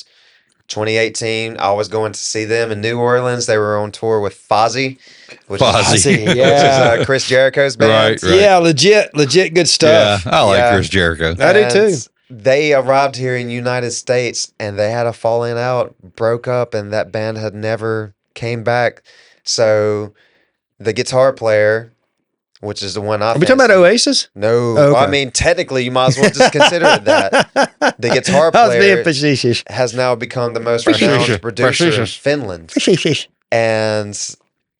2018, I was going to see them in New Orleans. They were on tour with Fozzy, which Fozzy. is, Yeah. which is Chris Jericho's band. Right. Yeah, legit good stuff. Yeah, I like Yeah. Chris Jericho. I do And too. They arrived here in United States and they had a falling out, broke up, and that band had never came back. So the guitar player, which is the one I Are we talking about fancy- Oasis? No, Oh, well, I okay. mean technically you might as well just consider it that. The guitar I was being player facetious. has now become the most Facetious. renowned producer in Facetious. Finland. Facetious. And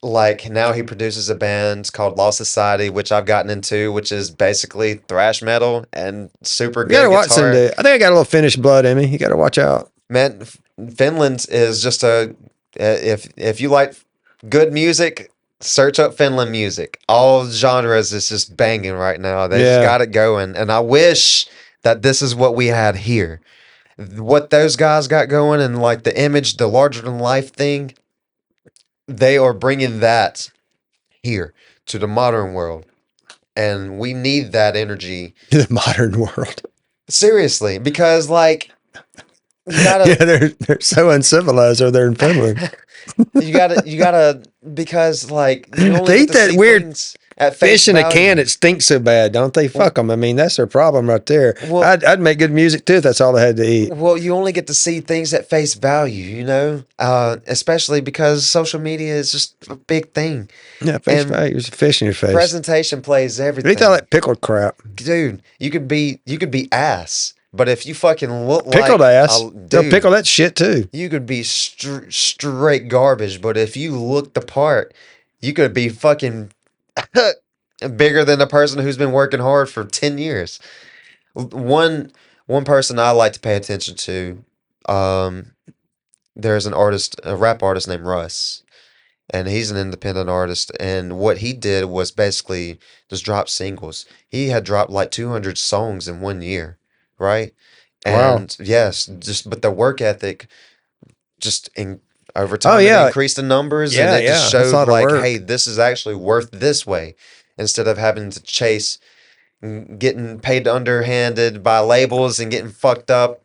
like now he produces a band called Law Society, which I've gotten into, which is basically thrash metal and super You good gotta watch guitar. some dude. I think I got a little Finnish blood in me. You gotta watch out. Man, Finland is just if you like good music, search up Finland music. All genres is just banging right now. They just Yeah. got it going, and I wish that this is what we had here. What those guys got going and like the image, the larger than life thing, they are bringing that here to the modern world. And we need that energy. The modern world. Seriously, because like you gotta Yeah, they're so uncivilized over there in Finland. you gotta because like you only They get eat to that see weird things at face Fish in a value. can, it stinks so bad, don't they? Fuck them. I mean, that's their problem right there. Well- I'd make good music too if that's all they had to eat. Well, you only get to see things at face value, you know, especially because social media is just a big thing. Yeah, face And value. There's a fish in your face. Presentation plays They everything. eat all that pickled crap. Dude, you could be ass, but if you fucking look Pickled like ass. They'll dude, pickle that shit too. you could be straight garbage, but if you look the part, you could be fucking bigger than a person who's been working hard for 10 years. One person I like to pay attention to, there's a rap artist named Russ, and he's an independent artist, and what he did was basically just drop singles. He had dropped like 200 songs in 1 year, right? Wow. And yes, but the work ethic just over time Oh, yeah. it increased the numbers, Yeah, and it just yeah. That's a showed lot of like, work. hey, this is actually worth this way, instead of having to chase getting paid underhanded by labels and getting fucked up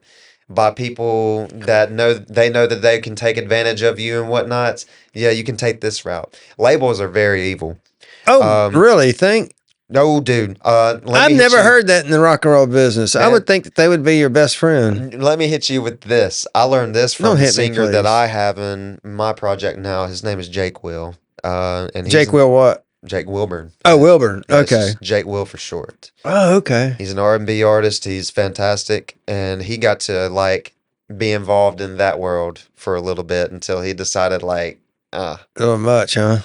by people that know that they can take advantage of you and whatnot. Yeah, you can take this route. Labels are very evil. Oh, really? Think? No, dude. I've never heard that in the rock and roll business. I Man. would think that they would be your best friend. Let me hit you with this. I learned this Don't from the hit me, singer that please. I have in my project now. His name is Jake Will. And he's Jake Will what? Jake Wilburn. Oh, Wilburn. Yeah, it's Okay. just Jake Will for short. Oh, okay. He's an R&B artist. He's fantastic, and he got to like be involved in that world for a little bit until he decided like, A little much, huh?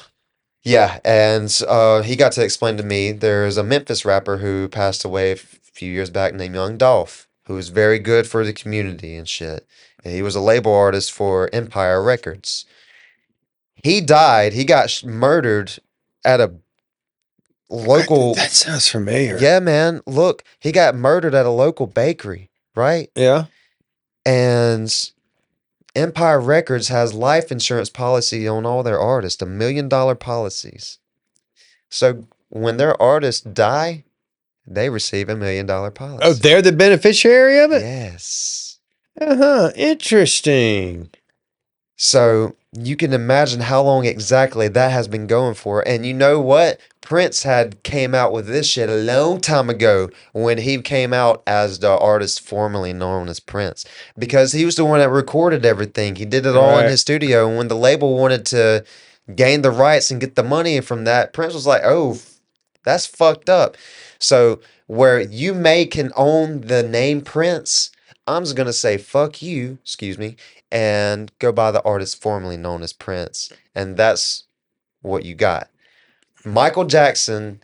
yeah. And he got to explain to me there's a Memphis rapper who passed away a few years back named Young Dolph, who was very good for the community and shit. And he was a label artist for Empire Records. He died. He got murdered at a local. That sounds familiar. Yeah, man. Look, he got murdered at a local bakery, right? Yeah. And Empire Records has life insurance policy on all their artists, $1 million policies. So when their artists die, they receive $1 million policy. Oh, they're the beneficiary of it? Yes. Interesting. So you can imagine how long exactly that has been going for. And you know what? Prince had came out with this shit a long time ago when he came out as the artist formerly known as Prince. Because he was the one that recorded everything. He did it all in Right. his studio. And when the label wanted to gain the rights and get the money from that, Prince was like, oh, that's fucked up. So where you can own the name Prince, I'm just going to say, fuck you, excuse me, and go by the artist formerly known as Prince. And that's what you got. Michael Jackson,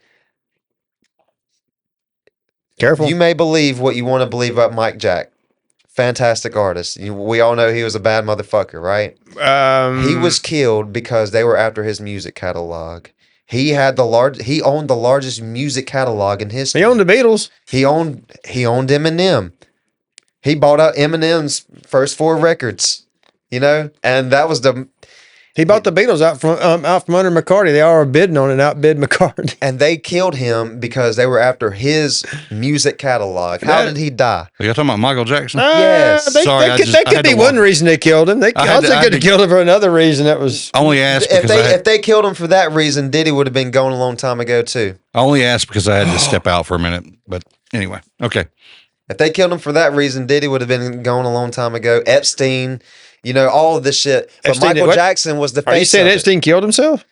Careful. you may believe what you want to believe about Mike Jack. Fantastic artist. We all know he was a bad motherfucker, right? He was killed because they were after his music catalog. He owned the largest music catalog in history. He owned the Beatles. He owned Eminem. He bought out Eminem's first 4 records, and that was He bought the Beatles out from under McCartney. They all were bidding on it, outbid McCartney. and they killed him because they were after his music catalog. How did he die? Are you talking about Michael Jackson? Yes. Sorry, I that could had be to one walk- reason they killed him. They I had also to- I could had have to- killed him for another reason. That was I only asked If because if they killed him for that reason, Diddy would have been gone a long time ago too. I only asked because I had to step out for a minute. But anyway, okay. If they killed him for that reason, Diddy would have been gone a long time ago. Epstein, all of this shit. But Epstein did Michael what? Jackson was the face Are you saying of it. Epstein killed himself?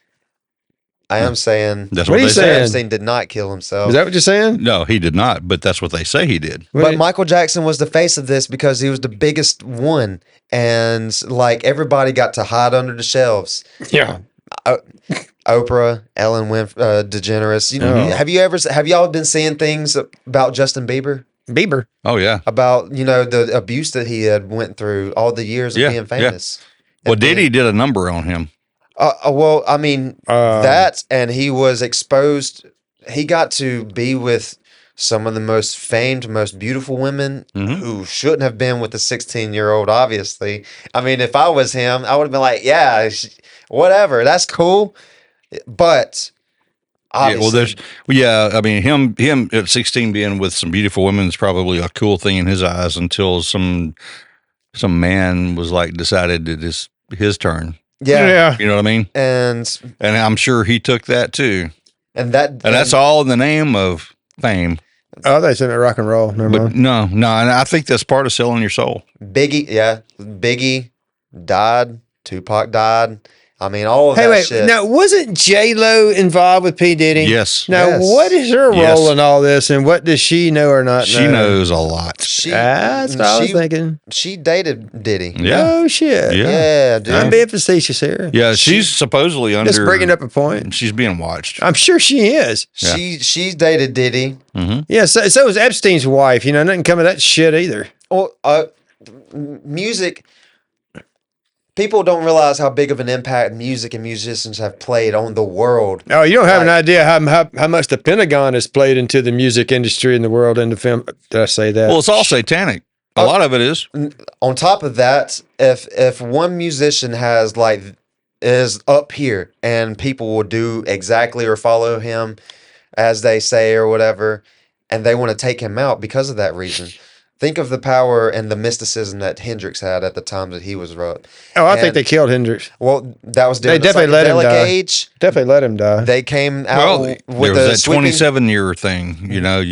I am saying That's What what are you they say. saying? Epstein did not kill himself. Is that what you're saying? No, he did not. But that's what they say he did. But Michael Jackson was the face of this because he was the biggest one. And like everybody got to hide under the shelves. Yeah. Oprah, Ellen Winfrey, DeGeneres. Have y'all been seeing things about Justin Bieber? Bieber. Oh, yeah. About, the abuse that he had went through all the years of Yeah, being famous. Well, And being- Diddy did a number on him. Well, I mean, Um, that, and he was exposed. He got to be with some of the most famed, most beautiful women Mhm. who shouldn't have been with a 16-year-old, obviously. I mean, if I was him, I would have been like, yeah, whatever, that's cool. But obviously, I mean, him at 16 being with some beautiful women is probably a cool thing in his eyes until some man was like decided that it's his turn. yeah. You know what I mean? And I'm sure he took that too. and that And that's all in the name of fame. Oh, they said rock and roll. Never But mind. no, and I think that's part of selling your soul. Biggie died, Tupac died. I mean, all of Hey, that wait. shit. Now, wasn't J-Lo involved with P. Diddy? Yes. Now, Yes. what is her Yes. role in all this, and what does she know or not She know? knows a lot. That's what I was thinking. She dated Diddy. Yeah. Oh, shit. Yeah. Yeah, dude. I'm being facetious here. Yeah, she's supposedly under. Just bringing up a point. She's being watched. I'm sure she is. Yeah. She's dated Diddy. Yeah, so was Epstein's wife. Nothing come of that shit either. Well, music. People don't realize how big of an impact music and musicians have played on the world. Oh, you don't have an idea how much the Pentagon has played into the music industry in the world and the film. Did I say that? Well, it's all satanic. A lot of it is. On top of that, if one musician is up here and people will do exactly or follow him as they say or whatever, and they want to take him out because of that reason. Think of the power and the mysticism that Hendrix had at the time that he was wrote. I think they killed Hendrix. Well, that was during They definitely the let him psychedelic die. age. Definitely let him die. They came out Well, with there the was that 27-year thing. You know,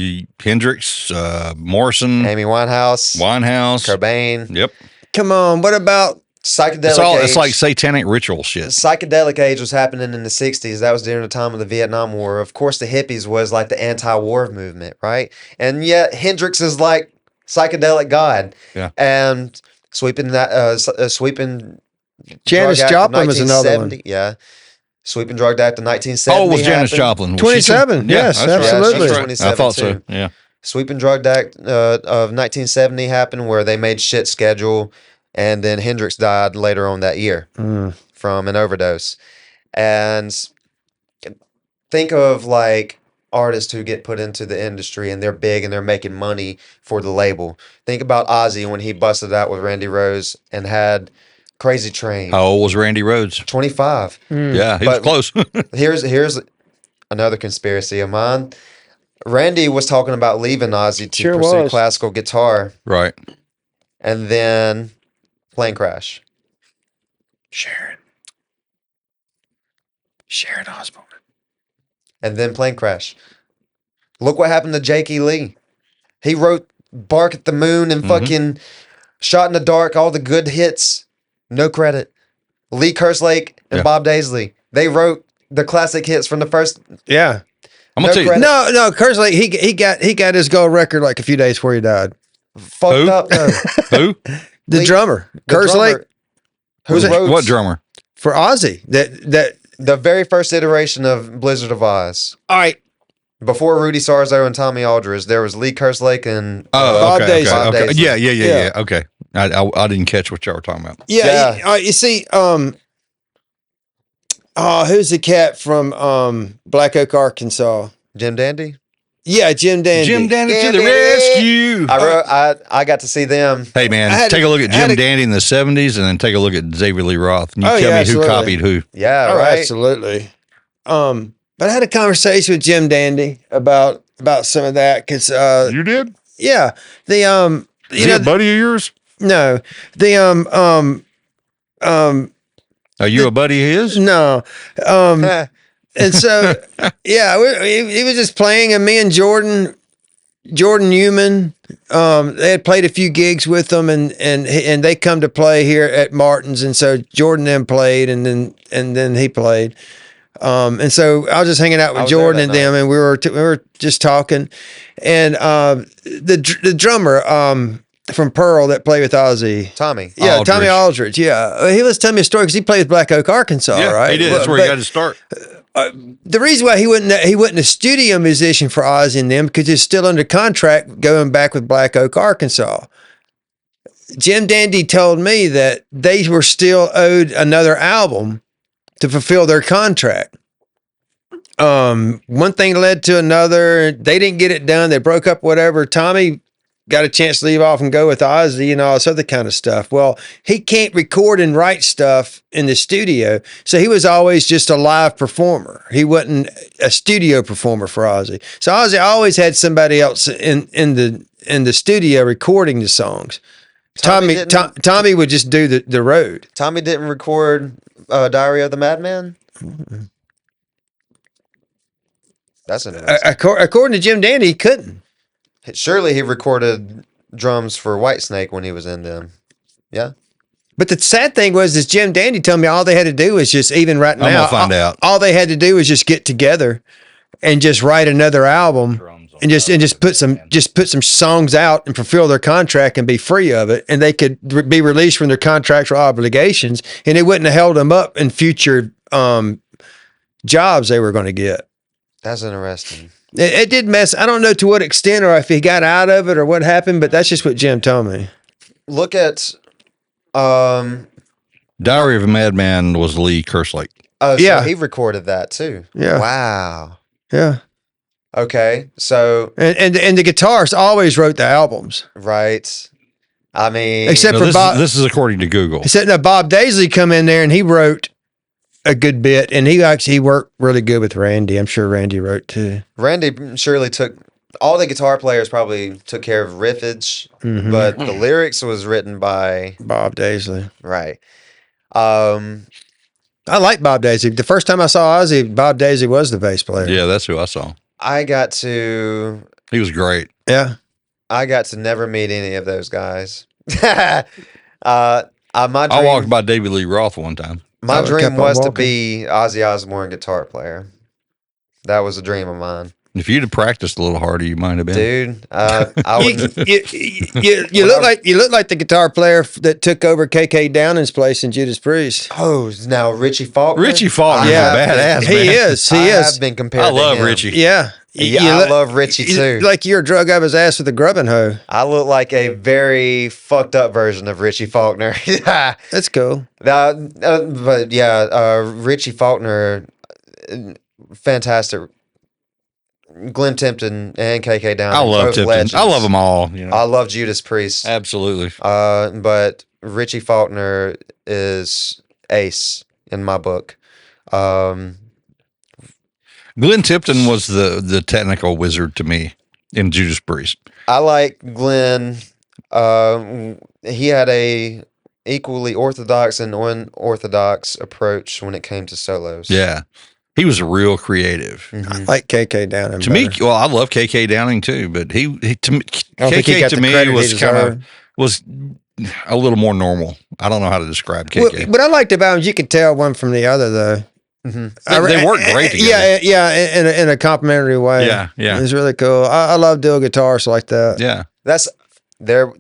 Hendrix, Morrison, Amy Winehouse, Cobain. Yep. Come on, what about Psychedelic age. It's like satanic ritual shit. Psychedelic age was happening in the 60s. That was during the time of the Vietnam War. Of course, the hippies was like the anti-war movement, right? And yet Hendrix is like psychedelic god. Yeah. And sweeping sweeping Janis Drug Act of Joplin was another one. 1970. Yeah. Sweeping Drug Act of 1970. Oh, it was Janis happened. Joplin. Was she 27, too? yes, that's right. absolutely. That's right. I thought so. too. Yeah. Sweeping Drug Act of 1970 happened where they made shit schedule, and then Hendrix died later on that year from an overdose. And think of like artists who get put into the industry and they're big and they're making money for the label. Think about Ozzy when he busted out with Randy Rose and had Crazy Train. How old was Randy Rhoads? 25. Yeah, he was But- close. Here's another conspiracy of mine. Randy was talking about leaving Ozzy to Sure pursue was. classical guitar Right. and then plane crash. Sharon Osbourne. And then plane crash. Look what happened to Jake E. Lee. He wrote Bark at the Moon and fucking Shot in the Dark, all the good hits. No credit. Lee Kerslake and Yeah. Bob Daisley. They wrote the classic hits from the first. Yeah. I'm No gonna tell you. credit. No, Kerslake, he got his gold record like a few days before he died. Fucked Who? up though. Who? The Lee- drummer, The Kerslake, drummer who wrote What drummer? for Ozzy. That. the very first iteration of Blizzard of Oz. All right. Before Rudy Sarzo and Tommy Aldridge, there was Lee Kerslake and Oh, Bob okay, Daisley. okay, Bob okay. Daisley. Yeah. Okay. I didn't catch what y'all were talking about. Yeah. Yeah. You see, who's the cat from Black Oak, Arkansas? Jim Dandy. Yeah, Jim Dandy. Jim Dandy to Dandy. the rescue. I got to see them. Hey I man, had take a look at I had Jim a- Dandy in the '70s, and then take a look at Xavier Lee Roth. And you Oh, tell yeah, me absolutely. who copied who. Yeah, Oh, right. absolutely. But I had a conversation with Jim Dandy about some of that because You did? yeah, the Is he a buddy of yours? no, the Are you a buddy of his? no, and so yeah, he was just playing, and me and Jordan Newman, they had played a few gigs with them, and they come to play here at Martin's, and so Jordan then played, and then he played. And so I was just hanging out I with was there Jordan that and them, and we were just talking, and the drummer from Pearl that played with Ozzy, Tommy. yeah, Aldridge. Tommy Aldridge, yeah, he was telling me a story because he played with Black Oak, Arkansas, right? he did. That's Well, where he but got his start. the reason why he wasn't a studio musician for Ozzy and them because he's still under contract going back with Black Oak, Arkansas. Jim Dandy told me that they were still owed another album to fulfill their contract. One thing led to another. They didn't get it done. They broke up, whatever. Tommy got a chance to leave off and go with Ozzy and all this other kind of stuff. Well, he can't record and write stuff in the studio. So he was always just a live performer. He wasn't a studio performer for Ozzy. So Ozzy always had somebody else in the studio recording the songs. Tommy would just do the road. Tommy didn't record Diary of the Madman. That's interesting. According to Jim Dandy, he couldn't. Surely he recorded drums for Whitesnake when he was in them. Yeah. But the sad thing is Jim Dandy told me all they had to do was just, even right now, I'm gonna find out. all they had to do was just get together and just write another album and just put some songs out and fulfill their contract and be free of it, and they could be released from their contractual obligations, and it wouldn't have held them up in future jobs they were going to get. That's interesting. It did mess. I don't know to what extent or if he got out of it or what happened, but that's just what Jim told me. Look at Diary of a Madman was Lee Kerslake. oh, so Yeah. he recorded that too. Yeah. Wow. Yeah. Okay. So And the guitarist always wrote the albums. right. I mean Except No, for this, Bob. is, this is according to Google. Except that Bob Daisley come in there and he wrote a good bit, and he worked really good with Randy. I'm sure Randy wrote too. Randy surely took all the guitar players probably took care of riffage, Mhm. but the lyrics was written by Bob Daisley. right. I like Bob Daisley. The first time I saw Ozzy, Bob Daisley was the bass player. Yeah, that's who I saw. I got to He was great. never meet any of those guys. My I dream, walked by David Lee Roth one time. my I dream kept on was to walking. be Ozzy Osbourne guitar player. That was a dream of mine, If you'd have practiced a little harder, you might have been. dude. I would. You look like the guitar player that took over KK Downing's place in Judas Priest. Oh, now Richie Faulkner. Richie Faulkner's Yeah. a badass, He man. is. He I is. have been compared. I to love him. Richie. Yeah. Yeah, You I look- love Richie you too. look like you're drug up his ass with a grubbing hoe. I look like a very fucked up version of Richie Faulkner. That's cool. But yeah, Richie Faulkner, fantastic. Glenn Tipton and KK Downing. I love both Tipton. legends. I love them all. You know? I love Judas Priest. Absolutely. But Richie Faulkner is ace in my book. Glenn Tipton was the technical wizard to me in Judas Priest. I like Glenn. He had a equally orthodox and unorthodox approach when it came to solos. Yeah. He was real creative. I like KK Downing To me, better. well, I love KK Downing too, but he to me, I don't think he KK got to the me credit he was deserved. was a little more normal. I don't know how to describe KK. What I liked about him, you could tell one from the other, though. They work great together. Yeah, in a complimentary way. Yeah, yeah. It was really cool. I love dual guitars like that. Yeah. That's there.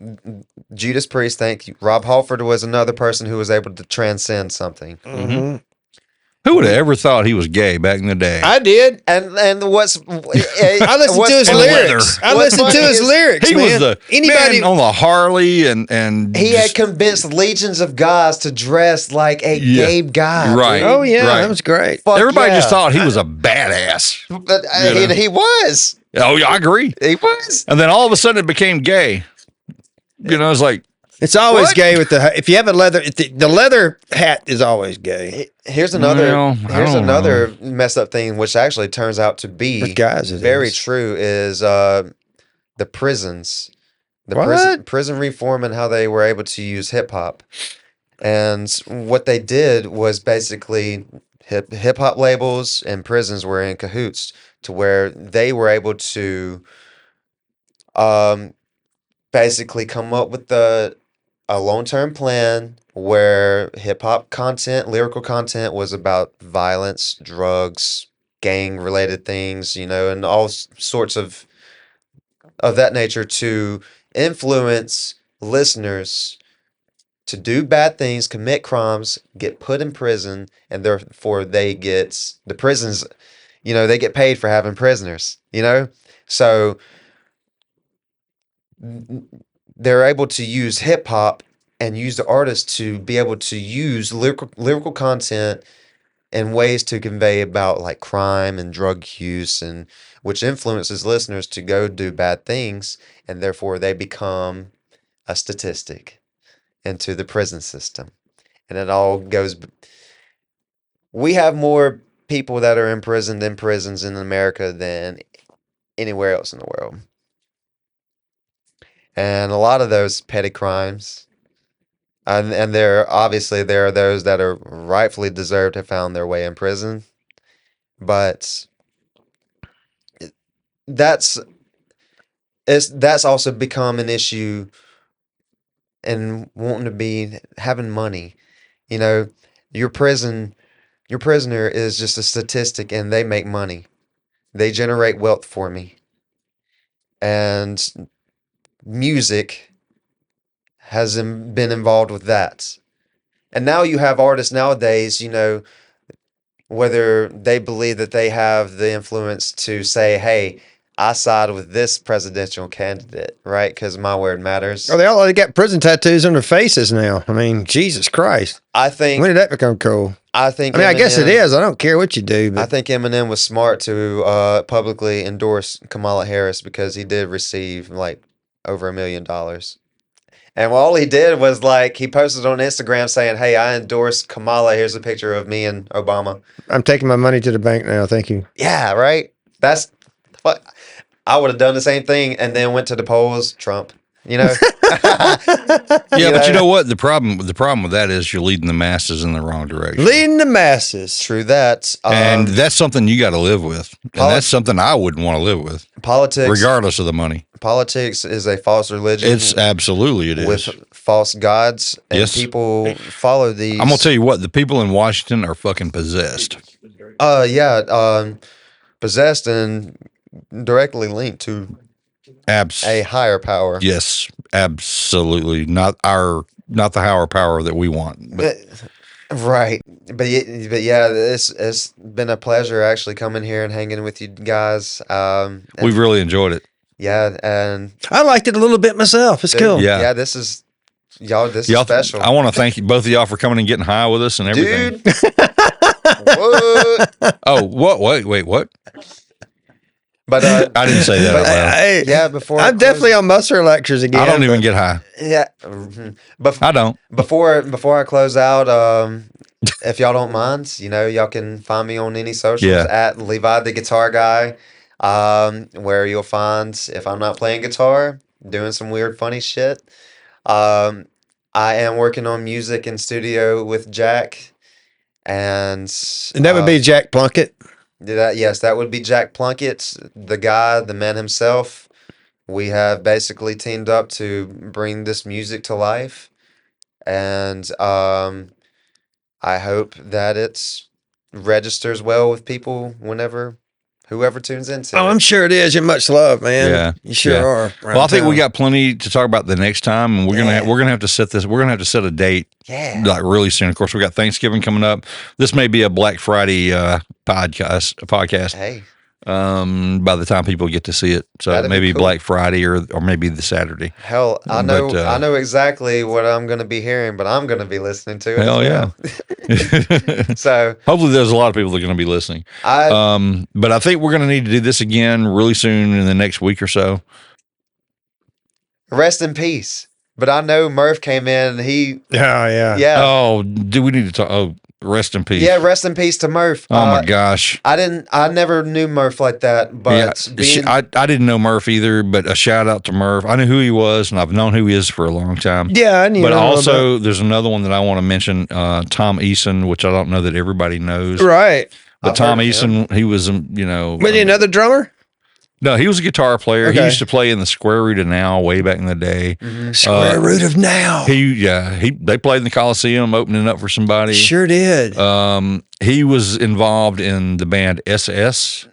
Judas Priest. Thank you. Rob Halford was another person who was able to transcend something. Mm-hmm. Who would have ever thought he was gay back in the day? I did. And what's I listened to his and lyrics. leather. I What's listened to funny his is lyrics. He man. was the anybody man on the Harley and he had just- convinced legions of guys to dress like a Yeah. gay guy. Right. Oh yeah, Right. that was great. Fuck everybody just yeah. thought he was a badass. But, You know. he was. Oh yeah, I agree. He was. And then all of a sudden it became gay. You know, it's like It's always What? gay with the if you have a leather the leather hat is always gay Here's another. Well, I don't another messed up thing, which actually turns out to be with guys. It very is. true. Is the prisons, the What? prison reform, and how they were able to use hip hop. And what they did was basically hip hop labels and prisons were in cahoots to where they were able to basically come up with a long-term plan where hip-hop content, lyrical content was about violence, drugs, gang-related things, and all sorts of that nature to influence listeners to do bad things, commit crimes, get put in prison, and therefore the prisons, they get paid for having prisoners, So they're able to use hip hop and use the artists to be able to use lyrical content in ways to convey about like crime and drug use, and which influences listeners to go do bad things, and therefore they become a statistic into the prison system. And it all goes. We have more people that are imprisoned in prisons in America than anywhere else in the world. And a lot of those petty crimes, and there are those that are rightfully deserved to have found their way in prison, but that's also become an issue in wanting to be having money. Your prisoner is just a statistic, and they make money. They generate wealth for me, and music has been involved with that. And now you have artists nowadays, whether they believe that they have the influence to say, hey, I side with this presidential candidate, right? Because my word matters. Oh, they got prison tattoos on their faces now. I mean, Jesus Christ. I think When did that become cool? I think I guess it Eminem- is. I don't care what you do, I but think Eminem was smart to publicly endorse Kamala Harris because he did receive like over $1 million. And all he did was he posted on Instagram saying, hey, I endorse Kamala. Here's a picture of me and Obama. I'm taking my money to the bank now. Thank you. Yeah, right? That's what I would have done the same thing and then went to the polls, Trump. Yeah, but you know what? The problem with that is you're leading the masses in the wrong direction. Leading the masses. True that. And that's something you got to live with. And that's something I wouldn't want to live with, Politics. regardless of the money. Politics is a false religion. It's absolutely it is. With false gods, and Yes. people follow these. I'm gonna tell you what, the people in Washington are fucking possessed. Possessed and directly linked to a higher power. Yes, absolutely. Not the higher power that we want. But Right, but yeah, it's been a pleasure actually coming here and hanging with you guys. we've really enjoyed it. Yeah, and I liked it a little bit myself. It's cool. Yeah. yeah, this is Y'all, special, I want to thank you, both of y'all, for coming and getting high with us and everything. dude. What? Oh, what? Wait, what? But I didn't say that out loud. Hey, yeah, before I I'm definitely on Musser lectures again. I don't even but get high. yeah, I don't. before I close out, if y'all don't mind, y'all can find me on any socials Yeah. at Levi the Guitar Guy, where you'll find if I'm not playing guitar, doing some weird, funny shit. Um, I am working on music in studio with Jack, and And that would be Jack Plunkett. that would be Jack Plunkett, the guy, the man himself. We have basically teamed up to bring this music to life, and I hope that it registers well with people whoever tunes into Oh, it. I'm sure it is. You're much loved, man. Yeah, You sure yeah. are. Well, I think we got plenty to talk about the next time, and we're gonna have to set this. We're gonna have to set a date, Yeah. like really soon. Of course, we got Thanksgiving coming up. This may be a Black Friday podcast. Hey, By the time people get to see it, so That'd be maybe cool. Black Friday or maybe the Saturday. hell, I know But, I know exactly what I'm going to be hearing, but I'm going to be listening to it. Hell as well. So Hopefully, there's a lot of people that are going to be listening. But I think we're going to need to do this again really soon in the next week or so. rest in peace. But I know Murph came in and he, yeah. Oh, do we need to talk? Oh, rest in peace. Yeah, rest in peace to Murph. Oh my gosh. I never knew Murph like that, but I didn't know Murph either, but a shout out to Murph. I knew who he was, and I've known who he is for a long time. Yeah, I knew. But also, there's another one that I want to mention, Tom Eason, which I don't know that everybody knows. Right. But I've Tom heard of Eason, he was, Was he another drummer? No, he was a guitar player. He Okay. used to play in the Square Root of Now way back in the day. Square root of now. They played in the Coliseum opening up for somebody. Sure did. He was involved in the band SS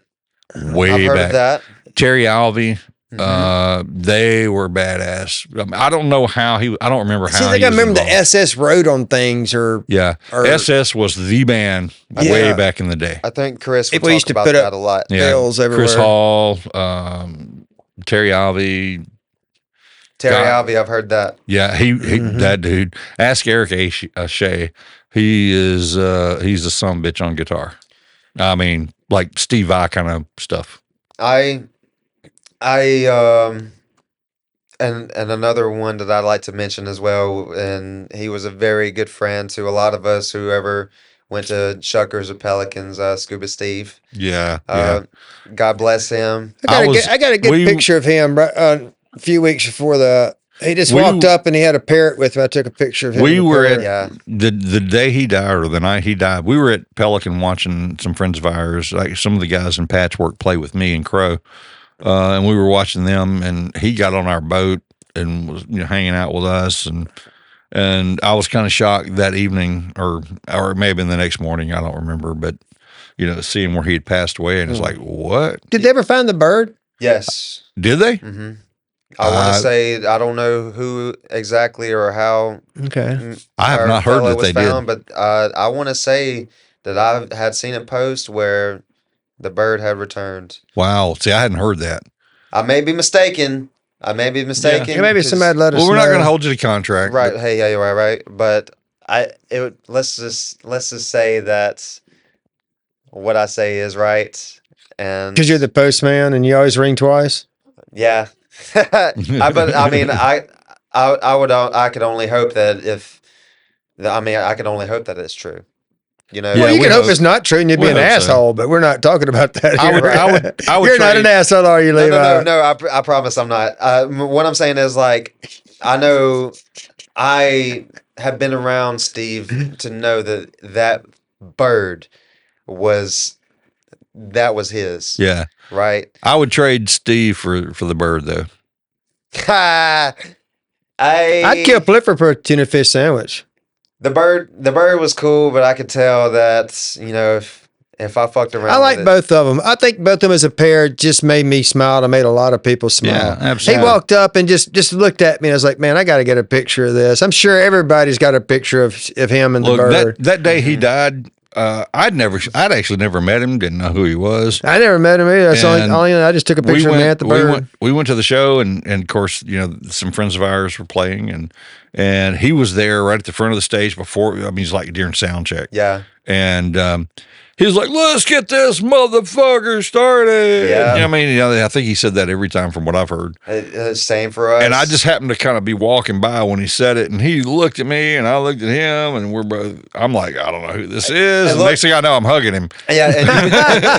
way I've heard back. of that. Terry Alvey, they were badass. I mean, I don't know how I don't remember how. See, I think I remember the SS wrote on things, or SS was the band way back in the day. I think Chris would People used talk to about put that up a lot. bells everywhere. Chris Hall, Terry Alvey. Terry God. Alvey, I've heard that. Yeah, he that dude. Ask Eric Shea. He is he's a son of a bitch on guitar. I mean, like Steve Vai kind of stuff. And another one that I'd like to mention as well, and he was a very good friend to a lot of us who ever went to Shuckers or Pelicans, Scuba Steve. Yeah, God bless him. I got a good picture of him a few weeks before he just walked up and he had a parrot with him. I took a picture of him. We were at Yeah. the day he died or the night he died. We were at Pelican watching some friends of ours, like some of the guys in Patchwork, play with me and Crow, and we were watching them. And he got on our boat and was hanging out with us, and I was kind of shocked that evening, or it may have been the next morning. I don't remember, but seeing where he had passed away, and it's like, what? Did they ever find the bird? Yes. Did they? Mm-hmm. I want to say I don't know who exactly or how. Okay. I have not heard that they did. But I want to say that I had seen a post where the bird had returned. Wow. See, I hadn't heard that. I may be mistaken. Yeah, maybe somebody let us know. Well, we're not going to hold you to contract. Right. but- Hey, yeah, you're right. But let's just say that what I say is right. And Because you're the postman and you always ring twice. yeah. I could only hope that I could only hope that it's true. Well, you can hope it's not true and you'd be an asshole, but we're not talking about that here. I would You're not an asshole, are you, Levi? No, I promise I'm not. What I'm saying is, like, I know I have been around Steve to know that bird was his. Yeah. Right? I would trade Steve for the bird, though. I'd kill Flipper for a tuna fish sandwich. The bird was cool, but I could tell that, if I fucked around I like with both of them. I think both of them as a pair just made me smile. I made a lot of people smile. Yeah, absolutely. He walked up and just looked at me and I was like, man, I got to get a picture of this. I'm sure everybody's got a picture of him and the bird. That day he died, I'd actually never met him, didn't know who he was. I never met him either. That's only I just took a picture of him at the bird. We went to the show, and of course, some friends of ours were playing, and he was there right at the front of the stage before. I mean, he's like during sound check. Yeah. And he was like, "Let's get this motherfucker started." Yeah. I mean, I think he said that every time from what I've heard. Same for us. And I just happened to kind of be walking by when he said it, and he looked at me, and I looked at him, and we're both. I'm like, I don't know who this is. And next thing I know, I'm hugging him. Yeah,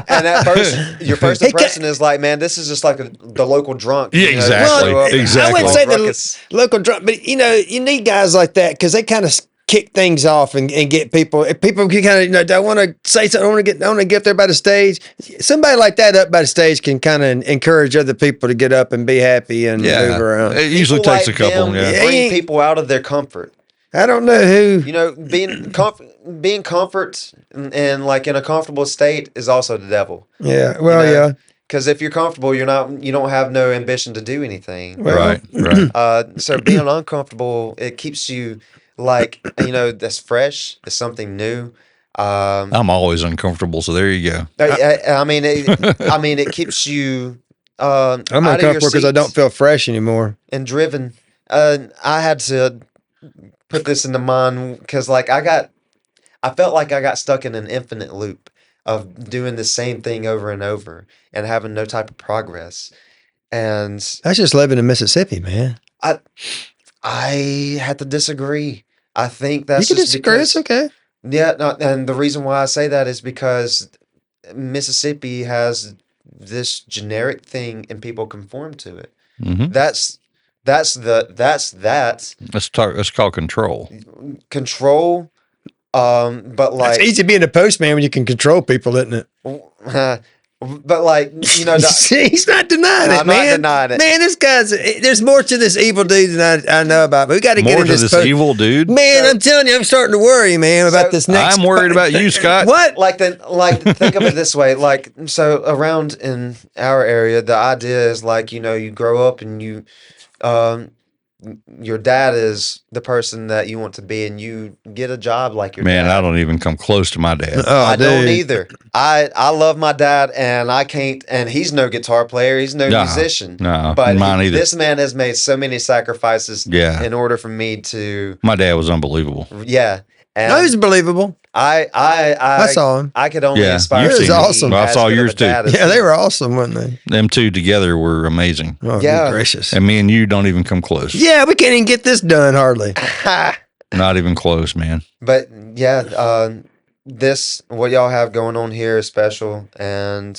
and at first, your first impression is like, man, this is just like the local drunk. Yeah, exactly. Well, Exactly. I wouldn't say Ruckus. the local drunk, but you need guys like that because they kind of kick things off and get people. If people can kind of don't want to say something, don't want to get there by the stage. Somebody like that up by the stage can kind of encourage other people to get up and be happy and move around. It usually People takes like a couple. them Yeah. bring people out of their comfort. I don't know who. You know, being comfort and like in a comfortable state is also the devil. Yeah. Well, You know? yeah. Because if you're comfortable, you don't have no ambition to do anything. Right. So being uncomfortable, it keeps you like, that's fresh. It's something new. I'm always uncomfortable, so there you go. I mean, it keeps you I'm out of your uncomfortable because I seats don't feel fresh anymore. and driven. I had to put this into mind because, like, I felt like I got stuck in an infinite loop of doing the same thing over and over and having no type of progress. And That's just living in Mississippi, man. I had to disagree. I think that's You can just disagree. because, It's okay. yeah, no, and the reason why I say that is because Mississippi has this generic thing and people conform to it. Mm-hmm. That's that Let's call control. control. But like, It's easy being a postman when you can control people, isn't it? but like, See, he's not denying it, I'm man. not denying it. Man, this guy's. There's more to this evil dude than I know about. But we got to get More into to this post- evil dude. Man, I'm telling you, I'm starting to worry, man, about this next. I'm worried about you, Scott. What? think of it this way, like, so around in our area, the idea is like, you grow up and your dad is the person that you want to be, and you get a job like your Man, dad. I don't even come close to my dad. Oh, I don't dude. either. I love my dad, and I can't. And he's no guitar player. He's no Nah, musician. no, but mine either. this man has made so many sacrifices. Yeah. In order for me to, My dad was unbelievable. yeah. And No, he's believable. I saw him. I could only Yeah, aspire. you've to seen be him. Awesome. I as saw good of yours a too. dad as Yeah, he they is. were awesome, weren't they? Them two together were amazing. Oh, Yeah. good gracious. And me and you don't even come close. Yeah, we can't even get this done hardly. Not even close, man. But yeah, this what y'all have going on here is special, and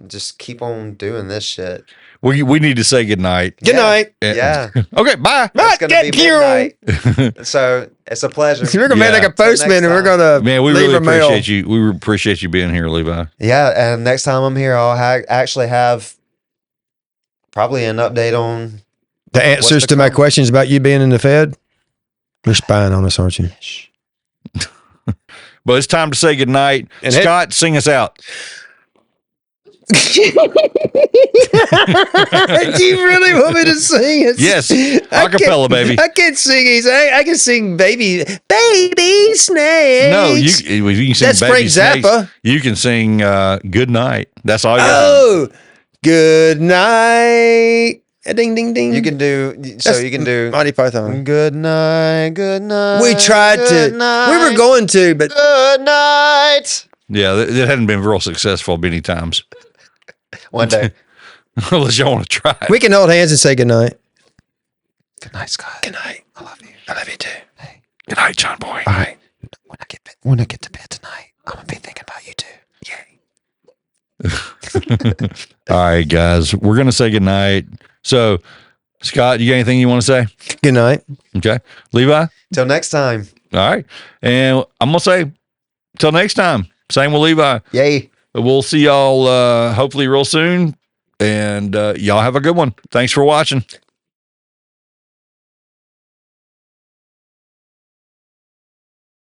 just keep on doing this shit. We need to say goodnight. Good night. Yeah, Okay, bye. it's gonna be Get midnight. So it's a pleasure. We're gonna Yeah. make like a Till postman, next and we're time. gonna Man, we leave really a mail. appreciate you. We appreciate you being here, Levi. Yeah, and next time I'm here, I'll actually have probably an update on. The answers to to my come? questions about you being in the Fed. You're spying on us, aren't you? But it's time to say goodnight. And Scott, sing us out. Do you really want me to sing it? Yes, I acapella, can't- baby. I can't sing. I can sing baby snakes. No, you can sing That's Baby Frank Snakes. Zappa. You can sing Good Night. That's all you got. Oh, good night. Ding, ding, ding. You can do you can do Monty Python. good night, good night. We tried good to. Night, We were going to, but Good night. Yeah, it hadn't been real successful many times. One day. Unless y'all want to try it. we can hold hands and say good night. Good night, Scott. Good night. I love you. I love you too. Good night, John Boy. All right. When I get to bed tonight, I'm gonna be thinking about you too. All right, guys. We're going to say goodnight. So, Scott, you got anything you want to say? Good night. Okay. Levi? Till next time. All right. And I'm going to say, till next time. Same with Levi. Yay. We'll see y'all hopefully real soon. And y'all have a good one. Thanks for watching.